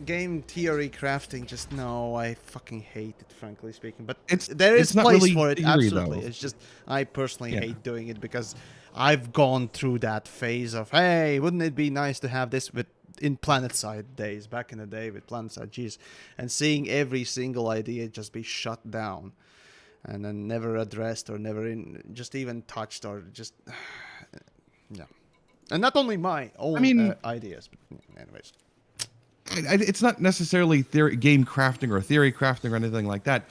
game theory crafting, just no, I fucking hate it, frankly speaking. But it's there is not place really for it, theory, absolutely. though. It's just I personally Yeah. hate doing it because I've gone through that phase of, hey, wouldn't it be nice to have this with in PlanetSide days, back in the day with PlanetSide, geez, and seeing every single idea just be shut down and then never addressed or never just even touched or just yeah. And not only my own mean, ideas, but anyways. It's not necessarily game crafting or theory crafting or anything like that.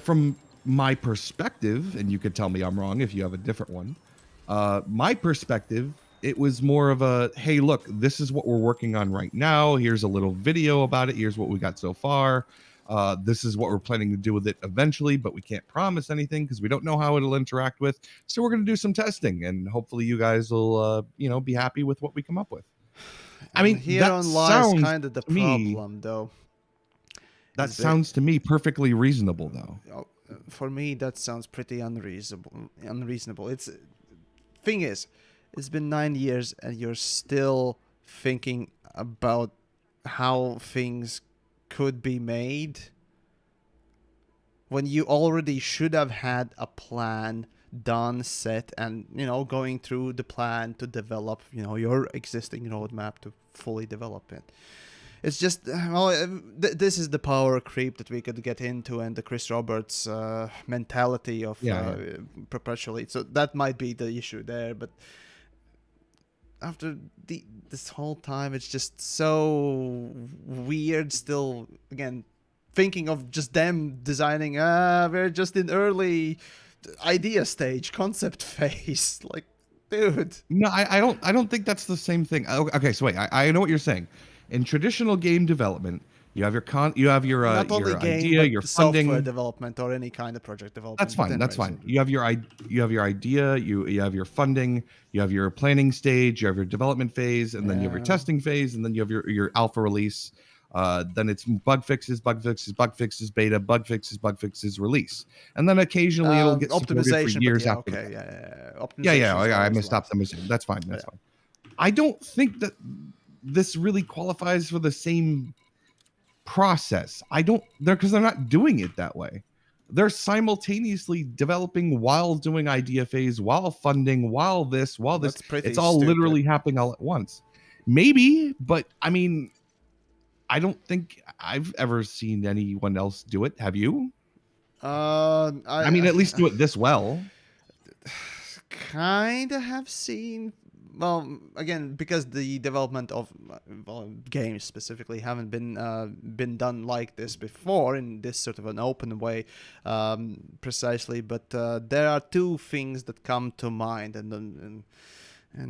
From my perspective, and you could tell me I'm wrong if you have a different one. My perspective, it was more of a, hey, look, this is what we're working on right now. Here's a little video about it. Here's what we got so far. This is what we're planning to do with it eventually, but we can't promise anything because we don't know how it'll interact with. So we're going to do some testing, and hopefully you guys will, be happy with what we come up with. I mean, herein lies kind of the problem, though. That sounds to me perfectly reasonable, though. For me, that sounds pretty unreasonable. Thing is, it's been 9 years, and you're still thinking about how things could be made when you already should have had a plan done, set, and going through the plan to develop your existing roadmap to fully develop it. It's just this is the power creep that we could get into, and the Chris Roberts mentality of perpetually. So that might be the issue there, but after this whole time, it's just so weird. Still, again, thinking of just them designing. We're just in early idea stage, concept phase. Like, dude. No, I don't think that's the same thing. Okay, so wait, I know what you're saying. In traditional game development, you have your not only your game, idea, but your software funding development or any kind of project development. That's fine. That's fine. You have your idea. You have your funding. You have your planning stage. You have your development phase, and then you have your testing phase, and then you have your alpha release. Then it's bug fixes, beta, bug fixes, release, and then occasionally it'll get supported for years after that. I missed optimization. That's fine. That's fine. I don't think that this really qualifies for the same process. Because they're not doing it that way. They're simultaneously developing while doing idea phase, while funding, while this. It's all literally happening all at once. Maybe, but I mean, I don't think I've ever seen anyone else do it. Have you? I mean, at least do it this well. Kind of have seen. Well, again, because the development of games specifically haven't been done like this before in this sort of an open way, precisely. But there are two things that come to mind, and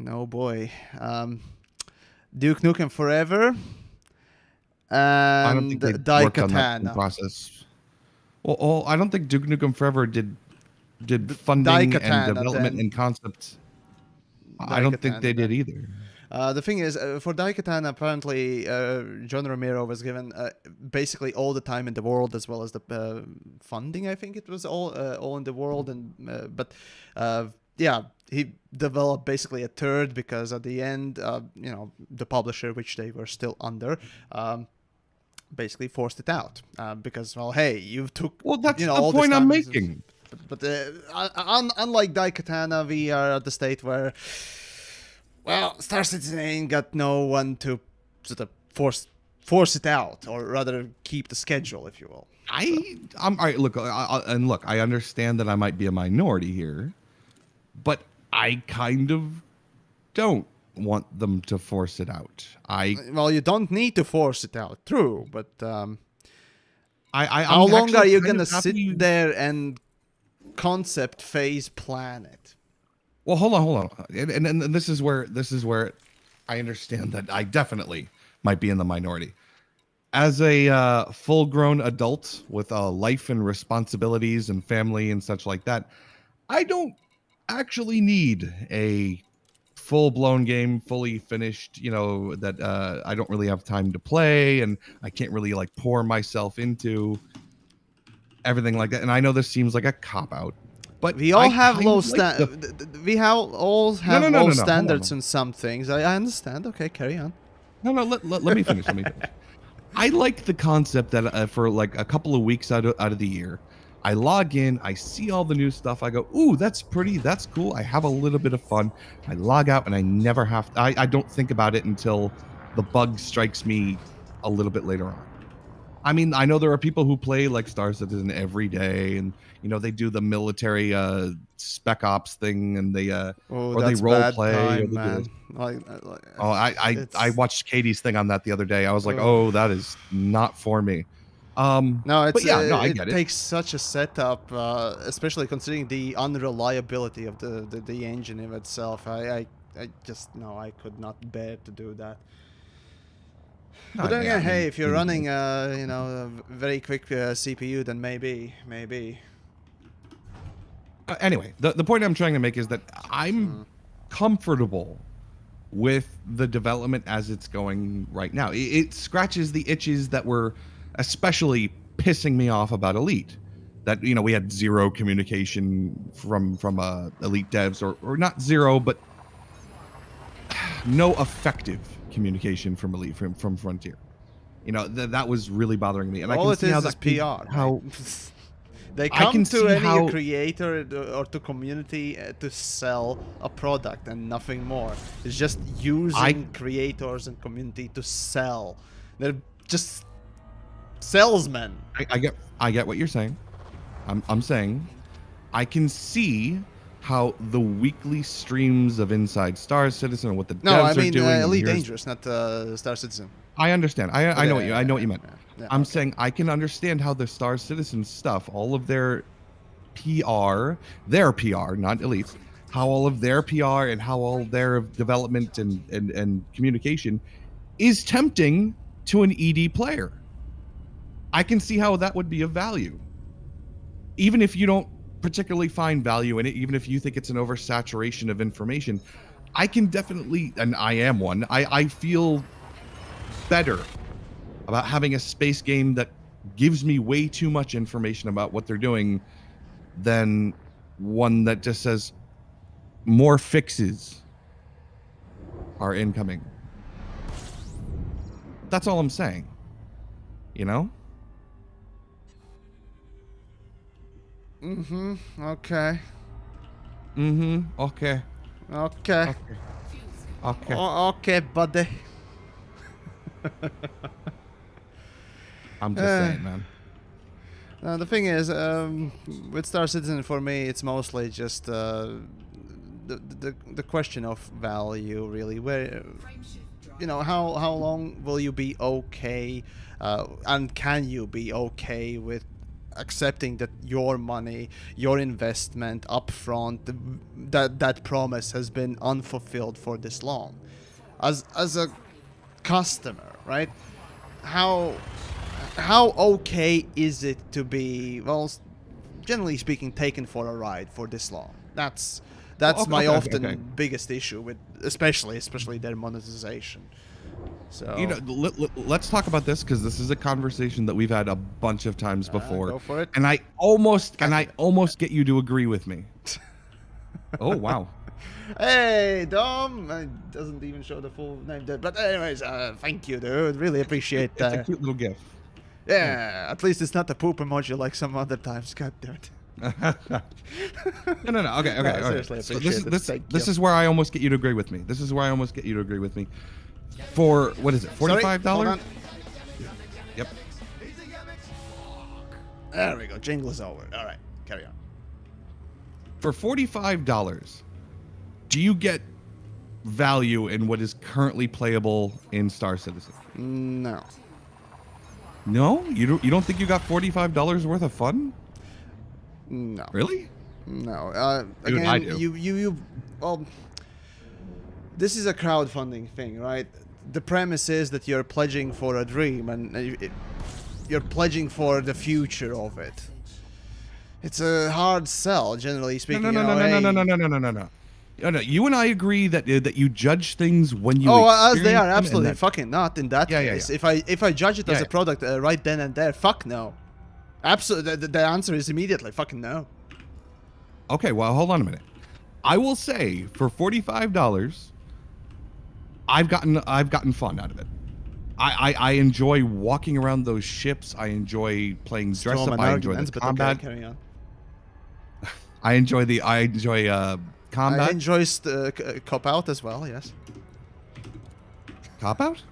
oh boy, Duke Nukem Forever I don't think and they worked on that Daikatana. process. Well, I don't think Duke Nukem Forever did funding and development and concepts. I don't think they did either. The thing is, for Daikatana, apparently, John Romero was given basically all the time in the world, as well as the funding. I think it was all in the world, but he developed basically a third because at the end, the publisher, which they were still under, basically forced it out because, well, hey, you took that's the all point this I'm time. making. But unlike Daikatana, we are at the state where, well, Star Citizen ain't got no one to sort of force it out, or rather keep the schedule, if you will. I'm all right. Look, I understand that I might be a minority here, but I kind of don't want them to force it out. Well, you don't need to force it out, true, but how long are you gonna sit there and concept phase plan it? Well, hold on, and this is where I understand that I definitely might be in the minority. As a full-grown adult with a life and responsibilities and family and such like that, I don't actually need a full blown game, fully finished, you know, that I don't really have time to play and I can't really like pour myself into everything like that. And I know this seems like a cop out, but We all I have kind low of like the all have no, low hold on. standards in some things. I understand. Okay, carry on. No, let me finish. Let me finish. I like the concept that for like a couple of weeks out of the year, I log in, I see all the new stuff. I go, ooh, that's pretty, that's cool. I have a little bit of fun. I log out and I never have to, I don't think about it until the bug strikes me a little bit later on. I mean, I know there are people who play like Star Citizen every day, and you know they do the military spec ops thing, and they Oh, or they that's role bad play. Or time, they do man. this. Like, Oh, I it's- watched Katie's thing on that the other day. I was like, Ugh. oh, that is not for me. No, it's but yeah, no, I it get it. takes such a setup, especially considering the unreliability of the engine in itself. I just no, I could not bear to do that. No, But then yeah, again, I mean, hey, if you're you know, running, you know, a very quick CPU, then maybe. anyway, the point I'm trying to make is that I'm Mm. comfortable with the development as it's going right now. It scratches the itches that were especially pissing me off about Elite. That, you know, we had zero communication from Elite devs, or not zero, but no effective communication from Elite from Frontier. You know, that was really bothering me, and I All can it see how is that PR. how Right? They I come can to see any how creator or to community to sell a product and nothing more. It's just using creators and community to sell. They're just salesmen. I get what you're saying. I'm saying I can see how the weekly streams of Inside Star Citizen and what the No, devs I are mean doing. and Elite here's- Dangerous, not Star Citizen. I understand. I know what you. I know what you meant. Yeah, I'm okay. saying I can understand how the Star Citizen stuff, all of their PR, not Elite, how all of their PR and how all their development and communication is tempting to an ED player. I can see how that would be of value. Even if you don't particularly find value in it, even if you think it's an oversaturation of information, I can definitely, and I am one, I feel better about having a space game that gives me way too much information about what they're doing than one that just says more fixes are incoming. That's all I'm saying. You know? Mm-hmm. Okay. Mm-hmm. Okay. Okay. Okay. Okay, buddy. I'm just saying, man. The thing is, with Star Citizen, for me, it's mostly just the question of value, really. Where, you know, how long will you be okay, and can you be okay with accepting that your money, your investment upfront, that promise has been unfulfilled for this long, as a customer, right? How okay is it to be, well, generally speaking, taken for a ride for this long? That's my often biggest issue with, especially their monetization. So, You know, let's talk about this, because this is a conversation that we've had a bunch of times before. go for it. And I almost get you to agree with me. Oh wow. Hey, Dom! It doesn't even show the full name there. But anyways, thank you, dude. Really appreciate It's a that. cute little gift. Yeah, at least it's not the poop emoji like some other times. God damn it. No. Okay. No, Okay. seriously, So appreciate it. this Thank this you. is where I almost get you to agree with me. For what is it? $45? Sorry, hold on. Yep. There we go. Jingle is over. All right, carry on. For $45, do you get value in what is currently playable in Star Citizen? No. No, you don't think you got $45 worth of fun? No. Really? No. Dude, Again, I do. you well, this is a crowdfunding thing, right? The premise is that you're pledging for a dream, and you're pledging for the future of it. It's a hard sell, generally speaking. No. you know, hey, No. Oh, no, you and I agree that that you judge things when you. Oh, as they experience are, them and absolutely that- fucking not in that Yeah, yeah, case. yeah. If I judge it as Yeah, a yeah. product right then and there, fuck no. Absolutely, the answer is immediately fucking no. Okay, well, hold on a minute. I will say for $45, I've gotten fun out of it. I enjoy walking around those ships. I enjoy playing dress Strong up. I enjoy the arguments, but combat. okay, carry on. I enjoy combat. I enjoy cop out as well. Yes. Cop out?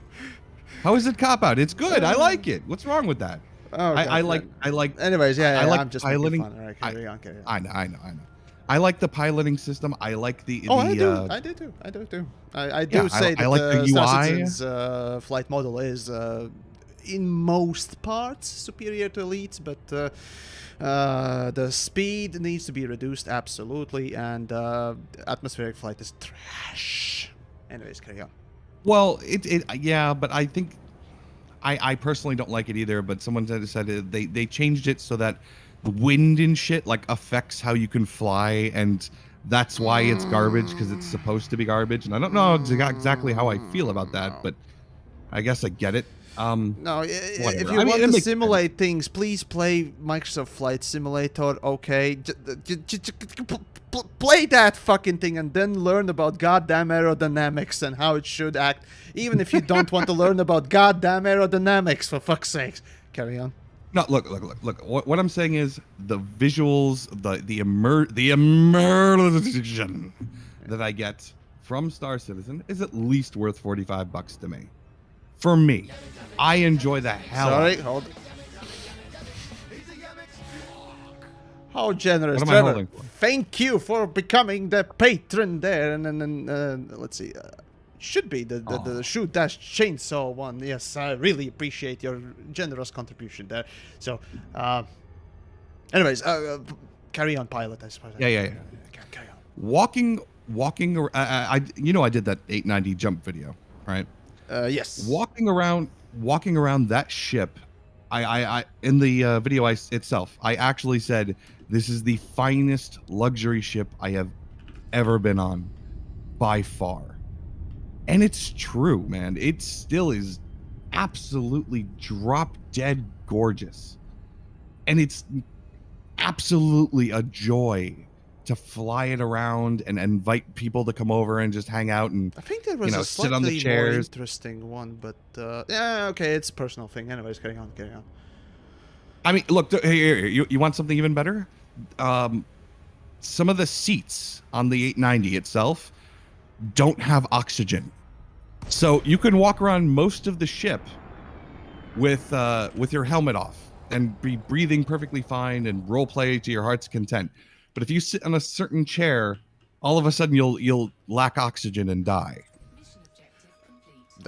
How is it cop out? It's good. I like it. What's wrong with that? Oh, I like. Anyways, yeah, I like I'm just piloting. making fun. All right, carry on, carry on. I know. I like the piloting system. I like the. Oh, the, I do too. I do Yeah, say I that like the Star UI. Citizen's flight model is, in most parts, superior to Elite's, but the speed needs to be reduced absolutely, and atmospheric flight is trash. Anyways, carry on. Well, yeah, but I think I personally don't like it either. But someone said they changed it so that the wind and shit like affects how you can fly, and that's why it's garbage, because it's supposed to be garbage. And I don't know exactly how I feel about that, but I guess I get it. No, whatever. if you I mean, want it to makes simulate things, please play Microsoft Flight Simulator, okay? Play that fucking thing and then learn about goddamn aerodynamics and how it should act, even if you don't want to learn about goddamn aerodynamics, for fuck's sakes. Carry on. No, look. What I'm saying is the visuals, the immersion that I get from Star Citizen is at least worth $45 to me. For me, I enjoy the hell. Sorry, out of it. hold. How generous, What am I Trevor. holding for? Thank you for becoming the patron there. And then, let's see. Should be the shoot dash chainsaw one. Yes, I really appreciate your generous contribution there. So, anyways, carry on, pilot. I suppose. Yeah. Carry on. Walking. I did that 890 jump video, right? Yes. Walking around that ship. I in the video itself, I actually said this is the finest luxury ship I have ever been on, by far. And it's true, man. It still is absolutely drop dead gorgeous. And it's absolutely a joy to fly it around and invite people to come over and just hang out and I think there was a sit on the slightly more chairs. interesting one, but yeah, okay, it's a personal thing. Anyways, carry on. I mean, look, here, you want something even better? Some of the seats on the 890 itself don't have oxygen. So you can walk around most of the ship with your helmet off and be breathing perfectly fine and role play to your heart's content. But if you sit on a certain chair, all of a sudden you'll lack oxygen and die.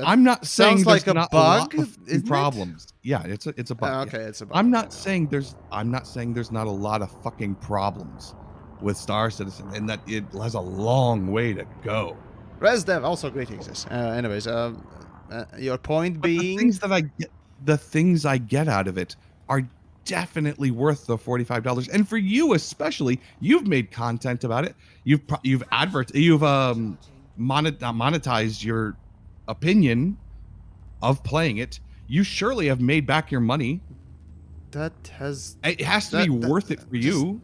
I'm not saying sounds like there's a not bug, a lot of isn't it? problems. Yeah, it's a bug. Okay, yeah. it's a bug. I'm not saying there's not a lot of fucking problems with Star Citizen, and that it has a long way to go. ResDev, also greetings. Anyways, your point But being, the things I get out of it are definitely worth the $45. And for you especially, you've made content about it. You've monetized your opinion of playing it. You surely have made back your money. it has to be worth it for you.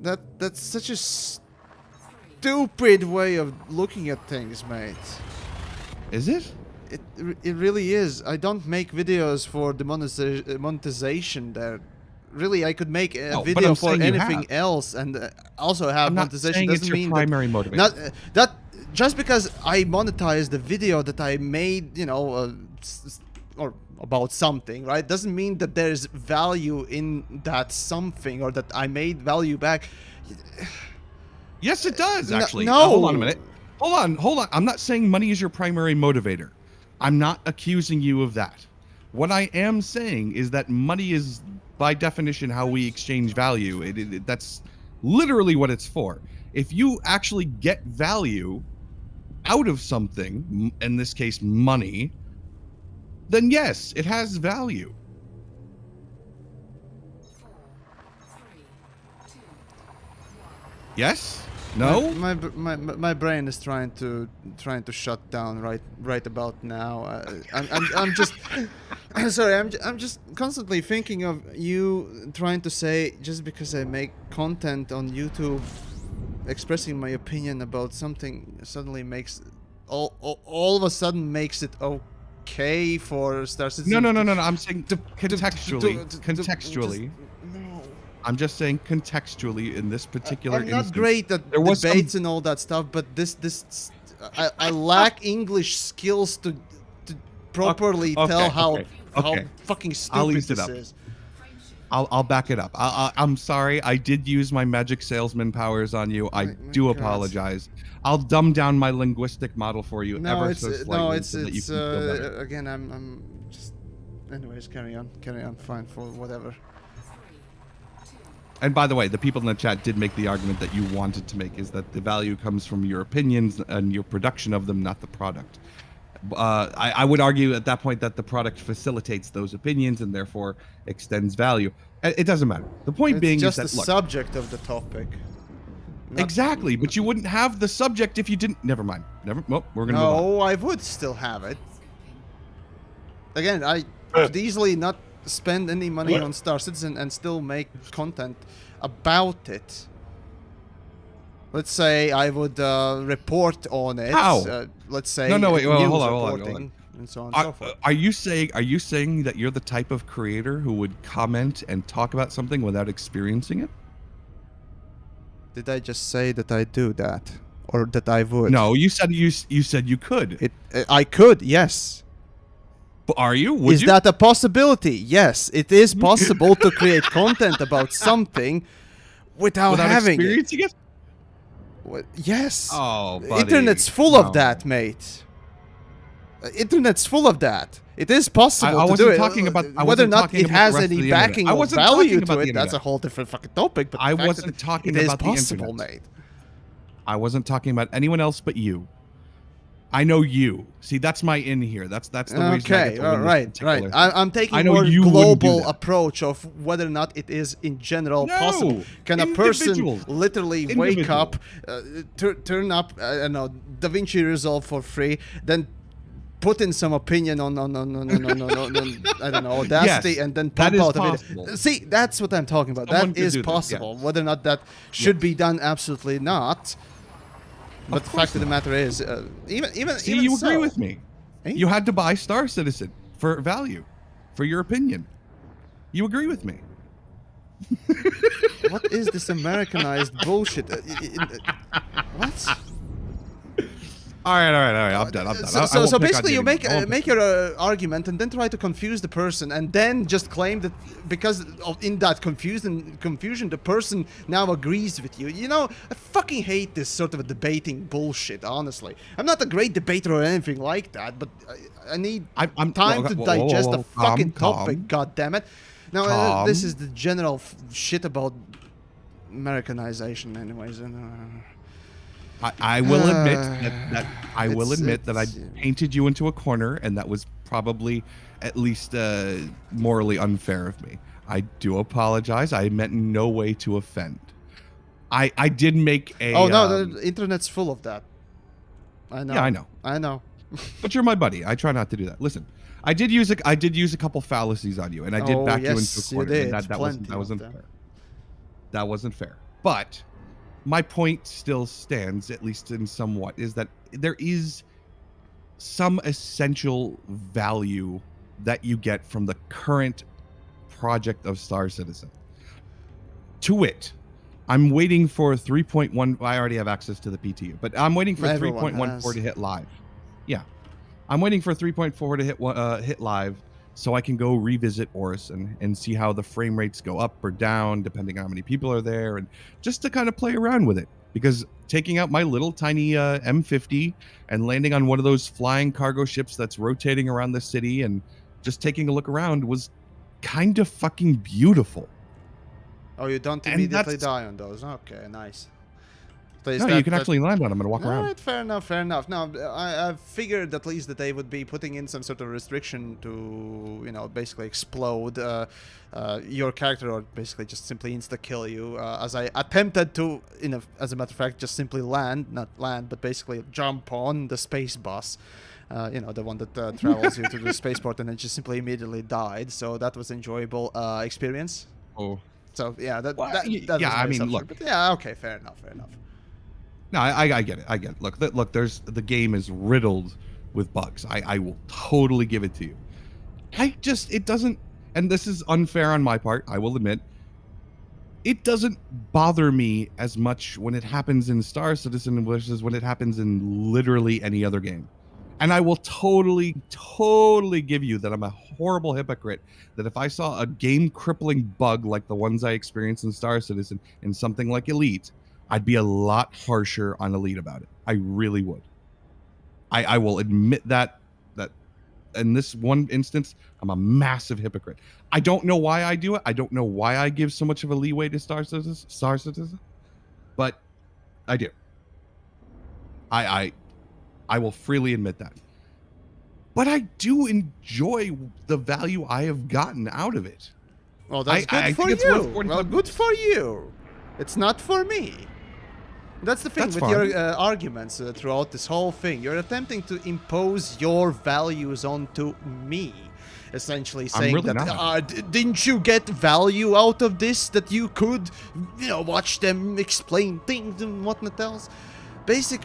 That's such a stupid way of looking at things, mate. Is it? It really is. I don't make videos for the monetization there. Really, I could make a No, but video I'm for saying you anything have. else and also have I'm not monetization. saying Doesn't it's your mean primary that, motivation. not that just because I monetize the video that I made, or about something, right? Doesn't mean that there's value in that something or that I made value back. Yes, it does, actually. no. Hold on a minute. Hold on. I'm not saying money is your primary motivator. I'm not accusing you of that. What I am saying is that money is, by definition, how we exchange value. That's literally what it's for. If you actually get value out of something, in this case, money, then yes, it has value. 4, 3, 2, 1. Yes? No. My brain is trying to shut down right about now. I'm just sorry. I'm just constantly thinking of you trying to say just because I make content on YouTube, expressing my opinion about something suddenly makes all of a sudden makes it okay for Star Citizen. No. I'm saying contextually. No. I'm just saying contextually in this particular I'm not instance. great at there was debates and all that stuff, but I lack English skills to properly Okay, tell how okay. fucking I'll stupid ease it this up. is. I'll back it up. I'm sorry. I did use my magic salesman powers on you. I My do God. apologize. I'll dumb down my linguistic model for you No, ever it's so slightly so that you it's can feel better. again. I'm just. Anyways, carry on. Fine for whatever. And by the way, the people in the chat did make the argument that you wanted to make, is that the value comes from your opinions and your production of them, not the product. I would argue at that point that the product facilitates those opinions and therefore extends value. It doesn't matter. The point being Just is the that, look, subject of the topic. Not- exactly, but you wouldn't have the subject if you didn't. Never mind. Well, we're gonna move on. No, I would still have it. Again, I could easily not spend any money on Star Citizen and still make content about it. Let's say I would report on it. How? Let's say No, wait, well, news hold on. reporting and so on and so forth. Are you saying that you're the type of creator who would comment and talk about something without experiencing it? Did I just say that I do that, or that I would? No, you said you could. I could. Yes. But are you? Would Is you? that a possibility? Yes, it is possible to create content about something without having experiencing it? Yes. Oh, buddy. Internet's full of that, mate. Internet's full of that. It is possible to do it. Whether or not it has any backing or value to it, that's a whole different fucking topic. But I wasn't talking about the internet. It is possible, mate. I wasn't talking about anyone else but you. I know you. See, that's my in here. That's the reason I get to win this right. thing. I'm taking I a know more you wouldn't do global that. approach of whether or not it is in general No, possible. Can a person individuals. literally wake up, turn up, I don't know, DaVinci Resolve for free, then put in some opinion on I don't know, Audacity, Yes, and then that pump is out a possible. video? See, that's what I'm talking about. Someone That could is do this, possible. yes. Whether or not that should be done, absolutely not. But the fact of the matter is, even See, you agree so, with me. Eh? You had to buy Star Citizen for value, for your opinion. You agree with me. What is this Americanized bullshit? What? All right. I'm done. So basically, you make your argument and then try to confuse the person, and then just claim that because of in that confusion, the person now agrees with you. You know, I fucking hate this sort of a debating bullshit. Honestly, I'm not a great debater or anything like that, but I need I'm time to digest the fucking calm. topic. God damn it! Now Calm. this is the general shit about Americanization, anyways. I will admit that I will It's- admit that I it's- painted you into a corner, and that was probably at least morally unfair of me. I do apologize. I meant in no way to offend. I did make a. Oh no, the internet's full of that. I know. Yeah, I know. I know. But you're my buddy. I try not to do that. Listen, I did use a couple fallacies on you, and I did back you into a yes, you corner. did. And that wasn't Plenty of them. fair. That wasn't fair. But my point still stands, at least in somewhat, is that there is some essential value that you get from the current project of Star Citizen. To wit, I'm waiting for 3.1. I already have access to the PTU, but I'm waiting for Everyone 3.14 has. to hit live. Yeah, I'm waiting for 3.4 to hit live, so I can go revisit Orison and see how the frame rates go up or down depending on how many people are there, and just to kind of play around with it. Because taking out my little tiny M50 and landing on one of those flying cargo ships that's rotating around the city and just taking a look around was kind of fucking beautiful. Oh, you don't And immediately that's- die on those. Okay, nice. Please, No, you can actually land on them and walk All around. right, fair enough, fair enough. No, I figured at least that they would be putting in some sort of restriction to, you know, basically explode your character or basically just simply insta-kill you. As I attempted to, as a matter of fact, just simply not land, but basically jump on the space bus. You know, the one that travels you to the spaceport, and then just simply immediately died. So that was enjoyable experience. Oh. So yeah, that Well, that yeah, was my I mean, assumption. look. But yeah, okay, fair enough, fair enough. No, I get it. I get it. Look. There's the game is riddled with bugs. I will totally give it to you. It doesn't, and this is unfair on my part. I will admit, it doesn't bother me as much when it happens in Star Citizen versus when it happens in literally any other game. And I will totally give you that I'm a horrible hypocrite. That if I saw a game crippling bug like the ones I experienced in Star Citizen in something like Elite, I'd be a lot harsher on Elite about it. I really would. I will admit that in this one instance, I'm a massive hypocrite. I don't know why I do it. I don't know why I give so much of a leeway to Star Citizen, but I do. I will freely admit that. But I do enjoy the value I have gotten out of it. Well, that's good for you. Well, good for you. It's not for me. That's the thing That's with fine. your arguments throughout this whole thing. You're attempting to impose your values onto me. Essentially saying really that, not. didn't you get value out of this? That you could, you know, watch them explain things and whatnot else? Basic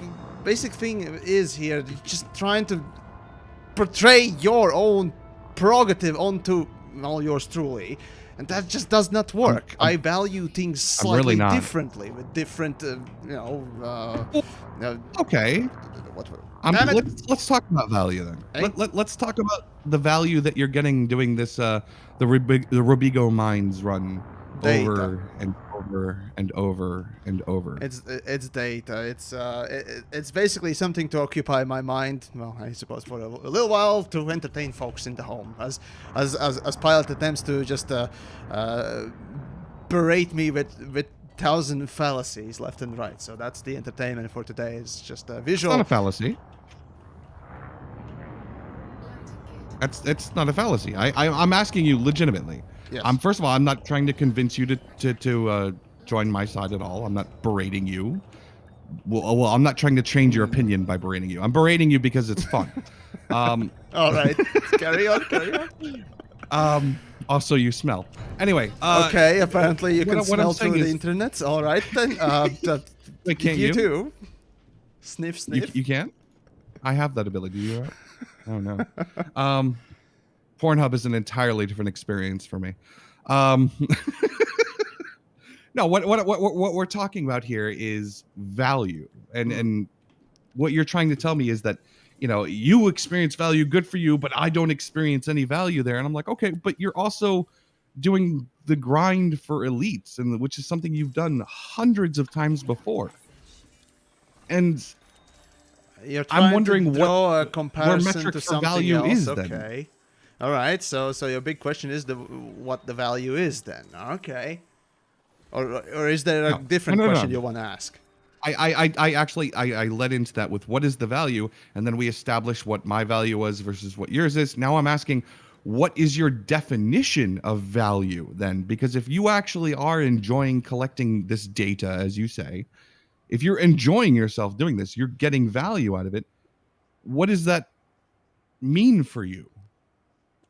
thing is here, just trying to portray your own prerogative onto, well, yours truly. And that just does not work. I value things slightly really differently with different, Okay. Let's talk about value then. Eh? Let's talk about the value that you're getting doing this the Robigo Mines run Data. over and over and over and over. It's data. It's basically something to occupy my mind. Well, I suppose for a little while to entertain folks in the home, as Pilot attempts to just berate me with 1,000 fallacies left and right. So that's the entertainment for today. It's just a visual. It's not a fallacy. It's not a fallacy. I'm asking you legitimately. Yes. First of all, I'm not trying to convince you to join my side at all. I'm not berating you. Well, I'm not trying to change your opinion by berating you. I'm berating you because it's fun. All right, carry on. Also, you smell. Anyway. Okay. Apparently, you can what smell I'm saying through the is- internet. All right then. Wait, can't you you? too. Sniff, sniff. You can't? I have that ability. Do you? Oh no. Pornhub is an entirely different experience for me. No, what we're talking about here is value, and what you're trying to tell me is that, you know, you experience value, good for you, but I don't experience any value there. And I'm like, okay, but you're also doing the grind for elites, and which is something you've done hundreds of times before. And You're trying I'm wondering to draw a where comparison metric to for something value else. is then. Okay. All right. So your big question is what the value is then. Okay. Or is there a different question you want to ask? I actually led into that with what is the value, and then we established what my value was versus what yours is. Now I'm asking, what is your definition of value then? Because if you actually are enjoying collecting this data, as you say, if you're enjoying yourself doing this, you're getting value out of it. What does that mean for you?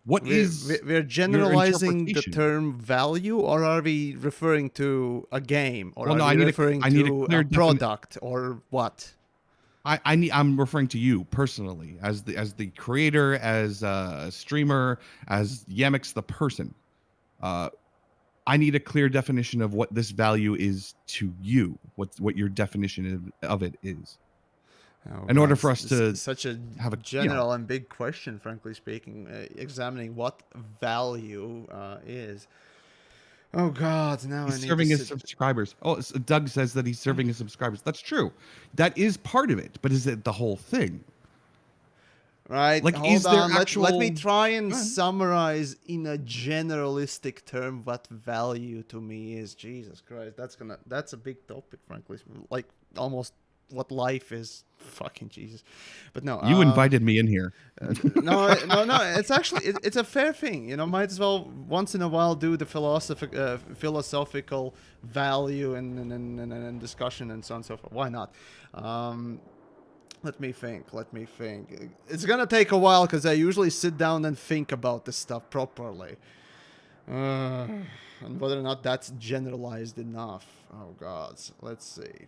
We're generalizing the interpretation? term value, or are we referring to a game, or Well, no, are I we need a- referring I need a to clear a product, or what? I'm referring to you personally as the creator, as a streamer, as Yamix the person. I need a clear definition of what this value is to you. What your definition of it is. Oh, In order God, for us to such a have a general and big question, frankly speaking, examining what value is. Oh God, now He's I need serving to his subscribers. Oh, Doug says that he's serving his subscribers. That's true. That is part of it, but is it the whole thing? Right, Like, hold is there on. Let me actual- try and Go ahead. summarize in a generalistic term what value to me is. Jesus Christ, that's a big topic, frankly. Like, almost what life is. Fucking Jesus, but no. You invited me in here. No. It's actually it's a fair thing. Might as well once in a while do the philosophical value and discussion and so on and so forth. Why not? Let me think. It's gonna take a while because I usually sit down and think about this stuff properly, and whether or not that's generalized enough. Oh God, let's see.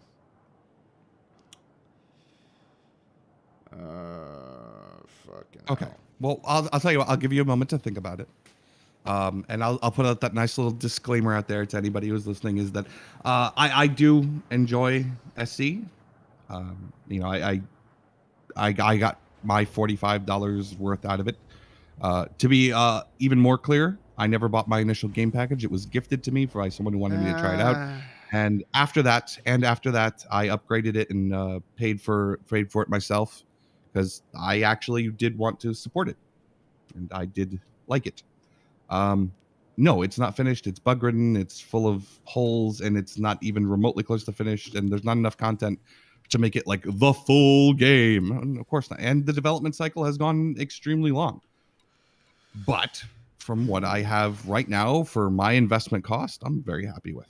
Fucking Okay. hell. Well, I'll tell you what. I'll give you a moment to think about it. And I'll put out that nice little disclaimer out there to anybody who's listening is that I do enjoy SC. I got my $45 worth out of it. To be even more clear, I never bought my initial game package. It was gifted to me by someone who wanted me to try it out. And after that, I upgraded it and paid for it myself because I actually did want to support it, and I did like it. No, it's not finished. It's bug ridden. It's full of holes, and it's not even remotely close to finished. And there's not enough content to make it like the full game. And of course not. And the development cycle has gone extremely long. But from what I have right now for my investment cost, I'm very happy with.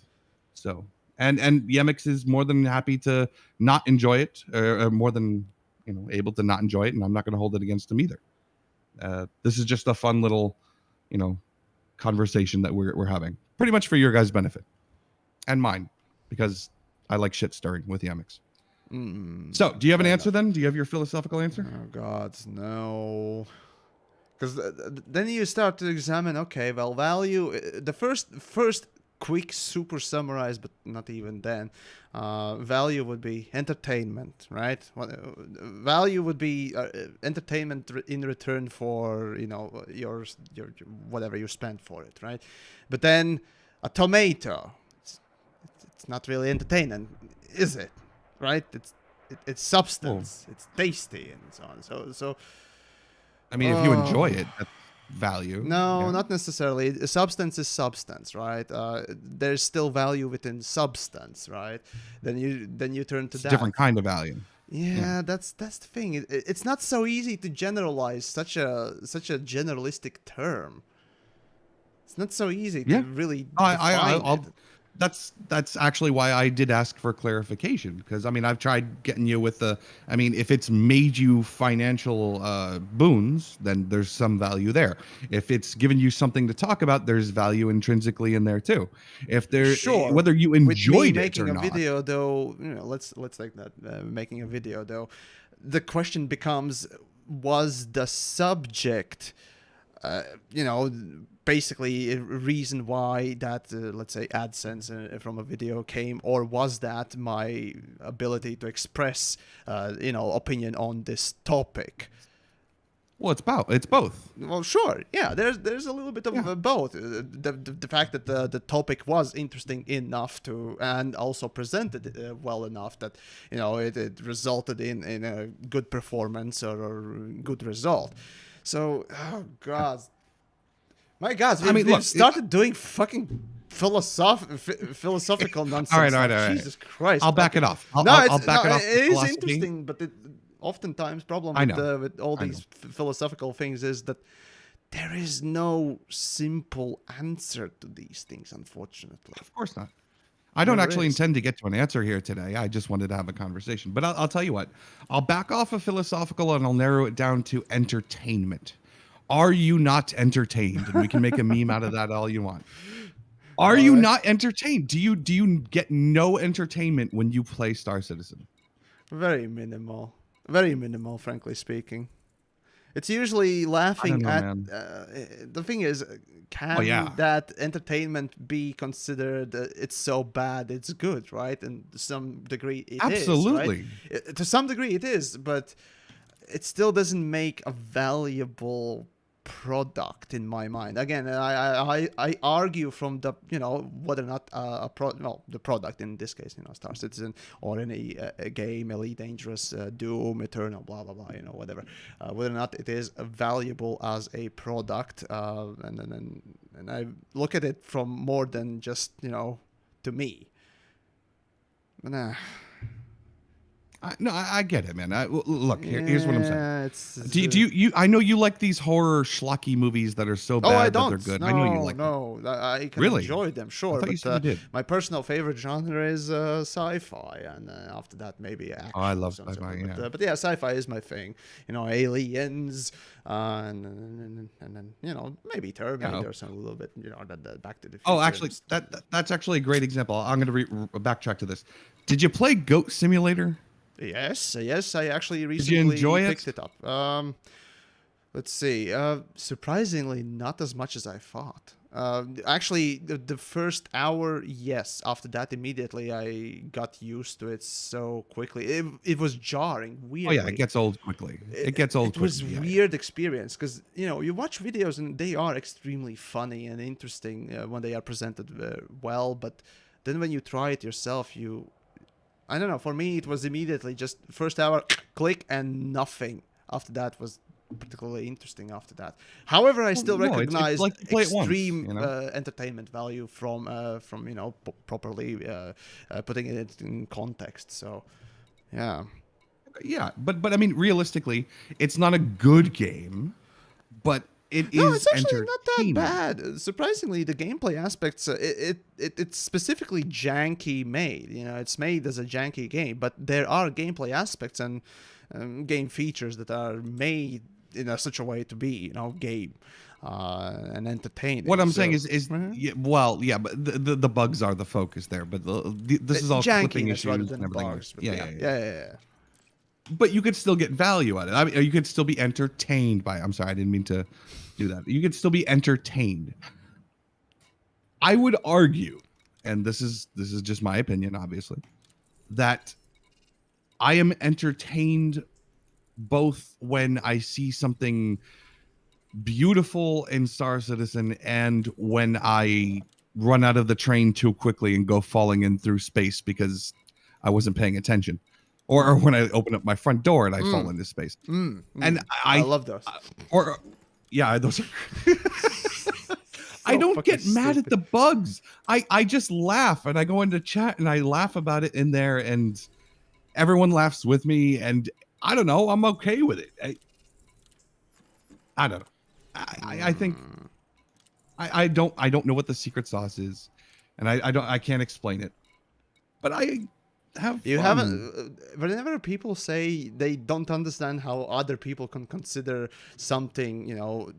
So, and Yemix is more than happy to not enjoy it, or more than able to not enjoy it, and I'm not going to hold it against him either. This is just a fun little, conversation that we're having, pretty much for your guys' benefit and mine, because I like shit stirring with Yemix. So, do you have an answer then? Do you have your philosophical answer? Oh God, no. Because then you start to examine. Okay, well, value. The first quick, super summarized, but not even then. Value would be entertainment, right? Value would be entertainment in return for your whatever you spent for it, right? But then a tomato, it's not really entertaining, is it? Right? It's substance. It's tasty and so on. So. I mean, if you enjoy it, that's value. No, not necessarily. Substance is substance, right? There's still value within substance, right? Then you turn to It's that. a different kind of value. Yeah, that's the thing. It's not so easy to generalize such a generalistic term. It's not so easy to really define it. That's actually why I did ask for clarification, because I mean I've tried getting you with if it's made you financial boons, then there's some value there. If it's given you something to talk about, there's value intrinsically in there too. If there's sure, whether you enjoyed it making or a not. video though, let's take that making a video though. The question becomes: was the subject basically a reason why that, let's say, AdSense from a video came, or was that my ability to express, opinion on this topic? Well, it's both. Well, sure, yeah. There's a little bit of both. The fact that the topic was interesting enough to, and also presented well enough that it resulted in a good performance or good result. So, oh God, my God, we started doing fucking philosophical nonsense. All right. Jesus Christ! I'll back it off. I'll back it off. It is interesting, but oftentimes problem with all these philosophical things is that there is no simple answer to these things, unfortunately. Of course not. I don't actually intend to get to an answer here today. I just wanted to have a conversation. But I'll tell you what. I'll back off of philosophical and I'll narrow it down to entertainment. Are you not entertained? And we can make a meme out of that all you want. Are you not entertained? Do you get no entertainment when you play Star Citizen? Very minimal, frankly speaking. It's usually laughing at. The thing is, can that entertainment be considered? It's so bad, it's good, right? And to some degree, it is. Absolutely. Right? To some degree, it is, but it still doesn't make a valuable product in my mind. Again, I argue from the whether or not the product in this case, Star Citizen or any game, Elite Dangerous, Doom, Eternal, blah blah blah, whatever, whether or not it is valuable as a product, and I look at it from more than just to me. I get it, man. Look, here's what I'm saying. Yeah, it's. Do you? I know you like these horror schlocky movies that are so Oh, I bad that don't. they're good. No, I know you like them. no. I can Really? enjoy them, I sure. thought you But said you did. my personal favorite genre is sci-fi, and after that maybe action. Oh, I love so on and so sci-fi, forth. yeah. But yeah, sci-fi is my thing. You know, aliens, and then maybe Terminator, a little bit. You know, that Back to the Future. Oh, actually, and stuff. that's actually a great example. I'm going to backtrack to this. Did you play Goat Simulator? Yes, I actually you recently enjoy it? picked it up. Let's see. Surprisingly, not as much as I thought. Actually, the first hour, yes. After that, immediately I got used to it so quickly. It was jarring, Oh weirdly. yeah, it gets old quickly. It gets old It was quickly. Yeah, weird experience because you watch videos and they are extremely funny and interesting when they are presented well, but then when you try it yourself, I don't know. For me, it was immediately just first hour, click, and nothing after that was particularly interesting. After that, however, I still no, it's recognize like you play it once, extreme you know? entertainment value from properly putting it in context. So, yeah. Yeah, but I mean, realistically, it's not a good game, but it No, is it's actually not that entertaining. bad. Surprisingly, the gameplay aspects, it's specifically janky made. It's made as a janky game, but there are gameplay aspects and game features that are made in such a way to be, game and entertaining. What I'm So- saying is yeah, but the bugs are the focus there. But this is all clipping jankiness rather issues than and everything. bugs. But Yeah. yeah. But you could still get value out of it. I mean, you could still be entertained by it. I'm sorry, I didn't mean to do that. You could still be entertained. I would argue, and this is just my opinion, obviously, that I am entertained both when I see something beautiful in Star Citizen and when I run out of the train too quickly and go falling in through space because I wasn't paying attention. Or when I open up my front door and I fall into space. And I love those. Yeah, those are. I So don't fucking get mad at stupid. the bugs. I just laugh and I go into chat and I laugh about it in there and everyone laughs with me and I don't know. I'm okay with it. I don't know. I think I don't know what the secret sauce is, and I can't explain it. But I have You fun. haven't. Whenever people say they don't understand how other people can consider something,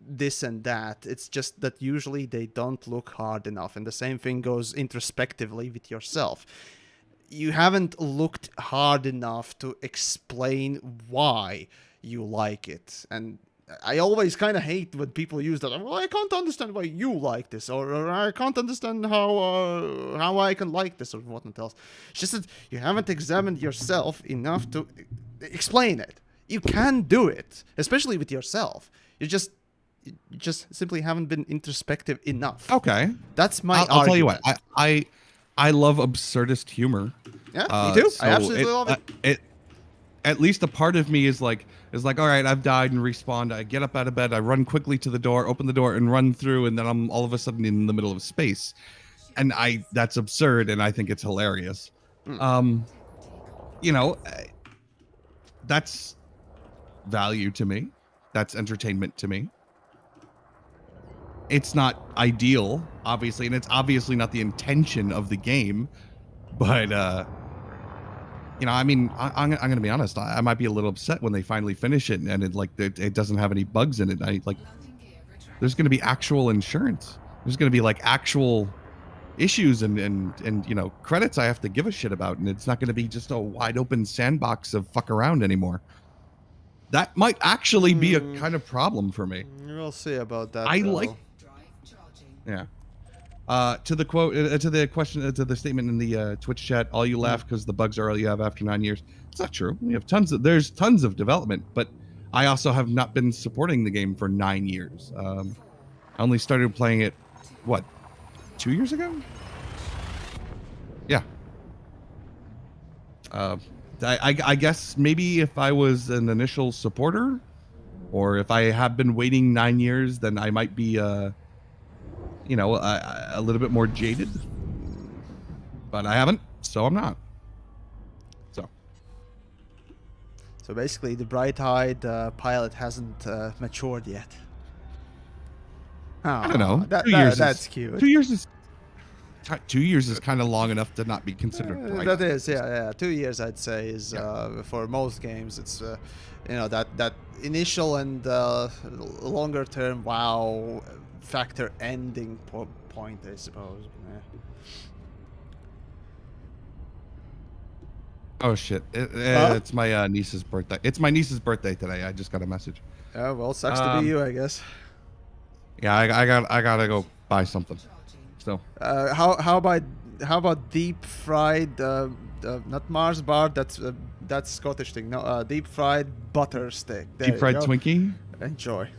this and that, it's just that usually they don't look hard enough. And the same thing goes introspectively with yourself. You haven't looked hard enough to explain why you like it. And I always kind of hate when people use that. Well, I can't understand why you like this, or I can't understand how I can like this, or whatnot else. It's just that you haven't examined yourself enough to explain it. You can do it, especially with yourself. You just simply haven't been introspective enough. Okay. That's my I'll tell you argument. what. I love absurdist humor. Yeah, me too. So I absolutely love it. At least a part of me is like, all right, I've died and respawned. I get up out of bed, I run quickly to the door, open the door, and run through, and then I'm all of a sudden in the middle of space, and that's absurd, and I think it's hilarious. That's value to me. That's entertainment to me. It's not ideal, obviously, and it's obviously not the intention of the game, but I mean, I'm gonna be honest. I might be a little upset when they finally finish it and it doesn't have any bugs in it. There's gonna be actual insurance. There's gonna be like actual issues and credits I have to give a shit about, and it's not gonna be just a wide open sandbox of fuck around anymore. That might actually be a kind of problem for me. We'll see about that. I though. like- Yeah. To the quote, to the question, to the statement in the Twitch chat, all you laugh because the bugs are all you have after 9 years. It's not true. We have there's tons of development, but I also have not been supporting the game for 9 years. I only started playing it, 2 years ago? Yeah. I guess maybe if I was an initial supporter, or if I have been waiting 9 years, then I might be a little bit more jaded, but I haven't, so I'm not. So So basically, the bright-eyed pilot hasn't matured yet. I don't know. That, 2 years that's is, cute. 2 years is 2 years is kind of long enough to not be considered bright. That is, yeah. 2 years, I'd say, is for most games. It's that initial and longer term wow factor ending point, I suppose. Yeah. Oh shit! Huh? It's my niece's birthday. It's my niece's birthday today. I just got a message. Oh well, sucks to be you, I guess. Yeah, I gotta go buy something. So How about deep fried? Not Mars bar. That's Scottish thing. No, deep fried butter stick. There deep you fried go. Twinkie. Enjoy.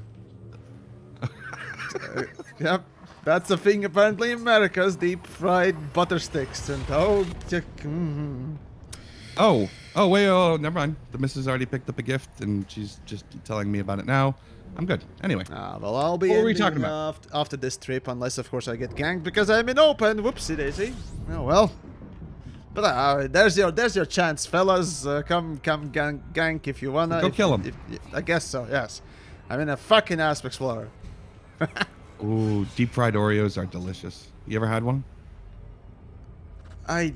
Yep, that's a thing apparently in America's deep fried butter sticks. And Oh wait, oh never mind. The missus already picked up a gift and she's just telling me about it now. I'm good. Anyway. Well, I'll be What were we ending talking about? after this trip, unless of course I get ganked because I'm in open. Whoopsie daisy. Oh well. But there's your chance, fellas. Come gank if you wanna. Go kill him. I guess so. Yes. I'm in a fucking Asp Explorer. Ooh, deep fried Oreos are delicious. You ever had one? Heart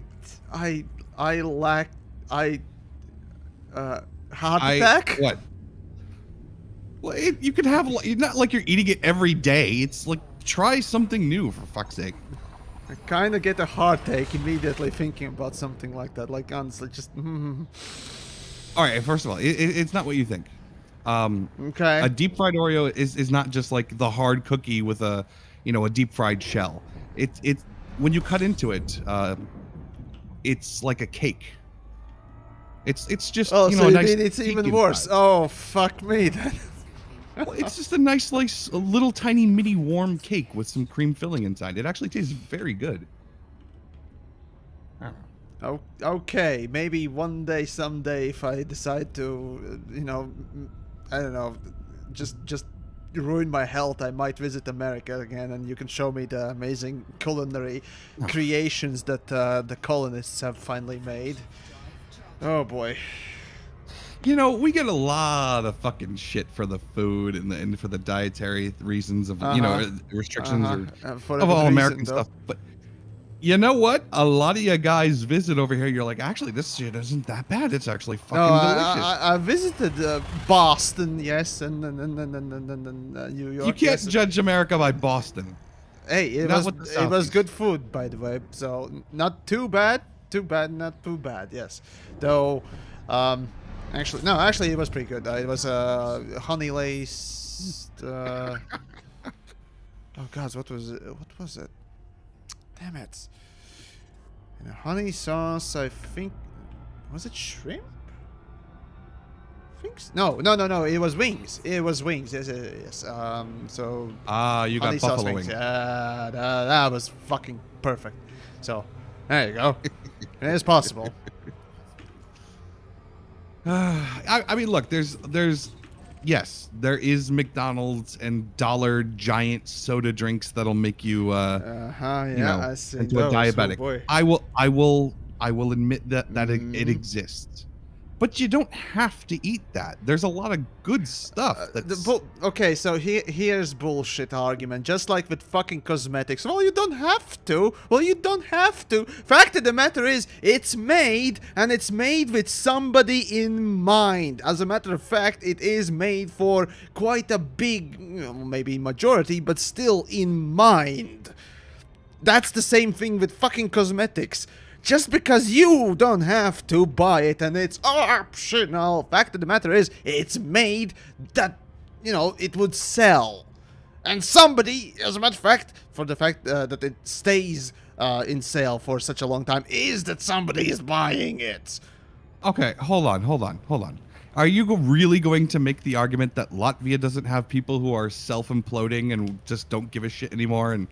attack? What? Well, you could have not like you're eating it every day. It's like try something new for fuck's sake. I kind of get a heartache immediately thinking about something like that. Like honestly, just. All right, first of all, it's not what you think. Okay. A deep fried Oreo is not just like the hard cookie with a deep fried shell. It's when you cut into it, it's like a cake. It's just Oh, so a you nice mean it's cake even inside. worse? Oh, fuck me then. Well, it's just a nice, like, a little tiny mini warm cake with some cream filling inside. It actually tastes very good. I don't know. Oh, okay, maybe one day, someday, if I decide to, I don't know, just ruin my health, I might visit America again, and you can show me the amazing culinary creations that the colonists have finally made. Oh boy. We get a lot of fucking shit for the food and for the dietary reasons of restrictions For of a all good American reason, though. stuff. But you know what? A lot of you guys visit over here. You're like, actually, this shit isn't that bad. It's actually fucking delicious. I visited Boston, yes, and New York. You can't yes. judge America by Boston. Hey, it Not with the was Southeast. good food, by the way. So not too bad, not too bad. Yes, though. Actually, it was pretty good. It was honey laced. Oh God, what was it? What was it? Damn it! In a honey sauce, I think. Was it shrimp? No. It was wings. It was wings. Yes. So. You got honey sauce buffalo wings. Yeah, that was fucking perfect. So, there you go. It is possible. I mean, look, yes, there is McDonald's and dollar giant soda drinks that'll make you, I see into those. a diabetic. Oh, boy. I will admit that it exists, but you don't have to eat that. There's a lot of good stuff. Okay, so here's bullshit argument. Just like with fucking cosmetics. Well, you don't have to. Fact of the matter is, it's made, and it's made with somebody in mind. As a matter of fact, it is made for quite a big, maybe majority, but still in mind. That's the same thing with fucking cosmetics. Just because you don't have to buy it and it's optional, fact of the matter is, it's made that, it would sell. And somebody, as a matter of fact, for the fact that it stays in sale for such a long time, is that somebody is buying it. Okay, hold on. Are you really going to make the argument that Latvia doesn't have people who are self-imploding and just don't give a shit anymore? And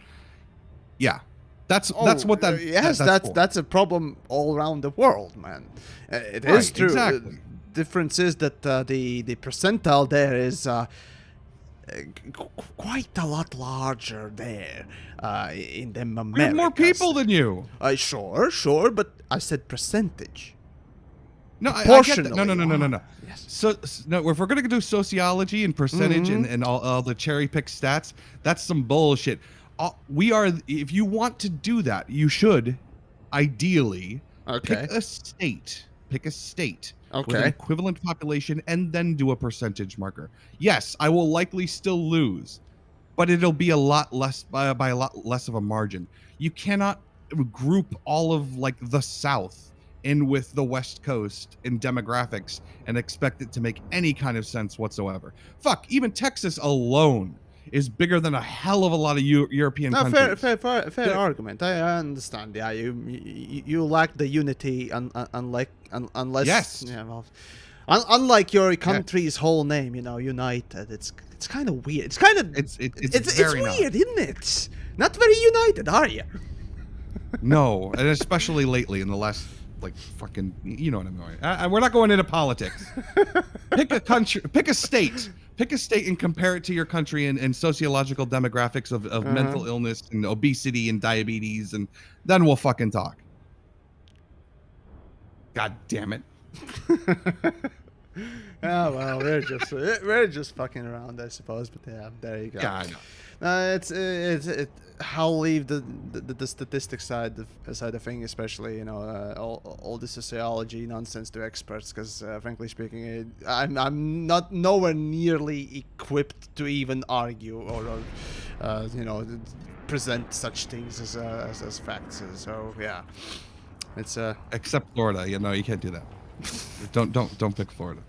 yeah. That's what that. Yes, that's a problem all around the world, man. It is true. Exactly. Difference is that the percentile there is quite a lot larger there in the Americas. We have more people than you. Sure, but I said percentage. No, I get that. No, Proportionally. no. Yes. So no, if we're gonna do sociology and percentage Mm-hmm. and all the cherry pick stats, that's some bullshit. If you want to do that, you should ideally Okay. pick a state with an Okay. equivalent population and then do a percentage marker. Yes, I will likely still lose, but it'll be a lot less by a lot less of a margin. You cannot group all of like the South in with the West Coast in demographics and expect it to make any kind of sense whatsoever. Fuck, even Texas alone is bigger than a hell of a lot of European No, countries. fair argument. I understand. Yeah, you lack the unity, unless. Yes. Yeah, well, unlike your country's whole name, United. It's kind of weird. It's kind of It's weird, very not. isn't it? Not very united, are you? No, and especially lately in the last like fucking, you know what I'm going. We're not going into politics. Pick a country, pick a state and compare it to your country and sociological demographics of mental illness and obesity and diabetes, and then we'll fucking talk. God damn it. Oh well, we're just fucking around, I suppose. But yeah, there you go. God. I'll leave the statistics side of thing, especially all the sociology nonsense to experts, because frankly speaking, I'm not nowhere nearly equipped to even argue or present such things as facts. So yeah, it's Except Florida, you can't do that. Don't pick Florida.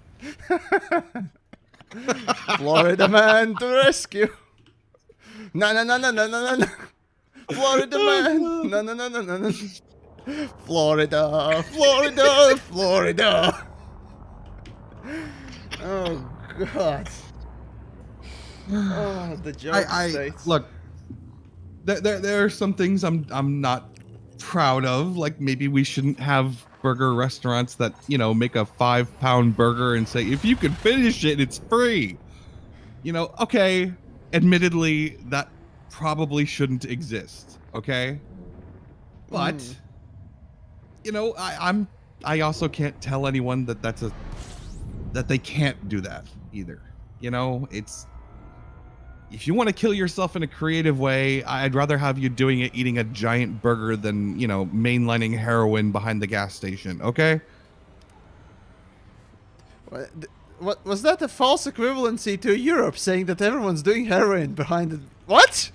Florida man to rescue. No. Florida man. No. Florida. Oh God. Oh, the joke states. Look. There are some things I'm not proud of. Like maybe we shouldn't have burger restaurants that make a 5-pound burger and say if you can finish it, it's free. Okay. Admittedly, that probably shouldn't exist. Okay. But I also can't tell anyone that they can't do that either. It's, if you want to kill yourself in a creative way, I'd rather have you doing it eating a giant burger than, mainlining heroin behind the gas station, okay? What was that? A false equivalency to Europe saying that everyone's doing heroin behind it? What?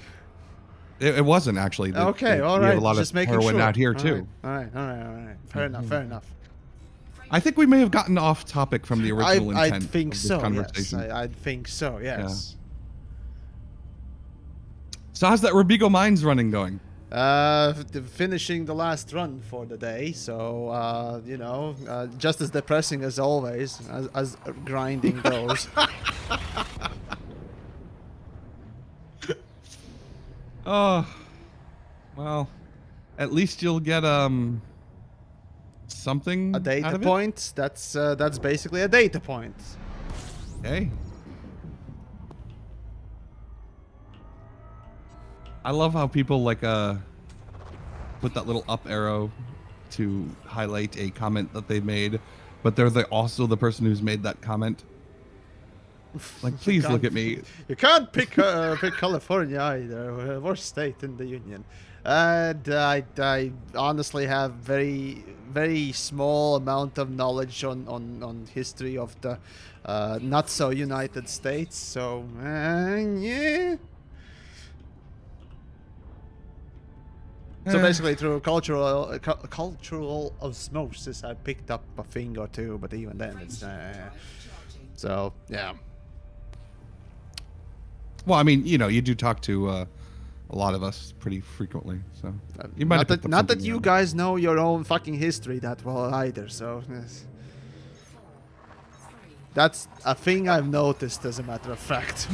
It wasn't actually. Okay, all we right. have a lot Just of making heroin sure. out here All too. right. Fair enough. I think we may have gotten off topic from the original intent I think of this so. conversation. Yes, I think so. Yes. So how's that Robigo Mines running going? Finishing the last run for the day, so just as depressing as always, as grinding goes. Oh, well, at least you'll get something. A data out of point. That's basically a data point. It? Hey. I love how people put that little up arrow to highlight a comment that they made, but they're also the person who's made that comment. Like, please look at me. You can't pick California either, worst state in the union. And I honestly have very, very small amount of knowledge on history of the not so United States. So yeah. So basically, through cultural osmosis, I picked up a thing or two, but even then, it's so yeah. Well, I mean, you do talk to a lot of us pretty frequently, so you might not that you guys know your own fucking history that well either. So yes. That's a thing I've noticed, as a matter of fact.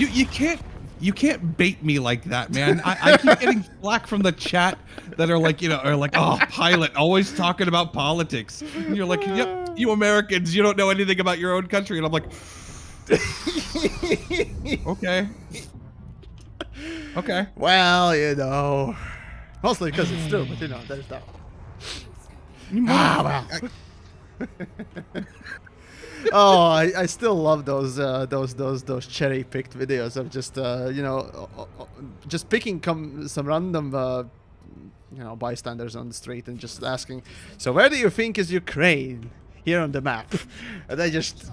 You can't bait me like that, man. I keep getting flack from the chat that are like, oh, Pilot, always talking about politics. And you're like, yep, you Americans, you don't know anything about your own country. And I'm like, okay. Well, mostly because it's true, but there's that. Well, Oh, I still love those cherry picked videos of just just picking some random bystanders on the street and just asking, so where do you think is Ukraine here on the map? And they just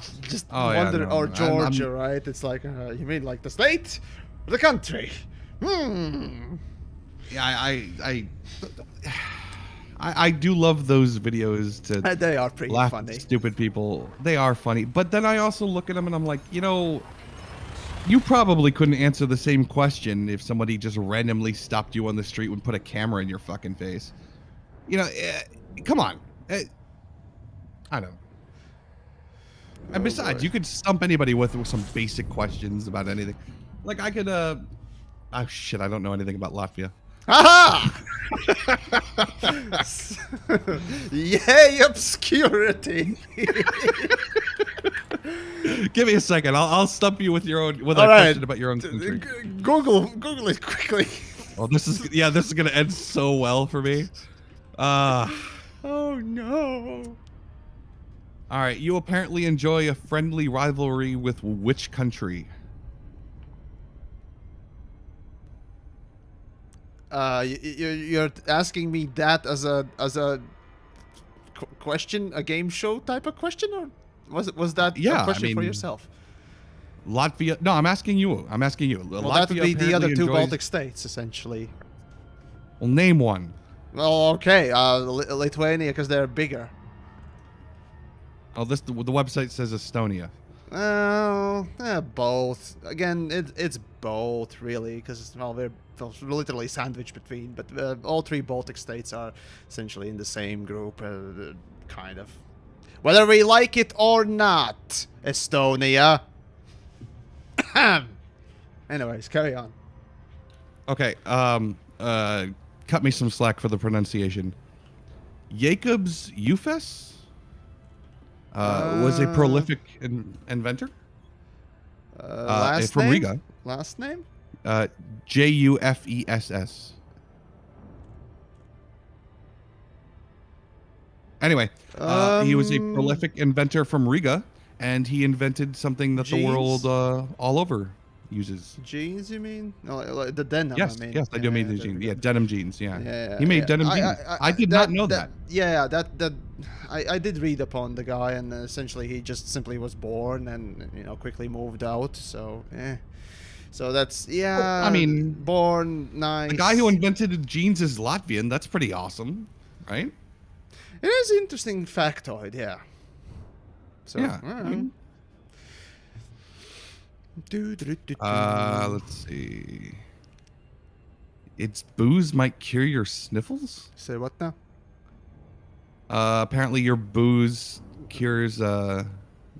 Oh, yeah, wonder, no, or I'm- Georgia, right? It's like, you mean like the state or the country? Yeah, I do love those videos to They are pretty laugh funny. at stupid people. They are funny, but then I also look at them and I'm like, you probably couldn't answer the same question if somebody just randomly stopped you on the street and put a camera in your fucking face. Come on. I don't know. And besides, boy. you could stump anybody with some basic questions about anything. Like I could, oh shit, I don't know anything about Latvia. Aha! Yay, obscurity! Give me a second. I'll stump you with a All question about your own country. Google it quickly. Oh, this is gonna end so well for me. Oh no. All right. You apparently enjoy a friendly rivalry with which country? You're asking me that as a question, a game show type of question, or was that Yeah, a question for I mean, yourself? Latvia. No, I'm asking you. Well, that would Latvia be the other apparently two enjoys- Baltic states, essentially. Well, name one. Well, okay, Lithuania, because they're bigger. Oh, the website says Estonia. Both. Again, it's both, really, because we're literally sandwiched between. But all three Baltic states are essentially in the same group, kind of. Whether we like it or not, Estonia. Anyways, carry on. Okay. Cut me some slack for the pronunciation. Jacobs Ufes was a prolific inventor. Last from name? Riga. Last name? Jufess. Anyway, he was a prolific inventor from Riga, and he invented something that the world all over uses. Jeans, you mean? No, like the denim. Yes, I mean. yes, I do mean the jeans. Yeah, denim jeans. Yeah, Yeah, he made yeah. denim jeans. I did not know that. Yeah, I did read upon the guy, and essentially he just simply was born and quickly moved out. So so that's I mean, born nice. The guy who invented jeans is Latvian. That's pretty awesome, right? It is an interesting factoid, yeah. So Yeah. all right. I mean, Do. let's see. Its booze might cure your sniffles. Say what now? Apparently your booze cures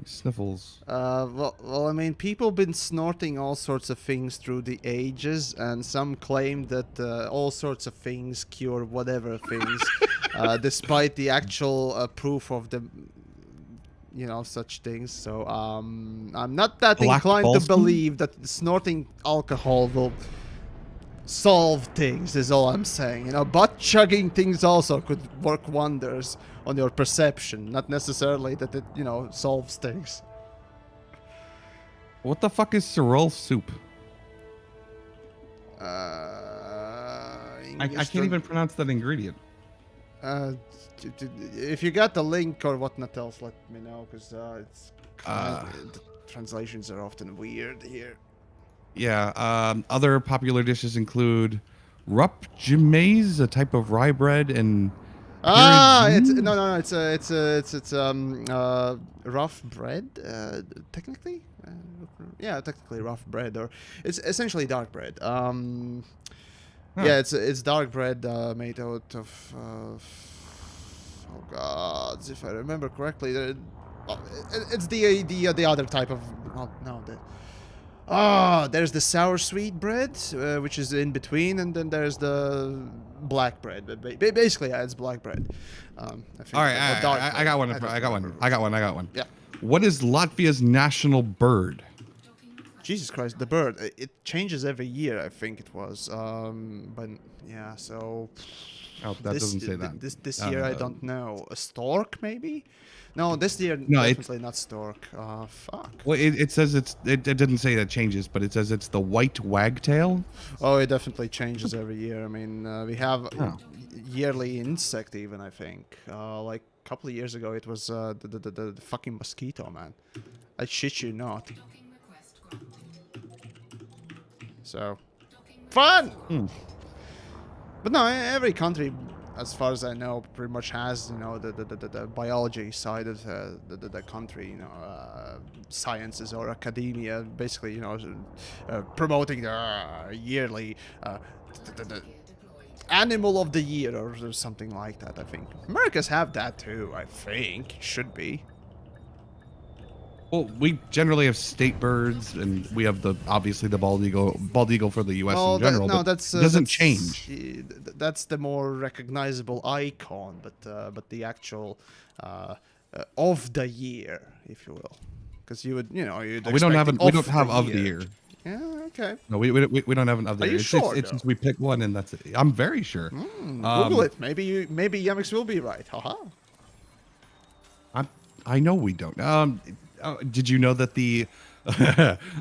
sniffles. Well, I mean, people been snorting all sorts of things through the ages, and some claim that all sorts of things cure whatever things, despite the actual proof of the, such things. So, I'm not that Black inclined to balsam? believe that snorting alcohol will solve things, is all I'm saying. Butt chugging things also could work wonders on your perception, not necessarily that it, solves things. What the fuck is sorrel soup? I can't even pronounce that ingredient. If you got the link or whatnot else, let me know, because it's the translations are often weird here. Yeah. Other popular dishes include rupjimays, a type of rye bread, and It's Pyridine? rough bread, technically. Yeah, technically rough bread, or it's essentially dark bread. Yeah, it's dark bread made out of. Oh God, if I remember correctly, it's the other type of. Oh, no, there's the sour sweet bread, which is in between, and then there's the black bread. But basically, yeah, it's black bread. I think, All right, or dark I got one. bread. I got one. Yeah. What is Latvia's national bird? Jesus Christ, the bird. It changes every year. I think it was. But yeah. So Oh, that doesn't say that. This year I don't know. A stork maybe? No, this year No, it's definitely not stork. Fuck. well, it says it didn't say that changes, but it says it's the white wagtail. Oh, it definitely changes every year. I mean, we have Oh. yearly insect even. I think. Like a couple of years ago, it was the fucking mosquito, man. I shit you not. Docking request granted. So fun. Hmm. But no, every country, as far as I know, pretty much has, you know, the biology side of the country, you know, sciences or academia, basically, you know, promoting their yearly the animal of the year or something like that. I think Americas have that too. I think should be. Well, we generally have state birds, and we have obviously the bald eagle for the U.S. in general. No, but that's it doesn't that's, change. That's the more recognizable icon, but the actual of the year, if you will, because you would, you know, We don't have of the year. Yeah, okay. No, we don't have an of the Are year. you sure, It's though? just we pick one, and that's it. I'm very sure. Google it. Maybe Yamix will be right. Haha. I know we don't. Did you know that the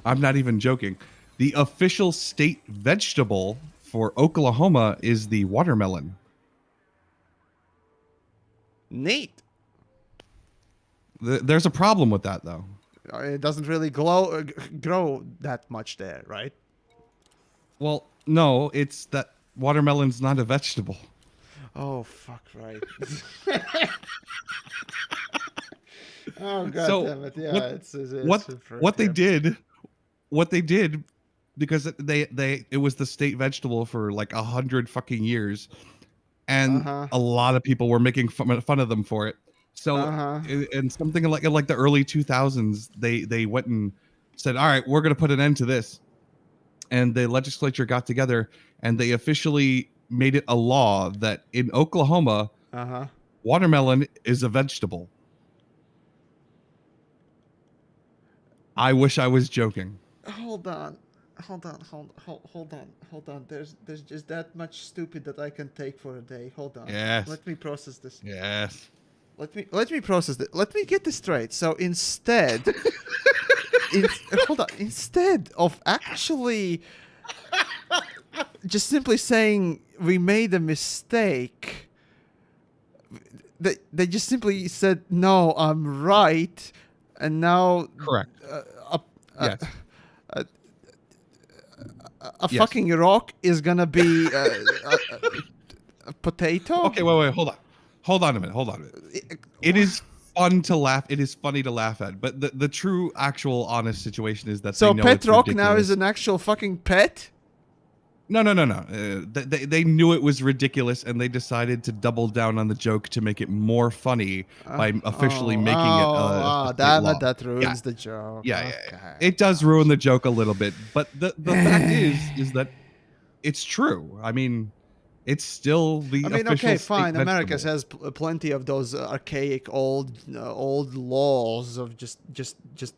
I'm not even joking. The official state vegetable for Oklahoma is the watermelon. Neat. There's a problem with that, though. It doesn't really grow that much there, right? Well, no, it's that watermelon's not a vegetable. Oh fuck! Right. Oh god So, damn it! Yeah, what- it's What they did, because it was the state vegetable for like 100 fucking years, and Uh-huh. a lot of people were making fun of them for it. So, Uh-huh. in something like the early 2000s, they went and said, "All right, we're going to put an end to this," and the legislature got together and they officially made it a law that in Oklahoma, Uh-huh. watermelon is a vegetable. I wish I was joking. Hold on. Hold on. There's just that much stupid that I can take for a day. Hold on. Yes. Let me process this. Yes. Let me process it. Let me get this straight. So instead, hold on. Instead of actually just simply saying we made a mistake, they just simply said no, I'm right, and now Correct. Yes. a Yes. fucking rock is gonna be a potato. Okay, wait, hold on a minute. It is fun to laugh. It is funny to laugh at, but the true, actual, honest situation is that So they know pet it's rock ridiculous. now is an actual fucking pet. No. They knew it was ridiculous, and they decided to double down on the joke to make it more funny by officially making it. A state Damn law. it! That ruins Yeah. the joke. Yeah. Okay. It does ruin the joke a little bit, but the fact is that it's true. I mean, it's still the. I mean, official okay, state fine. America vegetable. has plenty of those archaic old laws of just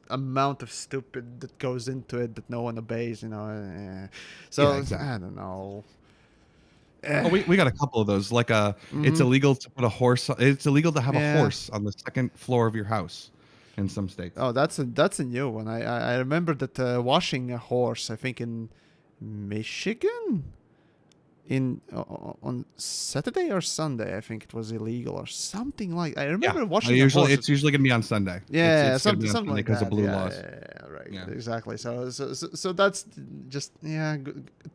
amount of stupid that goes into it that no one obeys. You know, so Yeah, exactly. I don't know. Oh, we got a couple of those. Like it's illegal to put a horse. It's illegal to have Yeah. a horse on the second floor of your house, in some states. Oh, that's a new one. I remember that washing a horse. I think in Michigan, on Saturday or Sunday. I think it was illegal or something like. I remember washing a horse. It's usually gonna be on Sunday. Yeah, it's gonna be something on Sunday like because that. of blue Yeah, laws. yeah, right. Yeah. Exactly. So that's just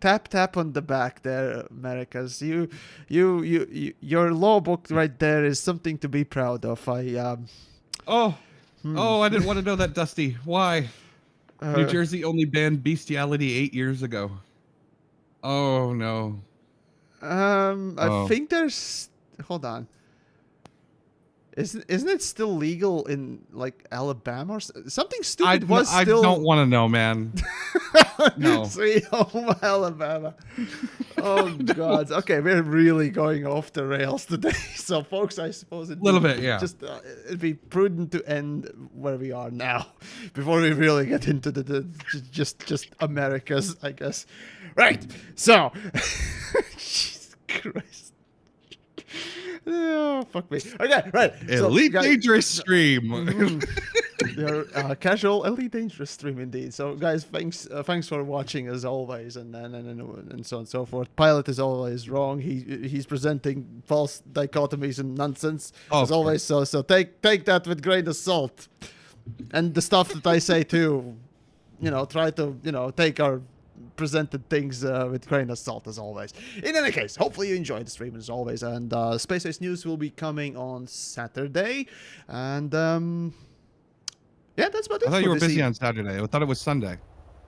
tap on the back there, Americas. Your law book right there is something to be proud of. Oh, I didn't want to know that, Dusty. Why? New Jersey only banned bestiality 8 years ago. Oh no. I think there's. Hold on. Isn't it still legal in like Alabama or something stupid? I don't want to know, man. No. Sweet home Alabama. Oh God. Okay, we're really going off the rails today. So, folks, I suppose it'd Little be bit, yeah. Just it'd be prudent to end where we are now, before we really get into the just Americas, I guess. Right. So, Jesus Christ. Oh, fuck me. Okay, right. So, Elite guys- Dangerous stream. Your casual elite dangerous stream indeed. So guys, thanks for watching as always, and so on and so forth. Pilot is always wrong. He's presenting false dichotomies and nonsense Oh, as of always. So take that with grain of salt, and the stuff that I say too. Try to take our presented things with grain of salt as always. In any case, hopefully you enjoyed the stream as always, and Space Race News will be coming on Saturday, and yeah, that's about it. I thought for you were this busy evening. on Saturday. I thought it was Sunday.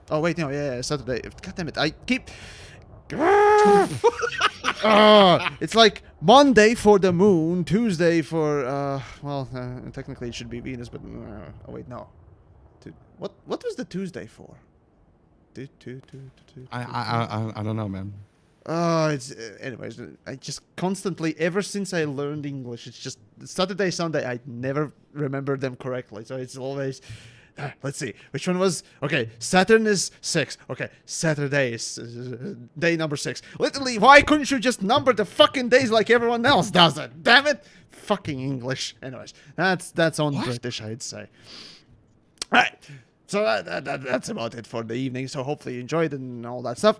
Oh wait, no, yeah, Saturday. God damn it! I keep. It's like Monday for the moon, Tuesday for technically it should be Venus, but oh wait, no. What was the Tuesday for? I don't know, man. It's anyways. I just constantly, ever since I learned English, it's just Saturday, Sunday. I never remember them correctly, so it's always. Let's see which one was okay. Saturn is 6. Okay, Saturday is day number 6. Literally, why couldn't you just number the fucking days like everyone else does it? Damn it, fucking English. Anyways, that's on British, I'd say. All right. So that's about it for the evening. So hopefully you enjoyed it and all that stuff.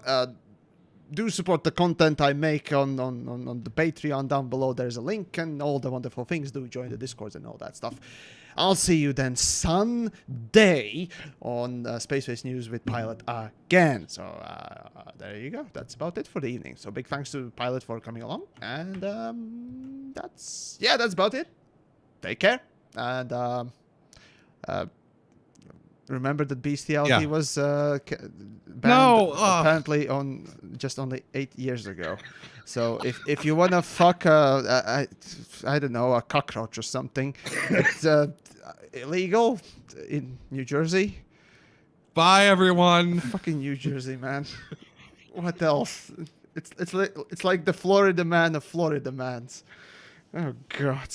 Do support the content I make on the Patreon down below. There's a link and all the wonderful things. Do join the Discords and all that stuff. I'll see you then Sunday on Space Race News with Pilot again. So there you go. That's about it for the evening. So big thanks to Pilot for coming along. And that's about it. Take care. And remember that bestiality was banned apparently only 8 years ago. So if you wanna fuck I don't know, a cockroach or something, it's illegal in New Jersey. Bye, everyone. Fucking New Jersey, man. What else? It's like the Florida man of Florida mans. Oh God.